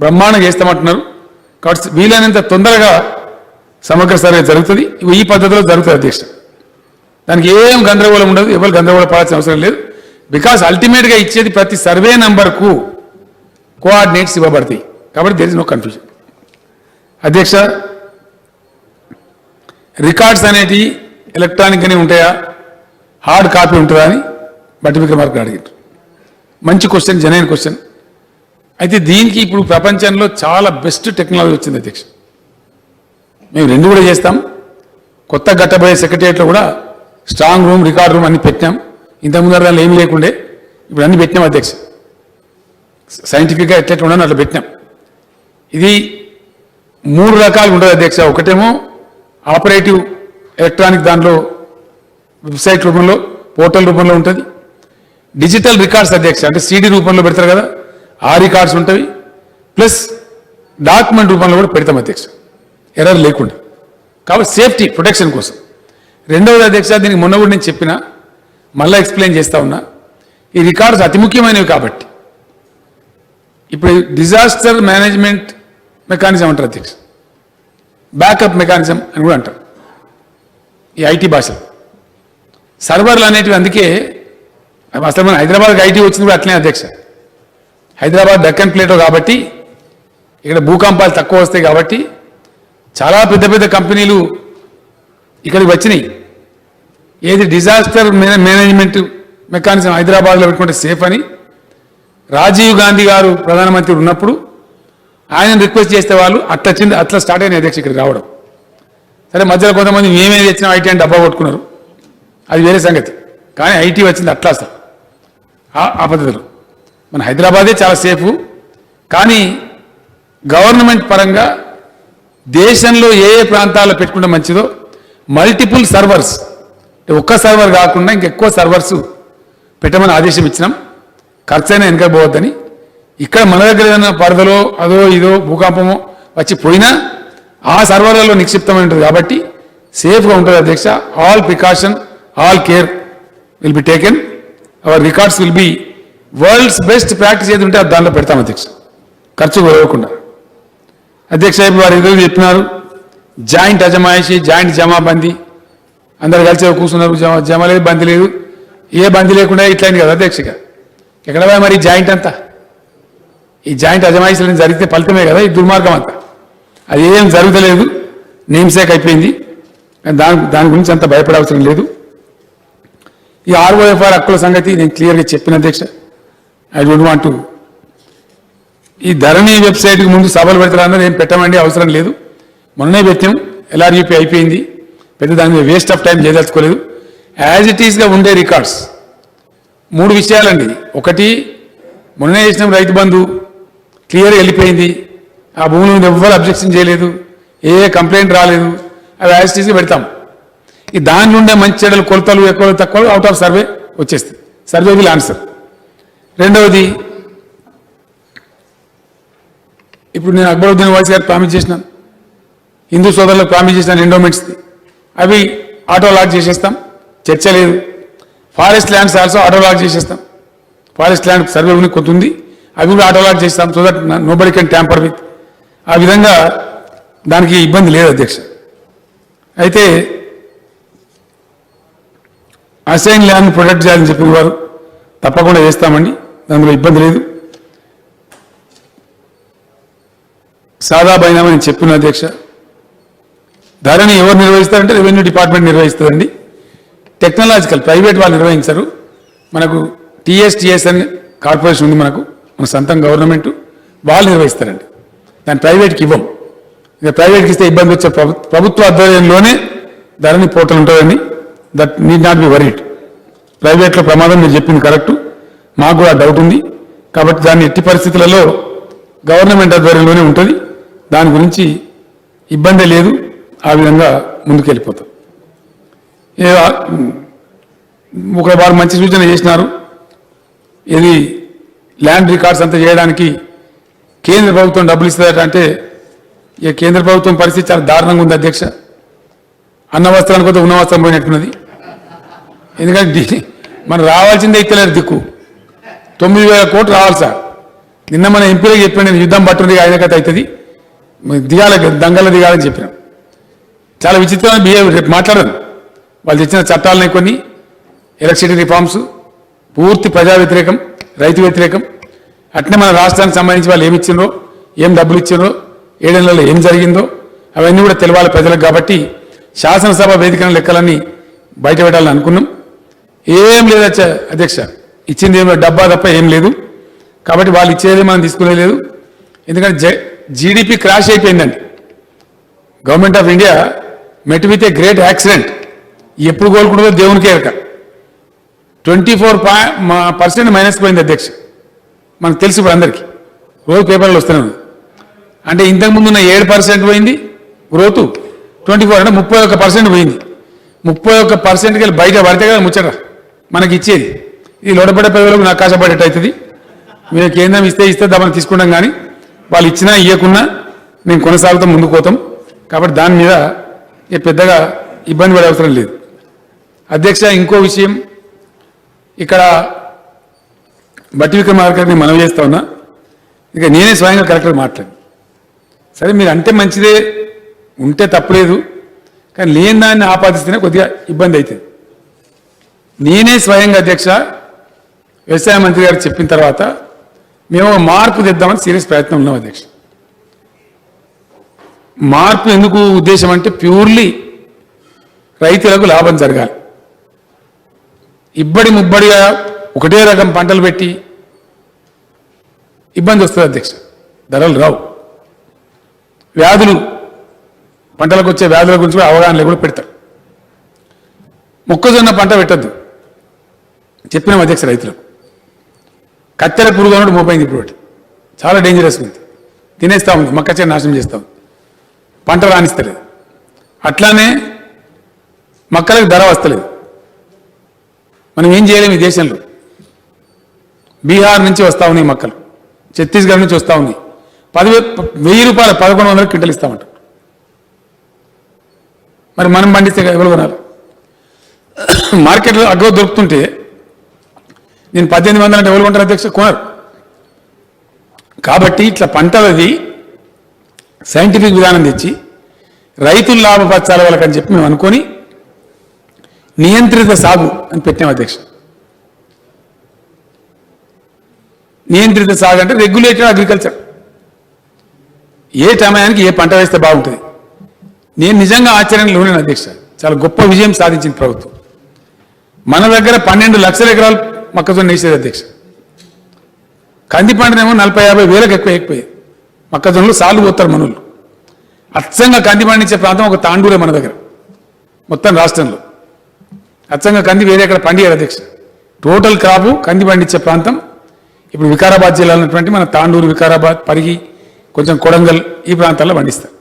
Speaker 1: బ్రహ్మాండంగా చేస్తామంటున్నారు. కాబట్టి వీలైనంత తొందరగా సమగ్ర సర్వే జరుగుతుంది. ఈ పద్ధతిలో జరుగుతుంది అధ్యక్ష. దానికి ఏం గందరగోళం ఉండదు, ఎవరు గందరగోళ పడాల్సిన అవసరం లేదు. బికాస్ అల్టిమేట్గా ఇచ్చేది ప్రతి సర్వే నంబర్కు కోఆర్డినేట్స్ ఇవ్వబడతాయి. కాబట్టి దేర్ ఇస్ నో కన్ఫ్యూజన్. అధ్యక్ష, రికార్డ్స్ అనేటివి ఎలక్ట్రానిక్గానే ఉంటాయా, హార్డ్ కాపీ ఉంటుందా అని బట్టి విక్రమార్క అడిగారు. మంచి క్వశ్చన్, జనైన క్వశ్చన్. అయితే దీనికి ఇప్పుడు ప్రపంచంలో చాలా బెస్ట్ టెక్నాలజీ వచ్చింది అధ్యక్ష. మేము రెండు కూడా చేస్తాం. కొత్త గట్టబోయే సెక్రటరియట్లో కూడా స్ట్రాంగ్ రూమ్, రికార్డ్ రూమ్ అన్ని పెట్టినాం. ఇంతకుముందు దానిలో ఏమి లేకుండే, ఇప్పుడు అన్ని పెట్టినాం అధ్యక్ష. సైంటిఫిక్గా ఎట్లెట్లా ఉండని అట్లా పెట్టినాం. ఇది 3 రకాలు ఉంటుంది అధ్యక్ష. ఒకటేమో ఆపరేటివ్ ఎలక్ట్రానిక్, దాంట్లో వెబ్సైట్ రూపంలో, పోర్టల్ రూపంలో ఉంటుంది. డిజిటల్ రికార్డ్స్ అధ్యక్ష, అంటే సీడీ రూపంలో పెడతారు కదా, ఆ రికార్డ్స్ ఉంటాయి. ప్లస్ డాక్యుమెంట్ రూపంలో కూడా పెడతాం అధ్యక్ష, ఎర్రర్ లేకుండా. కాబట్టి సేఫ్టీ ప్రొటెక్షన్ కోసం. రెండవది అధ్యక్ష, దీనికి మొన్న కూడా నేను చెప్పిన, మళ్ళీ ఎక్స్ప్లెయిన్ చేస్తా ఉన్నా. ఈ రికార్డ్స్ అతి ముఖ్యమైనవి కాబట్టి ఇప్పుడు డిజాస్టర్ మేనేజ్మెంట్ మెకానిజం అంటారు అధ్యక్ష, బ్యాకప్ మెకానిజం అని కూడా అంటారు ఈ ఐటీ భాషలో. సర్వర్లు అనేటివి అందుకే అసలు మన హైదరాబాద్కి ఐటీ వచ్చింది కూడా అట్లనే అధ్యక్ష. హైదరాబాద్ డక్కన్ ప్లేటో కాబట్టి ఇక్కడ భూకంపాలు తక్కువ వస్తాయి కాబట్టి చాలా పెద్ద పెద్ద కంపెనీలు ఇక్కడికి వచ్చినాయి. ఏది డిజాస్టర్ మేనేజ్మెంట్ మెకానిజం హైదరాబాద్లో పెట్టుకుంటే సేఫ్ అని రాజీవ్ గాంధీ గారు ప్రధానమంత్రి ఉన్నప్పుడు ఆయన రిక్వెస్ట్ చేస్తే వాళ్ళు అట్లా స్టార్ట్ అయిన అధ్యక్ష ఇక్కడికి రావడం. సరే, మధ్యలో కొంతమంది మేమేది తెచ్చినా ఐటీ అని డబ్బా కొట్టుకున్నారు, అది వేరే సంగతి. కానీ ఐటీ వచ్చింది అట్లా అసలు ఆ పద్ధతిలో. మన హైదరాబాదే చాలా సేఫ్. కానీ గవర్నమెంట్ పరంగా దేశంలో ఏ ఏ ప్రాంతాల్లో పెట్టుకుంటే మంచిదో మల్టిపుల్ సర్వర్స్, ఒక్క సర్వర్ కాకుండా ఇంకెక్కువ సర్వర్స్ పెట్టమని ఆదేశం ఇచ్చినాం. ఖర్చు అయినా వెనకపోవద్దని. ఇక్కడ మన దగ్గర ఏదైనా పరదలో అదో ఇదో భూకంపమో వచ్చి పోయినా ఆ సర్వర్లలో నిక్షిప్తమై ఉంటుంది కాబట్టి సేఫ్గా ఉంటుంది అధ్యక్ష. All precaution, all care will be taken. Our records will be world's best practice ఏది ఉంటే అది దానిలో పెడతాం అధ్యక్ష, ఖర్చు పోకుండా. అధ్యక్ష, ఇప్పుడు వారు ఈరోజు చెప్పినారు జాయింట్ అజమాయిషి, జాయింట్ జమాబందీ, అందరు కలిసి కూర్చున్నారు, జమ లేదు, బందీ లేదు. ఏ బందీ లేకుండా ఇట్లయింది కదా అధ్యక్షగా. ఎక్కడ మరి జాయింట్ అంతా ఈ జాయింట్ అజమాయిషీలను జరిగితే ఫలితమే కదా ఈ దుర్మార్గం అంతా. అది ఏం జరుగుతలేదు, నేమ్సేక్ అయిపోయింది. దాని గురించి అంత భయపడవసరం లేదు. ఈ ఆర్ఓఎఫ్ఆర్ హక్కుల సంగతి నేను క్లియర్గా చెప్పిన అధ్యక్ష. ఐ డోంట్ వాంట్ టు ఈ ధరణి వెబ్సైట్కి ముందు సభలు పెడతారన్నది ఏం పెట్టమండి, అవసరం లేదు. మొన్నే పెట్టాం, ఎల్ఆర్యూపీ అయిపోయింది, పెద్ద దాని మీద వేస్ట్ ఆఫ్ టైం చేయదలుచుకోలేదు. యాజ్ ఇట్ ఈస్గా ఉండే రికార్డ్స్ 3 విషయాలండి. ఒకటి, మొన్నే చేసినాం రైతు బంధు, క్లియర్గా వెళ్ళిపోయింది, ఆ భూముల మీద ఎవ్వరు అబ్జెక్షన్ చేయలేదు, ఏ కంప్లైంట్ రాలేదు, అవి యాజ్ ఇట్ ఈస్గా పెడతాం. ఈ దాని నుండే మంచి చెడ్డలు కొలతలు ఎక్కువ తక్కువ అవుట్ ఆఫ్ సర్వే వచ్చేస్తుంది. Survey will answer. రెండవది, ఇప్పుడు నేను అక్బరుద్దీన్ వాయిస్ గారికి ప్రామిస్ చేసినాను, హిందూ సోదరులకు ప్రామిస్ చేసినాను ఎండోమెంట్స్ది, అవి ఆటో లాక్ చేసేస్తాం, చర్చ లేదు. Forest lands also auto lock చేసేస్తాం. ఫారెస్ట్ ల్యాండ్ సర్వే కొంత ఉంది, అవి కూడా ఆటో లాక్ చేస్తాం, so that nobody can tamper with. ఆ విధంగా దానికి ఇబ్బంది లేదు అధ్యక్ష. అయితే అసైన్ ల్యాండ్ ప్రొటెక్ట్ చేయాలని చెప్పిన వారు తప్పకుండా చేస్తామండి, దానిలో ఇబ్బంది లేదు. సాదా బైనామని చెప్పిన అధ్యక్ష. ధరణి ఎవరు నిర్వహిస్తారంటే రెవెన్యూ డిపార్ట్మెంట్ నిర్వహిస్తుందండి. టెక్నాలజికల్ ప్రైవేట్ వాళ్ళు నిర్వహించరు. మనకు టీఎస్టీఎస్ అని కార్పొరేషన్ ఉంది, మన సొంతం గవర్నమెంట్, వాళ్ళు నిర్వహిస్తారండి. దాన్ని ప్రైవేట్కి ఇవ్వం. ఇక ప్రైవేట్కి ఇస్తే ఇబ్బంది వచ్చే ప్రభుత్వ ఆధ్వర్యంలోనే ధరణి పోర్టల్ ఉంటుందండి. That need not be worried. ప్రైవేట్లో ప్రమాదం మీరు చెప్పింది కరెక్టు, మాకు కూడా డౌట్ ఉంది. కాబట్టి దాన్ని ఎట్టి పరిస్థితులలో గవర్నమెంట్ ఆధ్వర్యంలోనే ఉంటుంది. దాని గురించి ఇబ్బంది లేదు. ఆ విధంగా ముందుకెళ్ళిపోతాం. ఒక వారు మంచి సూచన చేసినారు, ఇది ల్యాండ్ రికార్డ్స్ అంతా చేయడానికి కేంద్ర ప్రభుత్వం డబ్బులు ఇస్తుందట. అంటే ఇక కేంద్ర ప్రభుత్వం పరిస్థితి చాలా దారుణంగా ఉంది అధ్యక్ష. అన్న వస్త్రానికి కొద్దిగా ఉన్న వస్త్రం పోయినట్టున్నది. ఎందుకంటే మనం రావాల్సిందే ఇస్తలేరు దిక్కు. 9,000 కోట్లు రావాలి సార్. నిన్న మన ఎంపీలకు చెప్పిన, నేను యుద్ధం పట్టుంది ఆయన కథ అవుతుంది, దిగాల దంగల దిగాలని చెప్పినాం. చాలా విచిత్రమైన బిహేవియర్. రేపు మాట్లాడను. వాళ్ళు తెచ్చిన చట్టాలని కొన్ని ఎలక్ట్రిసిటీ రిఫార్మ్స్ పూర్తి ప్రజా వ్యతిరేకం, రైతు వ్యతిరేకం. అట్నే మన రాష్ట్రానికి సంబంధించి వాళ్ళు ఏమి ఇచ్చినరో, ఏం డబ్బులు ఇచ్చినరో, 7 నెలల్లో ఏం జరిగిందో అవన్నీ కూడా తెలవాలి ప్రజలకు. కాబట్టి శాసనసభ వేదికల లెక్కలన్నీ బయట పెట్టాలని అనుకున్నాం. ఏం లేదు అధ్యక్ష, ఇచ్చింది ఏమో డబ్బా తప్ప ఏం లేదు. కాబట్టి వాళ్ళు ఇచ్చేది మనం తీసుకునేలేదు. ఎందుకంటే జీడిపి క్రాష్ అయిపోయిందండి. Government of India met with a great accident. ఎప్పుడు కోలుకుంటుందో దేవునికి ఎరక. 24% మైనస్ పోయింది అధ్యక్ష. మనకు తెలుసు ఇప్పుడు అందరికీ, రోజు పేపర్లు వస్తూనే ఉంది. అంటే ఇంతకుముందు ఉన్న 7% పోయింది గ్రోత్, 24 అంటే 31% పోయింది. 31%కి వెళ్ళి బయట పడితే కదా ముచ్చట మనకి ఇచ్చేది. ఇది లోటపడే పేదలకు నాకు ఆశపడేట్టు అవుతుంది. మీరు కేంద్రం ఇస్తే దాన్ని తీసుకుంటాం, కానీ వాళ్ళు ఇచ్చినా ఇవ్వకున్నా మేము కొనసాగుతాం, ముందుకు పోతాం. కాబట్టి దాని మీద పెద్దగా ఇబ్బంది పడే అవసరం లేదు అధ్యక్ష. ఇంకో విషయం, ఇక్కడ బట్టి విక్రమార్క గారిని మనవి చేస్తా ఉన్నా, ఇక నేనే స్వయంగా కలెక్టర్ మాట్లాడి, సరే మీరు అంటే మంచిదే, ఉంటే తప్పులేదు, కానీ లేని దాన్ని ఆపాదిస్తేనే కొద్దిగా ఇబ్బంది అవుతుంది. నేనే స్వయంగా అధ్యక్ష వ్యవసాయ మంత్రి గారు చెప్పిన తర్వాత మేము మార్పు తెద్దామని సీరియస్ ప్రయత్నం ఉన్నాం అధ్యక్ష. మార్పు ఎందుకు ఉద్దేశం అంటే ప్యూర్లీ రైతులకు లాభం జరగాలి. ఇబ్బడి ముబ్బడిగా ఒకటే రకం పంటలు పెట్టి ఇబ్బంది వస్తుంది అధ్యక్ష, ధరలు రావు. వ్యాధులు, పంటలకు వచ్చే వ్యాధుల గురించి కూడా అవగాహనలు కూడా పెడతారు. మొక్కజొన్న పంట పెట్టద్దు చెప్పినాం అధ్యక్ష రైతులకు. కత్తెర పురుగు అన్నట్టు మోపైంది ఇప్పుడు, చాలా డేంజరస్ ఉంది, తినేస్తూ ఉంది, మొక్కచే నాశనం చేస్తూ ఉంది, పంట రాణిస్తలేదు. అట్లానే మొక్కలకు ధర వస్తలేదు. మనం ఏం చేయలేము ఈ దేశంలో. బీహార్ నుంచి వస్తూ ఉన్నాయి మొక్కలు, ఛత్తీస్గఢ్ నుంచి వస్తూ ఉన్నాయి, 10,000 రూపాయలు 1,100 క్వింటలు ఇస్తామంట. మరి మనం పండిస్తే ఎవరు కొనాలి? మార్కెట్లో అగ్రో దొరుకుతుంటే నేను 1,800 అంటే ఎవరు కొంటారు అధ్యక్ష? కొనరు. కాబట్టి ఇట్లా పంటలది సైంటిఫిక్ విధానం తెచ్చి రైతులు లాభపరచాలి వాళ్ళకని చెప్పి మేము అనుకొని నియంత్రిత సాగు అని పెట్టాం అధ్యక్ష. నియంత్రిత సాగు అంటే రెగ్యులేటెడ్ అగ్రికల్చర్. ఏ సమయానికి ఏ పంట వేస్తే బాగుంటుంది. నేను నిజంగా ఆశ్చర్యంలో ఉన్నాను అధ్యక్ష. చాలా గొప్ప విజయం సాధించింది ప్రభుత్వం. మన దగ్గర 12 లక్షల ఎకరాలు మొక్కజొన్న వేసేది అధ్యక్ష. కంది పంటనేమో 40-50 వేలకు ఎక్కువైపోయాయి. మొక్కజొన్నలు సాలు పోతారు మనోళ్ళు. అచ్చంగా కంది పండించే ప్రాంతం ఒక తాండూరే మన దగ్గర మొత్తం రాష్ట్రంలో. అచ్చంగా కంది వేరే ఎక్కడ పండియారు అధ్యక్ష. టోటల్ క్రాపు కంది పండించే ప్రాంతం ఇప్పుడు వికారాబాద్ జిల్లాలో ఉన్నటువంటి మన తాండూరు, వికారాబాద్, పరిగి, కొంచెం కొడంగల్ ఈ ప్రాంతాల్లో పండిస్తారు.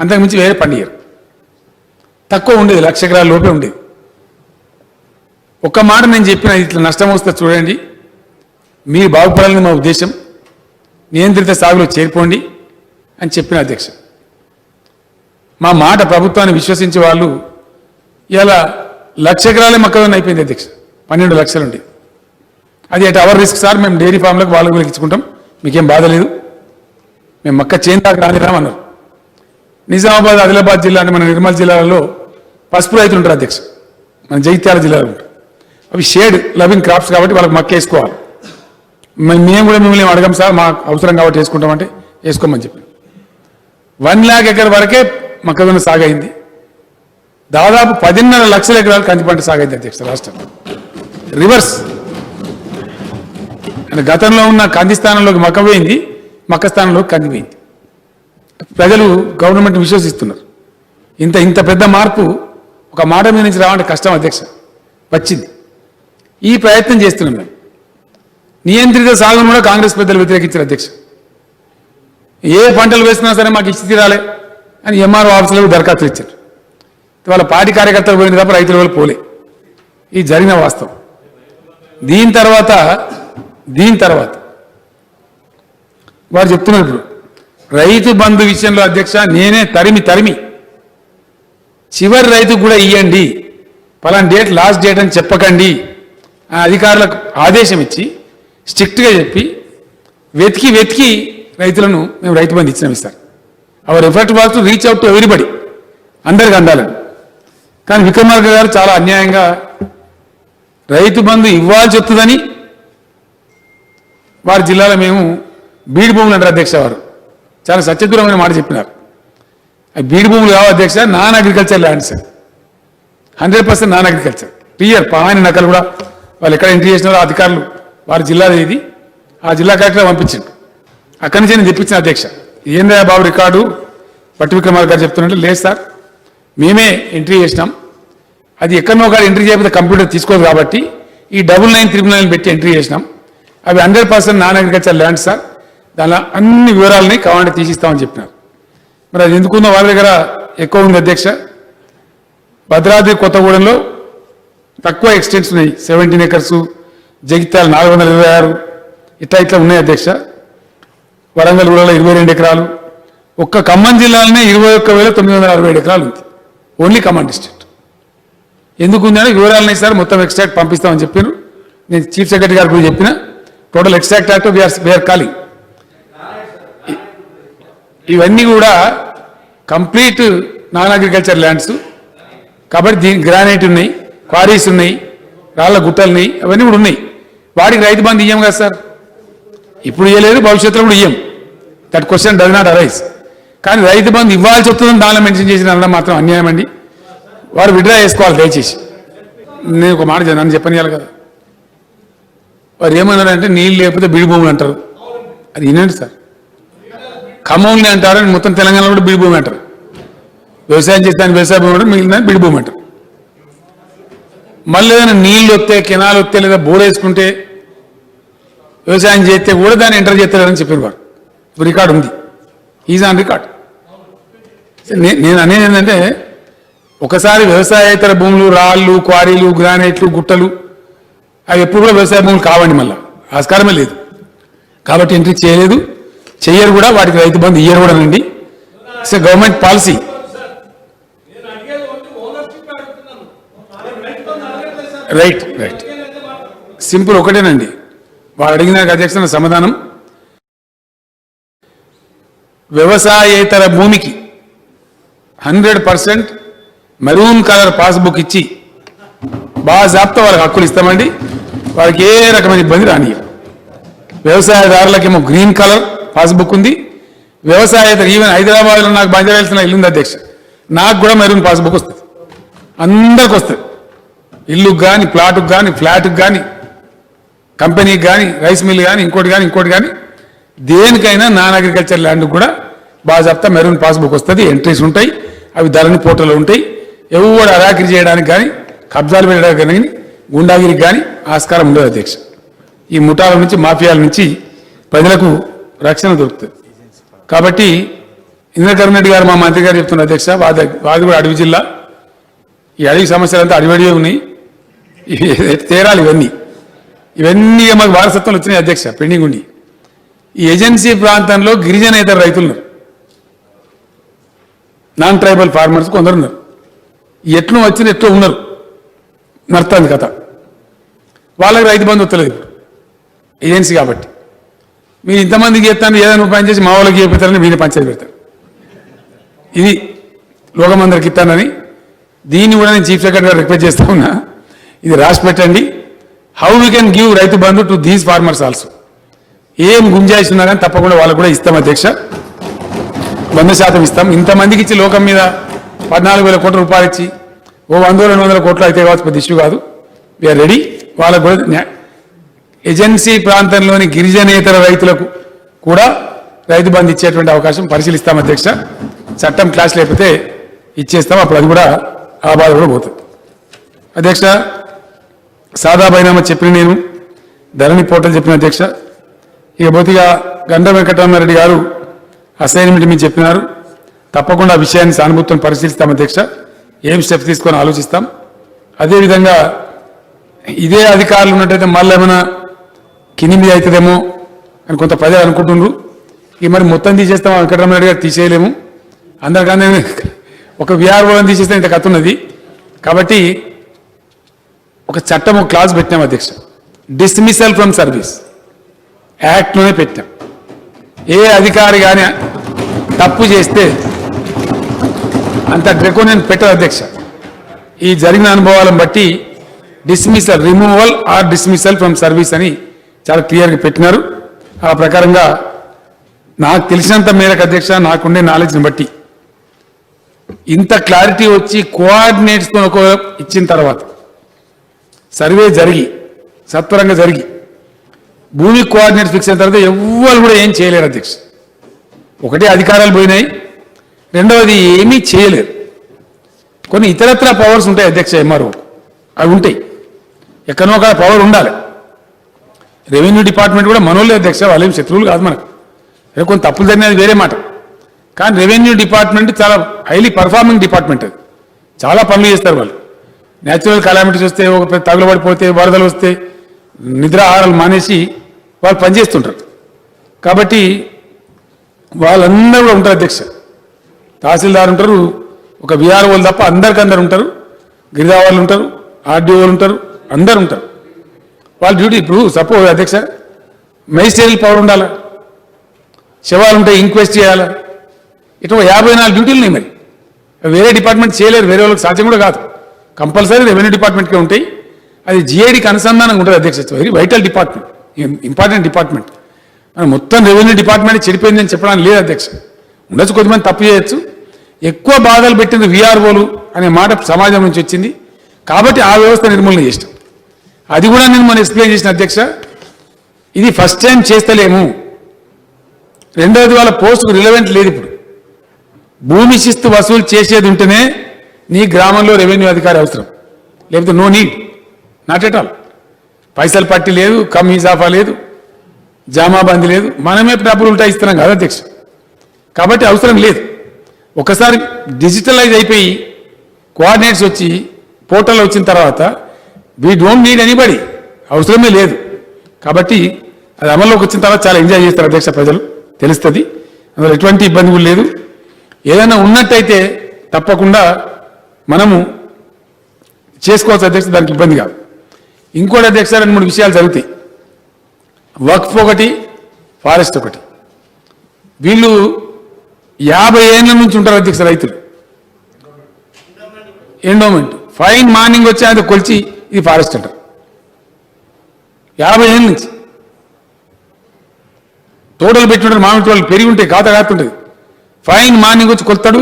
Speaker 1: అంతకుమించి వేరే పండియరు. తక్కువ ఉండేది, 1,00,000 ఎకరాల లోపే ఉండేది. ఒక్క మాట నేను చెప్పిన, ఇట్లా నష్టం వస్తే చూడండి, మీరు బాగుపడాలని మా ఉద్దేశం, నియంత్రిత సాగులో చేరిపోండి అని చెప్పిన అధ్యక్ష. మా మాట ప్రభుత్వాన్ని విశ్వసించే వాళ్ళు ఇలా 1,00,000 ఎకరాలే మొక్కజొన్న అయిపోయింది అధ్యక్ష. 12 లక్షలు ఉండేది. అది అట్ అవర్ రిస్క్ సార్, మేము డైరీ ఫామ్లకు వాళ్ళకు ఇచ్చుకుంటాం, మీకేం బాధ లేదు, మేము మొక్క చేందాక రానిరామన్నారు. నిజామాబాద్, ఆదిలాబాద్ జిల్లా అంటే మన నిర్మల్ జిల్లాలలో పసుపు రైతులు ఉంటారు అధ్యక్ష. మన జగిత్యాల జిల్లాలో ఉంటారు. అవి షేడ్ లవింగ్ క్రాప్స్ కాబట్టి వాళ్ళకి మొక్క వేసుకోవాలి. మేము కూడా మిమ్మల్ని అడగం సార్, మాకు అవసరం కాబట్టి వేసుకుంటామంటే వేసుకోమని చెప్పి 1 లాఖ్ ఎకర్ వరకే మొక్కజొన్న సాగు అయింది. దాదాపు 10.5 లక్షల ఎకరాలు కంది పంట సాగైంది అధ్యక్ష రాష్ట్రంలో. రివర్స్ అంటే గతంలో ఉన్న కంది స్థానంలోకి మొక్క పోయింది, మొక్క స్థానంలోకి కంది పోయింది. ప్రజలు గవర్నమెంట్ విశ్వసిస్తున్నారు. ఇంత పెద్ద మార్పు ఒక మాట మీద నుంచి రావాలంటే కష్టం అధ్యక్ష. వచ్చింది. ఈ ప్రయత్నం చేస్తున్నాం మేము. నియంత్రిత సాగును కూడా కాంగ్రెస్ పెద్దలు వ్యతిరేకించారు అధ్యక్ష. ఏ పంటలు వేస్తున్నా సరే మాకు ఇచ్చి తీరాలి అని ఎంఆర్ఓ ఆఫీసులకు దరఖాస్తులు ఇచ్చారు. వాళ్ళ పార్టీ కార్యకర్తలు పోయింది తప్ప రైతుల వాళ్ళు పోలే. ఇది జరిగిన వాస్తవం. దీని తర్వాత వారు చెప్తున్నారు, ఇప్పుడు రైతు బంధు విషయంలో అధ్యక్ష నేనే తరిమి చివరి రైతుకు కూడా ఇవ్వండి, పలానా డేట్ లాస్ట్ డేట్ అని చెప్పకండి అధికారులకు ఆదేశం ఇచ్చి స్ట్రిక్ట్గా చెప్పి వెతికి రైతులను మేము రైతు బంధు ఇచ్చినాం sir. Hour effort was to reach out to everybody, అందరికి అందాలని. కానీ విక్రమార్క గారు చాలా అన్యాయంగా రైతు బంధు ఇవ్వాల్సి వస్తుందని వారి జిల్లాలో మేము బీడు భూములు అంటారు అధ్యక్ష. వారు చాలా సత్యదూరమైన మాట చెప్పినారు. అవి బీడు భూములు కావు అధ్యక్ష, non agriculture lands, 100% non agriculture. Clear పాని నకలు కూడా వాళ్ళు ఎక్కడ ఎంట్రీ చేసినారో అధికారులు వారి జిల్లాలో ఇది ఆ జిల్లా కలెక్టర్ పంపించింది. అక్కడి నుంచి నేను తెప్పించిన అధ్యక్ష. ఏందా బాబు రికార్డు పట్టి విక్రమార్క గారు చెప్తున్నట్టు, లేదు సార్ మేమే ఎంట్రీ చేసినాం, అది ఎక్కడనో ఒకటి ఎంట్రీ చేయకపోతే కంప్యూటర్ తీసుకోదు కాబట్టి ఈ 9999 పెట్టి ఎంట్రీ చేసినాం. అవి 100% నాన్ అగ్రికల్చర్ ల్యాండ్స్ సార్, దానిలో అన్ని వివరాలని కావాలంటే తీసిస్తామని చెప్పినారు. మరి అది ఎందుకుందో వాళ్ళ దగ్గర ఎక్కువ ఉంది అధ్యక్ష. భద్రాద్రి కొత్తగూడెంలో తక్కువ ఎక్స్టెంట్స్ ఉన్నాయి, 17 ఎకర్స్, జగిత్యాల 426, ఇట్లా ఉన్నాయి అధ్యక్ష. వరంగల్ ఊళ్ళలో 22 ఎకరాలు, ఒక్క ఖమ్మం జిల్లాలోనే 21,967 ఎకరాలు ఉంది, ఓన్లీ ఖమ్మం డిస్ట్రిక్ట్. ఎందుకు ఉందని వివరాలని సార్ మొత్తం ఎక్స్ట్రాక్ట్ పంపిస్తామని చెప్పారు. నేను చీఫ్ సెక్రటరీ గారు కూడా చెప్పిన, total extract act we're calling. ఇవన్నీ కూడా కంప్లీట్ నాన్ అగ్రికల్చర్ ల్యాండ్స్ కాబట్టి దీనికి గ్రానైట్ ఉన్నాయి, క్వారీస్ ఉన్నాయి, రాళ్ళ గుట్టలు ఉన్నాయి, అవన్నీ కూడా ఉన్నాయి. వాడికి రైతు బంధు ఇయ్యం కదా సార్, ఇప్పుడు ఇవ్వలేదు, భవిష్యత్తులో కూడా ఇయ్యం. That question does not arise. కానీ రైతు బంధు ఇవ్వాల్సి వస్తుందని దానిలో మెన్షన్ చేసిన అనడం మాత్రం అన్యాయం అండి. వారు విడ్రా చేసుకోవాలి దయచేసి. నేను ఒక మాట నన్ను చెప్పనియాలి కదా. వారు ఏమన్నారంటే నీళ్ళు లేకపోతే బీడు భూములు అంటారు. అది వినండి సార్, ఖమ్మంని అంటారు, మొత్తం తెలంగాణలో కూడా బీడు భూమి అంటారు. వ్యవసాయం చేస్తాను వ్యవసాయ భూమి అంటారు, మిగిలిన బీడు భూమి అంటారు. మళ్ళీ ఏదైనా నీళ్ళు వస్తే, కెనాలు వస్తే, లేదా బోర్ వేసుకుంటే వ్యవసాయం చేస్తే కూడా దాన్ని ఎంటర్ చేస్తారని చెప్పారు వారు. రికార్డు ఉంది, ఈజ్ ఆన్ రికార్డ్. నేను అనేది ఏంటంటే, ఒకసారి వ్యవసాయేతర భూములు, రాళ్ళు, క్వారీలు, గ్రానైట్లు, గుట్టలు అవి ఎప్పుడు కూడా వ్యవసాయ భూములు కావండి, మళ్ళీ ఆస్కారమే లేదు. కాబట్టి ఎంట్రీ చేయలేదు, చెయ్యరు కూడా, వాటికి రైతు బంధు ఇయ్యరు కూడా అండి. It's government policy. Right right simple ఒకటేనండి. వాడు అడిగిన అధ్యక్ష సమాధానం, వ్యవసాయేతర భూమికి 100% మెరూన్ కలర్ పాస్బుక్ ఇచ్చి బాజాబ్తా వాళ్ళకి హక్కులు ఇస్తామండి. వాళ్ళకి ఏ రకమైన ఇబ్బంది రానియరు. వ్యవసాయదారులకేమో గ్రీన్ కలర్ పాస్బుక్ ఉంది. వ్యవసాయేతర ఈవెన్ హైదరాబాద్లో నాకు బంజారాల్సిన ఇల్లు ఉంది అధ్యక్ష, నాకు కూడా మెరూన్ పాస్బుక్ వస్తుంది, అందరికి వస్తుంది. ఇల్లుకు కానీ, ప్లాటుకు కానీ, ఫ్లాట్కి కానీ, కంపెనీకి కానీ, రైస్ మిల్ కానీ, ఇంకోటి కానీ దేనికైనా నాన్ అగ్రికల్చర్ ల్యాండ్కి కూడా బాజాప్తా మెరూన్ పాస్బుక్ వస్తుంది. ఎంట్రీస్ ఉంటాయి, అవి ధరణి పోర్టల్లో ఉంటాయి. ఎవరు అరాకిరి చేయడానికి కానీ, కబ్జాలు పెట్టడానికి కానీ, గుండాగిరికి కానీ ఆస్కారం ఉండదు అధ్యక్ష. ఈ ముఠాల నుంచి, మాఫియాల నుంచి ప్రజలకు రక్షణ దొరుకుతుంది. కాబట్టి ఇంద్రకరణ్ రెడ్డి గారు మా మంత్రి గారు చెప్తున్నారు అధ్యక్ష, వాది కూడా అడవి జిల్లా, ఈ అడవి సమస్యలంతా అడివడివే ఉన్నాయి, తేరాలి ఇవన్నీ మాకు వారసత్వంలో వచ్చినాయి అధ్యక్ష, పెండింగ్ ఉండి. ఈ ఏజెన్సీ ప్రాంతంలో గిరిజనేతర రైతులు నాన్ ట్రైబల్ ఫార్మర్స్ కొందరు ఉన్నారు. ఎట్లు వచ్చిన ఎట్లు ఉన్నారు, నడుతుంది కథ. వాళ్ళకి రైతు బంధు వస్తలేదు ఇప్పుడు ఏజెన్సీ కాబట్టి. మీరు ఇంతమందికి చేస్తాను ఏదైనా పని చేసి మా వాళ్ళకి చెప్తారని మీరు పంచాయతీ పెడతారు. ఇది లోకమందరికి ఇస్తానని దీన్ని కూడా నేను చీఫ్ సెక్రటరీ గారు రిక్వెస్ట్ చేస్తా ఉన్నా, ఇది రాసి పెట్టండి. How we can give Rythu Bandhu to these farmers also. ఏం గుంజాయిష్ ఉన్నా కానీ తప్పకుండా వాళ్ళకు కూడా ఇస్తాం అధ్యక్ష, 100% ఇస్తాం. ఇంతమందికి ఇచ్చి లోకం మీద 14,000 కోట్ల రూపాయలు ఇచ్చి 100-200 కోట్లు అయితే కావచ్చు, పెద్ద ఇష్యూ కాదు. We're ready. వాళ్ళకు కూడా ఏజెన్సీ ప్రాంతంలోని గిరిజనేతర రైతులకు కూడా రైతు బంధు ఇచ్చేటువంటి అవకాశం పరిశీలిస్తాం అధ్యక్ష. చట్టం క్లాస్ లేకపోతే ఇచ్చేస్తాం, అప్పుడు అది కూడా ఆ బాధ కూడా పోతుంది అధ్యక్ష. సాదా బైనామా చెప్పిన నేను, ధరణి పోర్టల్ చెప్పిన అధ్యక్ష. ఇక బొత్తిగా గంట వెంకటరామారెడ్డి గారు అసైన్మెంట్ మీరు చెప్పినారు, తప్పకుండా ఆ విషయాన్ని సానుభూతిని పరిశీలిస్తాం అధ్యక్ష. ఏం స్టెప్స్ తీసుకొని ఆలోచిస్తాం. అదేవిధంగా ఇదే అధికారులు ఉన్నట్టయితే మళ్ళీ ఏమైనా కింది అవుతుందేమో అని కొంత ప్రజలు అనుకుంటున్నారు. ఇక మరి మొత్తం తీసేస్తాం, వెంకటరామారెడ్డి గారు తీసేయలేము. అందరికన్నా ఒక విఆర్ఓని తీసేస్తే ఇంత కథ ఉన్నది. కాబట్టి ఒక చట్టం, ఒక క్లాజ్ పెట్టినాం అధ్యక్ష, డిస్మిసల్ ఫ్రమ్ సర్వీస్ యాక్ట్లోనే పెట్టాం. ఏ అధికారి కానీ తప్పు చేస్తే అంత డ్రెకోనియన్ పెట్టదు అధ్యక్ష. ఈ జరిగిన అనుభవాలను బట్టి dismissal, removal or dismissal from service అని చాలా క్లియర్గా పెట్టినారు. ఆ ప్రకారంగా నాకు తెలిసినంత మేరకు అధ్యక్ష, నాకుండే నాలెడ్జ్ని బట్టి ఇంత క్లారిటీ వచ్చి కోఆర్డినేట్స్తో ఒక ఇచ్చిన తర్వాత సర్వే జరిగి సత్వరంగా జరిగి భూమి కోఆర్డినేట్స్ ఫిక్స్ అయిన తర్వాత ఎవ్వరు కూడా ఏం చేయలేరు అధ్యక్ష. ఒకటి అధికారాలు పోయినాయి, రెండవది ఏమీ చేయలేరు. కొన్ని ఇతరత్ర పవర్స్ ఉంటాయి అధ్యక్ష, ఎంఆర్ఓ అవి ఉంటాయి, ఎక్కడో ఒక పవర్ ఉండాలి. రెవెన్యూ డిపార్ట్మెంట్ కూడా మనోళ్ళే అధ్యక్ష, వాళ్ళేం శత్రువులు కాదు మనకు. కొన్ని తప్పులు జరిగినది వేరే మాట, కానీ రెవెన్యూ డిపార్ట్మెంట్ చాలా హైలీ పర్ఫార్మింగ్ డిపార్ట్మెంట్. అది చాలా పనులు చేస్తారు వాళ్ళు. న్యాచురల్ కలామిటీస్ వస్తే, ఒక తగులబడిపోతే, వరదలు వస్తే నిద్ర ఆహారాలు మానేసి వాళ్ళు పనిచేస్తుంటారు. కాబట్టి వాళ్ళందరూ కూడా ఉంటారు అధ్యక్ష. తహసీల్దార్ ఉంటారు, ఒక విఆర్ఓలు తప్ప అందరికీ ఉంటారు, గిరిదావాళ్ళు ఉంటారు, ఆర్డీఓలు ఉంటారు, అందరు ఉంటారు. వాళ్ళ డ్యూటీ ఇప్పుడు సపోజ్ అధ్యక్ష మెజిస్ట్రేరియల్ పవర్ ఉండాలా, శవాలు ఉంటాయి, ఇంక్వెస్ట్ చేయాలా, ఇట్లా 54 డ్యూటీలు ఉన్నాయి. మరి వేరే డిపార్ట్మెంట్ చేయలేరు, వేరే వాళ్ళకి సాధ్యం కూడా కాదు. కంపల్సరీ రెవెన్యూ డిపార్ట్మెంట్కే ఉంటాయి. అది జిఐడికి అనుసంధానంగా ఉంటుంది అధ్యక్ష. Very vital department, important department. మనం మొత్తం రెవెన్యూ డిపార్ట్మెంట్ చెడిపోయిందని చెప్పడానికి లేదు అధ్యక్ష. ఉండొచ్చు, కొంతమంది తప్పు చేయొచ్చు. ఎక్కువ బాధలు పెట్టింది విఆర్ఓలు అనే మాట సమాజం నుంచి వచ్చింది. కాబట్టి ఆ వ్యవస్థ నిర్మూలన చేస్తాం. అది కూడా నేను మనం ఎక్స్ప్లెయిన్ చేసిన అధ్యక్ష. ఇది ఫస్ట్ టైం చేస్తలేము. రెండవది, వాళ్ళ పోస్టుకు రిలవెంట్ లేదు. ఇప్పుడు భూమి శిస్తు వసూలు చేసేది ఉంటేనే నీ గ్రామంలో రెవెన్యూ అధికారి అవసరం, లేకపోతే no need, not at all. పైసలు పట్టి లేదు, కమ్ ఇజాఫా లేదు, జామాబందీ లేదు, మనమే డబ్బులు ఉంటా ఇస్తున్నాం కదా అధ్యక్ష. కాబట్టి అవసరం లేదు. ఒకసారి డిజిటలైజ్ అయిపోయి కోఆర్డినేట్స్ వచ్చి పోర్టల్ వచ్చిన తర్వాత వీ డోంట్ నీడ్ ఎనీబడి, అవసరమే లేదు. కాబట్టి అది అమల్లోకి వచ్చిన తర్వాత చాలా ఎంజాయ్ చేస్తారు అధ్యక్ష, ప్రజలు తెలుస్తుంది. అందులో ఎటువంటి ఇబ్బంది కూడా లేదు. ఏదైనా ఉన్నట్టయితే తప్పకుండా మనము చేసుకోవచ్చు అధ్యక్ష, దానికి ఇబ్బంది కాదు. ఇంకోటి అధ్యక్ష, 2-3 విషయాలు జరుగుతాయి. వక్ఫ్ ఒకటి, ఫారెస్ట్ ఒకటి. వీళ్ళు 50 ఏళ్ళ నుంచి ఉంటారు అధ్యక్ష రైతులు. ఎండోమెంట్ ఫైన్ మార్నింగ్ వచ్చి అది కొలిచి ఇది ఫారెస్ట్ అంటారు. 50 ఏళ్ళ నుంచి తోటలు పెట్టుకుంటారు, మామిడి తోటలు పెరిగి ఉంటాయి, కాతుంటుంది. ఫైన్ మార్నింగ్ వచ్చి కొలుతాడు,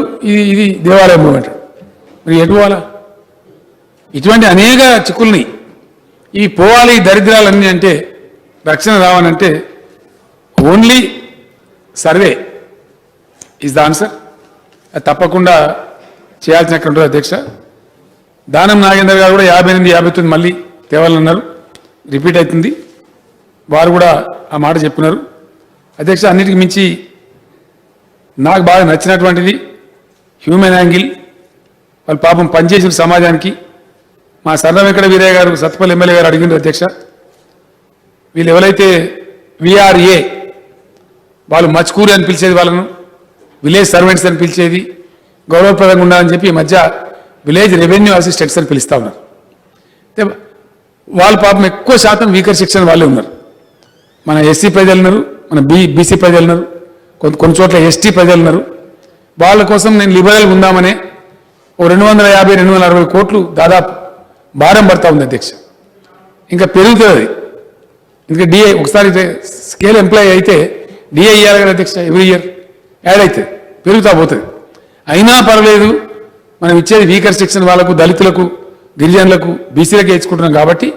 Speaker 1: ఇది దేవాలయం అంటాడు. మరి ఎటు పోవాలా? ఇటువంటి అనేక చిక్కుల్ని ఈ పోవాలి దరిద్రాలన్నీ అంటే రక్షణ రావాలంటే only survey is the answer. అది తప్పకుండా చేయాల్సిన ఎక్కడ ఉంటుంది అధ్యక్ష. దానం నాగేందర్ గారు కూడా 58, 59 మళ్ళీ తేవాలన్నారు, రిపీట్ అవుతుంది. వారు కూడా ఆ మాట చెప్పున్నారు అధ్యక్ష. అన్నిటికి మించి నాకు బాగా నచ్చినటువంటిది హ్యూమన్ యాంగిల్. వాళ్ళు పాపం పనిచేసిన సమాజానికి. మా సర్ర వెంకట వీరయ్య గారు సత్పల్లి ఎమ్మెల్యే గారు అడిగినారు అధ్యక్ష, వీళ్ళు ఎవరైతే విఆర్ఏ వాళ్ళు మచ్కూరి అని పిలిచేది, వాళ్ళను విలేజ్ సర్వెంట్స్ అని పిలిచేది, గౌరవప్రదంగా ఉండాలని చెప్పి ఈ మధ్య విలేజ్ రెవెన్యూ అసిస్టెంట్స్ అని పిలుస్తూ ఉన్నారు. వాళ్ళు పాపం ఎక్కువ శాతం వీకర్ సెక్షన్ వాళ్ళే ఉన్నారు. మన ఎస్సీ ప్రజలు ఉన్నారు, మన బీసీ ప్రజలు ఉన్నారు, కొన్ని చోట్ల ఎస్టీ ప్రజలు ఉన్నారు. వాళ్ళ కోసం నేను లిబరల్గా ఉందామనే ఓ 250, 260 కోట్లు దాదాపు భారం పడతా ఉంది అధ్యక్ష. ఇంకా పెరుగుతుంది. ఇంకా డిఏ ఒకసారి స్కేల్ ఎంప్లాయీ అయితే డిఏ ఇవ్వాలి కదా అధ్యక్ష, ఎవ్రీ ఇయర్ యాడ్ అవుతుంది, పెరుగుతా పోతుంది. అయినా పర్లేదు, మనం ఇచ్చేది వీకర్ సెక్షన్ వాళ్ళకు, దళితులకు, గిరిజనులకు, బీసీలకు ఇచ్చుకుంటున్నాం కాబట్టి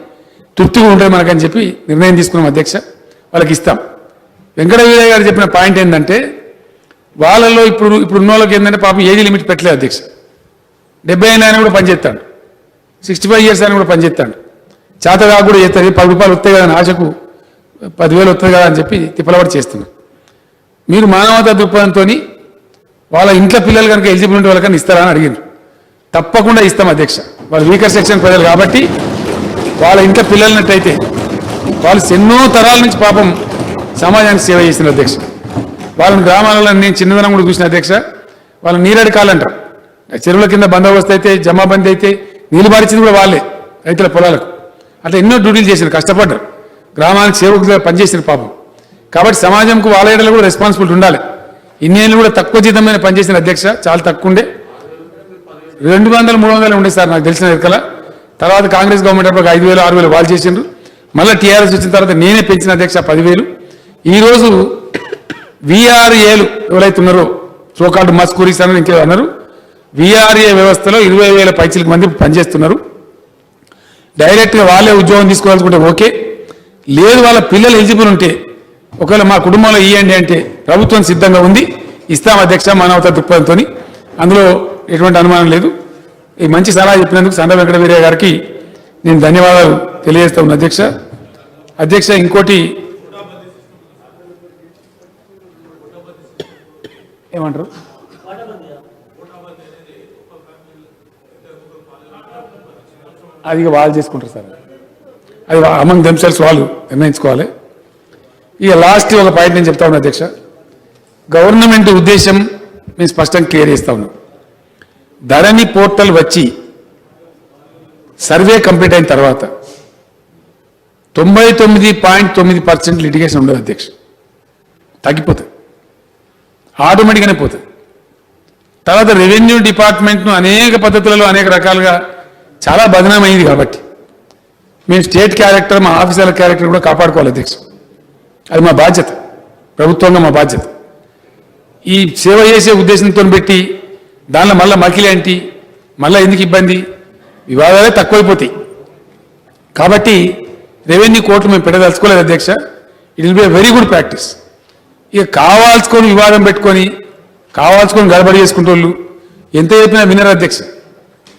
Speaker 1: తృప్తిగా ఉంటుంది మనకని చెప్పి నిర్ణయం తీసుకున్నాం అధ్యక్ష. వాళ్ళకి ఇస్తాం. వెంకట వీరయ్య గారు చెప్పిన పాయింట్ ఏంటంటే వాళ్ళల్లో ఇప్పుడు ఉన్న వాళ్ళకి ఏంటంటే పాపం ఏజ్ లిమిట్ పెట్టలేదు అధ్యక్ష. 70 ఆయన కూడా పనిచేస్తాడు, 65 ఇయర్స్ ఆయన కూడా పనిచేస్తాడు. చేతగా కూడా చేస్తుంది. 10 రూపాయలు వస్తాయి కదా అని ఆశకు 10,000 వస్తుంది కదా అని చెప్పి తిప్పలబడి చేస్తున్నాం. మీరు మానవతా దృక్పథంతో వాళ్ళ ఇంట్లో పిల్లలు కనుక ఎలిజిబుల్ ఉంటే వాళ్ళకన్నా ఇస్తారా అని అడిగారు. తప్పకుండా ఇస్తాం అధ్యక్ష. వాళ్ళు వీకర్ సెక్షన్ ప్రజలు కాబట్టి వాళ్ళ ఇంట్లో పిల్లలనట్టయితే వాళ్ళు ఎన్నో తరాల నుంచి పాపం సమాజానికి సేవ చేసిన అధ్యక్ష. వాళ్ళని గ్రామాలలో నేను చిన్నదనం కూడా చూసిన అధ్యక్ష. వాళ్ళు నీరడికాలంటారు, చెరువుల కింద బందోబస్తు అయితే, జమాబందీ అయితే నీళ్ళు పారించింది కూడా వాళ్ళే, రైతుల పొలాలకు. అట్లా ఎన్నో డ్యూటీలు చేశారు, కష్టపడ్డారు, గ్రామానికి సేవకులుగా పనిచేసిన పాపం. కాబట్టి సమాజంకు వాళ్ళ ఏడలో కూడా రెస్పాన్సిబిలిటీ ఉండాలి. ఇన్నేళ్ళు కూడా తక్కువ జీతమైన పనిచేసిన అధ్యక్ష, చాలా తక్కువ ఉండే, 200, 300 ఉండే సార్ నాకు తెలిసిన ఎక్కల. తర్వాత కాంగ్రెస్ గవర్నమెంట్ అప్పుడు 5,000, 6,000 వాళ్ళు చేసిండ్రు. మళ్ళీ టీఆర్ఎస్ వచ్చిన తర్వాత నేనే పెంచిన అధ్యక్ష 10,000. ఈరోజు విఆర్ఏలు ఎవరైతే ఉన్నారో, సోకాల్డ్ మస్కూరీస్ అన్నారు, ఇంకేదో అన్నారు, విఆర్ఏ వ్యవస్థలో 20,000 పైచిలకు మంది పనిచేస్తున్నారు. డైరెక్ట్గా వాళ్ళే ఉద్యోగం తీసుకోవాలనుకుంటే ఓకే, లేదు వాళ్ళ పిల్లలు ఎలిజిబుల్ ఉంటే ఒకవేళ మా కుటుంబంలో ఇవ్వండి అంటే ప్రభుత్వం సిద్ధంగా ఉంది, ఇస్తాం అధ్యక్ష మానవతా దృక్పథంతో. అందులో ఎటువంటి అనుమానం లేదు. ఈ మంచి సలహా చెప్పినందుకు సండ వెంకట వీరయ్య గారికి నేను ధన్యవాదాలు తెలియజేస్తా ఉన్నా అధ్యక్ష. అధ్యక్ష ఇంకోటి ఏమంటారు, అది వాళ్ళు చేసుకుంటారు సార్, అది అమంగ్ దెమ్సెల్స్ వాళ్ళు నిర్ణయించుకోవాలి. ఇక లాస్ట్ ఒక పాయింట్ నేను చెప్తా ఉన్నా అధ్యక్ష. గవర్నమెంట్ ఉద్దేశం మేము స్పష్టంగా క్లియర్ చేస్తా ఉన్నాం. ధరణి పోర్టల్ వచ్చి సర్వే కంప్లీట్ అయిన తర్వాత 99.9% లిటిగేషన్ ఉండదు అధ్యక్ష, తగ్గిపోతుంది, ఆటోమేటిక్గానే పోతుంది. తర్వాత రెవెన్యూ డిపార్ట్మెంట్ను అనేక పద్ధతులలో అనేక రకాలుగా చాలా బదనామైంది కాబట్టి మేము స్టేట్ క్యారెక్టర్, మా ఆఫీసర్ల క్యారెక్టర్ కూడా కాపాడుకోవాలి అధ్యక్ష. అది మా బాధ్యత, ప్రభుత్వంగా మా బాధ్యత. ఈ సేవ చేసే ఉద్దేశంతో పెట్టి దానిలో మళ్ళీ మకిలేంటి, మళ్ళీ ఎందుకు ఇబ్బంది, వివాదాలే తక్కువైపోతాయి. కాబట్టి రెవెన్యూ కోర్టులు మేము పెట్టదలుచుకోలేదు అధ్యక్ష. It will be a very good practice. ఇక కావాల్సుకొని వివాదం పెట్టుకొని కావాల్సుకొని గడబడి చేసుకుంటోళ్ళు ఎంత చెప్పినా వినరు అధ్యక్ష.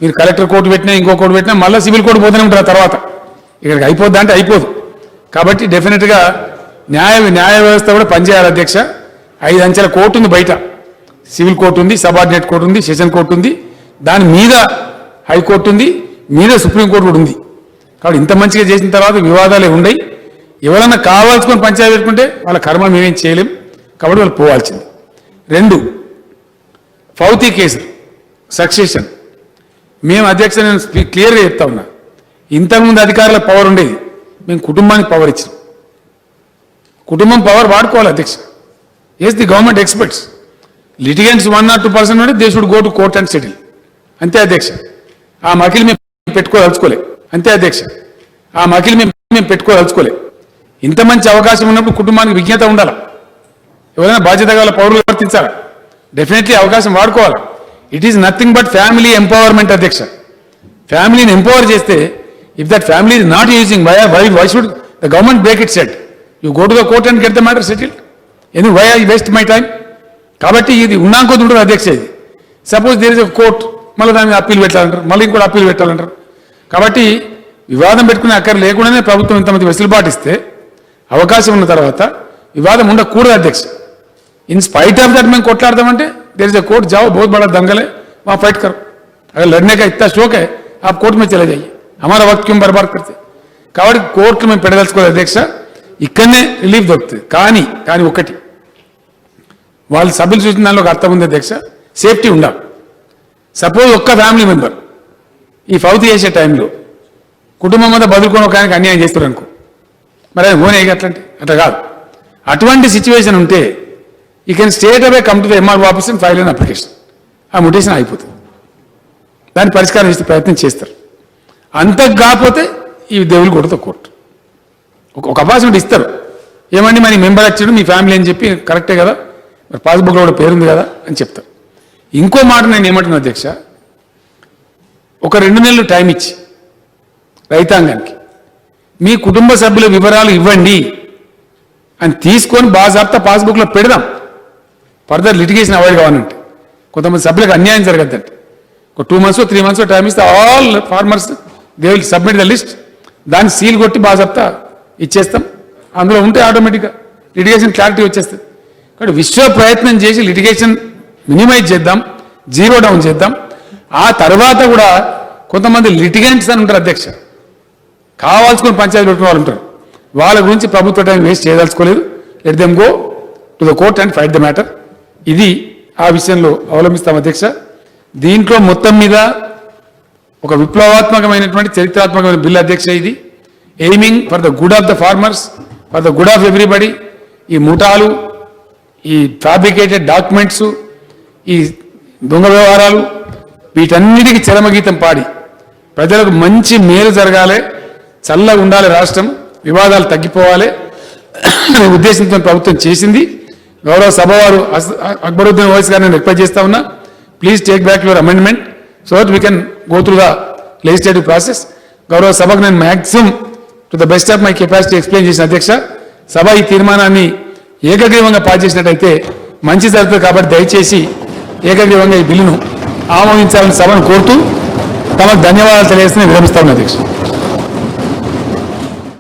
Speaker 1: మీరు కలెక్టర్ కోర్టు పెట్టినా ఇంకో కోర్టు పెట్టినా మళ్ళీ సివిల్ కోర్టు పోతూనే ఉంటారు. తర్వాత ఇక్కడికి అయిపోద్దా అంటే అయిపోదు. కాబట్టి డెఫినెట్గా న్యాయ వ్యవస్థ కూడా పనిచేయాలి అధ్యక్ష. 5 అంచెల కోర్టు ఉంది బయట, సివిల్ కోర్టు ఉంది, సబార్డినేట్ కోర్టు ఉంది, సెషన్ కోర్టు ఉంది, దాని మీద హైకోర్టు ఉంది, మీద సుప్రీంకోర్టు కూడా ఉంది. కాబట్టి ఇంత మంచిగా చేసిన తర్వాత వివాదాలే ఉండయి. ఎవరన్నా కావాల్సుకొని పంచాయతీ పెట్టుకుంటే వాళ్ళ కర్మ మేమేం చేయలేం, కాబట్టి వాళ్ళు పోవాల్సింది. 2 ఫౌతీ కేసులు, సక్సెషన్. మేము అధ్యక్ష నేను క్లియర్గా చెప్తా ఉన్నా, ఇంతకుముందు అధికారుల పవర్ ఉండేది, మేము కుటుంబానికి పవర్ ఇచ్చాం. కుటుంబం పవర్ వాడుకోవాలి అధ్యక్ష. Yes the government expects litigants 1 or 2% ఉంటే they should go to court and settle. అంతే అధ్యక్ష. ఆ మకిలి మేము పెట్టుకోదలుచుకోలే. అంతే అధ్యక్ష. ఆ మకిలి మేము పెట్టుకోదలుచుకోలే. ఇంత మంచి అవకాశం ఉన్నప్పుడు కుటుంబానికి విజ్ఞత ఉండాలి. ఎవరైనా బాధ్యత గల పౌరులు వర్తించాలి, డెఫినెట్లీ అవకాశం వాడుకోవాలి. It is nothing but family empowerment అధ్యక్ష. ఫ్యామిలీని ఎంపవర్ చేస్తే, if that family is not using, why should the government break its head? You go to the court and get the matter settled. ఎందుకు why I waste my time? కాబట్టి ఇది ఉన్నాకొద్దు ఉంటుంది అధ్యక్ష. ఇది suppose there is a court, మళ్ళీ దాని మీద appeal పెట్టాలంటారు, మళ్ళీ ఇంకోటి అప్పీల్ పెట్టాలంటారు. కాబట్టి వివాదం పెట్టుకునే అక్కర లేకుండానే ప్రభుత్వం ఇంతమంది వెసులుబాటు ఇస్తే, అవకాశం ఉన్న తర్వాత వివాదం ఉండకూడదు అధ్యక్ష. ఇన్ స్పైట్ ఆఫ్ దట్ మేము కొట్లాడదామంటే देयर इज अ कोर्ट, जाओ बहुत बड़ा दंगल है, वहाँ फाइट करो. अगर लड़ने का इतना शौक है आप कोर्ट में चले जाइए, हमारा वक्त क्यों बर्बाद करते. కాబట్టి కోర్టులు మేము పెడదలుచుకోవాలి అధ్యక్ష. ఇక్కడనే రిలీఫ్ దొరుకుతుంది. కానీ ఒకటి వాళ్ళ సభ్యులు చూసిన దానిలో ఒక అర్థం ఉంది అధ్యక్ష, సేఫ్టీ ఉండాలి. సపోజ్ ఒక్క ఫ్యామిలీ మెంబర్ ఈ ఫౌతి చేసే టైంలో కుటుంబం అంతా బదులుకొని ఒక ఆయనకి అన్యాయం చేస్తారు అనుకో, మరి అది ఓనే అట్లా కాదు. అటువంటి సిచ్యువేషన్ ఉంటే you can state away come to the MRO office and file an application. ఆ ముటేషన్ అయిపోతుంది, దాన్ని పరిష్కారం చేసే ప్రయత్నం చేస్తారు. అంతకు కాకపోతే ఈ దేవులు కొడుతూ కోర్టు ఒక అపార్చునిటీ ఇస్తారు. ఏమండి మరి మెంబర్ వచ్చాడు మీ ఫ్యామిలీ అని చెప్పి, కరెక్టే కదా, మరి పాస్బుక్లో కూడా పేరుంది కదా అని చెప్తారు. ఇంకో మాట నేను ఏమంటున్నా అధ్యక్ష, ఒక 2 నెలలు టైం ఇచ్చి రైతాంగానికి మీ కుటుంబ సభ్యుల వివరాలు ఇవ్వండి అని తీసుకొని బాజాబ్తా పాస్బుక్లో పెడదాం. ఫర్దర్ లిటిగేషన్ అవాయిడ్ కావాలంటే, కొంతమంది సభ్యులకు అన్యాయం జరగద్దంటే ఒక 2 months 3 months టైం ఇస్తే all farmers they will submit the list, దాన్ని సీల్ కొట్టి బాజాబ్తా ఇచ్చేస్తాం. అందులో ఉంటే ఆటోమేటిక్గా లిటిగేషన్ క్లారిటీ వచ్చేస్తుంది. కాబట్టి విశ్వ ప్రయత్నం చేసి లిటిగేషన్ మినిమైజ్ చేద్దాం, జీరో డౌన్ చేద్దాం. ఆ తర్వాత కూడా కొంతమంది లిటిగెంట్స్ అని ఉంటారు అధ్యక్ష, కావాల్సుకుని పంచాయతీ పెట్టుకున్న వాళ్ళు ఉంటారు. వాళ్ళ గురించి ప్రభుత్వ టైం వేస్ట్ చేయదలుచుకోలేదు. Let them go to the court and fight the matter. ఇది ఆ విషయంలో అవలంబిస్తాం అధ్యక్ష. దీంట్లో మొత్తం మీద ఒక విప్లవాత్మకమైనటువంటి చరిత్రాత్మకమైన బిల్ అధ్యక్ష. ఇది aiming for the good of the farmers, for the good of everybody. ఈ ముఠాలు, ఈ ఫ్యాబ్రికేటెడ్ డాక్యుమెంట్స్, ఈ దొంగ వ్యవహారాలు, వీటన్నిటికీ చరమగీతం పాడి ప్రజలకు మంచి మేలు జరగాలి, చల్లగా ఉండాలి రాష్ట్రం, వివాదాలు తగ్గిపోవాలి అనే ఉద్దేశంతో ప్రభుత్వం చేసింది. గౌరవ సభ వారు అక్బరుద్దీన్ ఓవైసీ గారిని రిక్వెస్ట్ చేస్తా ఉన్నా, please take back your amendment so that we can go through the legislative process. గౌరవ సభకు నేను maximum to the best of my capacity explain చేసిన అధ్యక్ష. సభ ఈ తీర్మానాన్ని ఏకగ్రీవంగా పాస్ చేసినట్టయితే మంచి జరుగుతుంది. కాబట్టి దయచేసి ఏకగ్రీవంగా ఈ బిల్లును ఆమోదించాలని సభను కోరుతూ తమకు ధన్యవాదాలు తెలియజేస్తూ విరమిస్తా ఉన్నా అధ్యక్ష.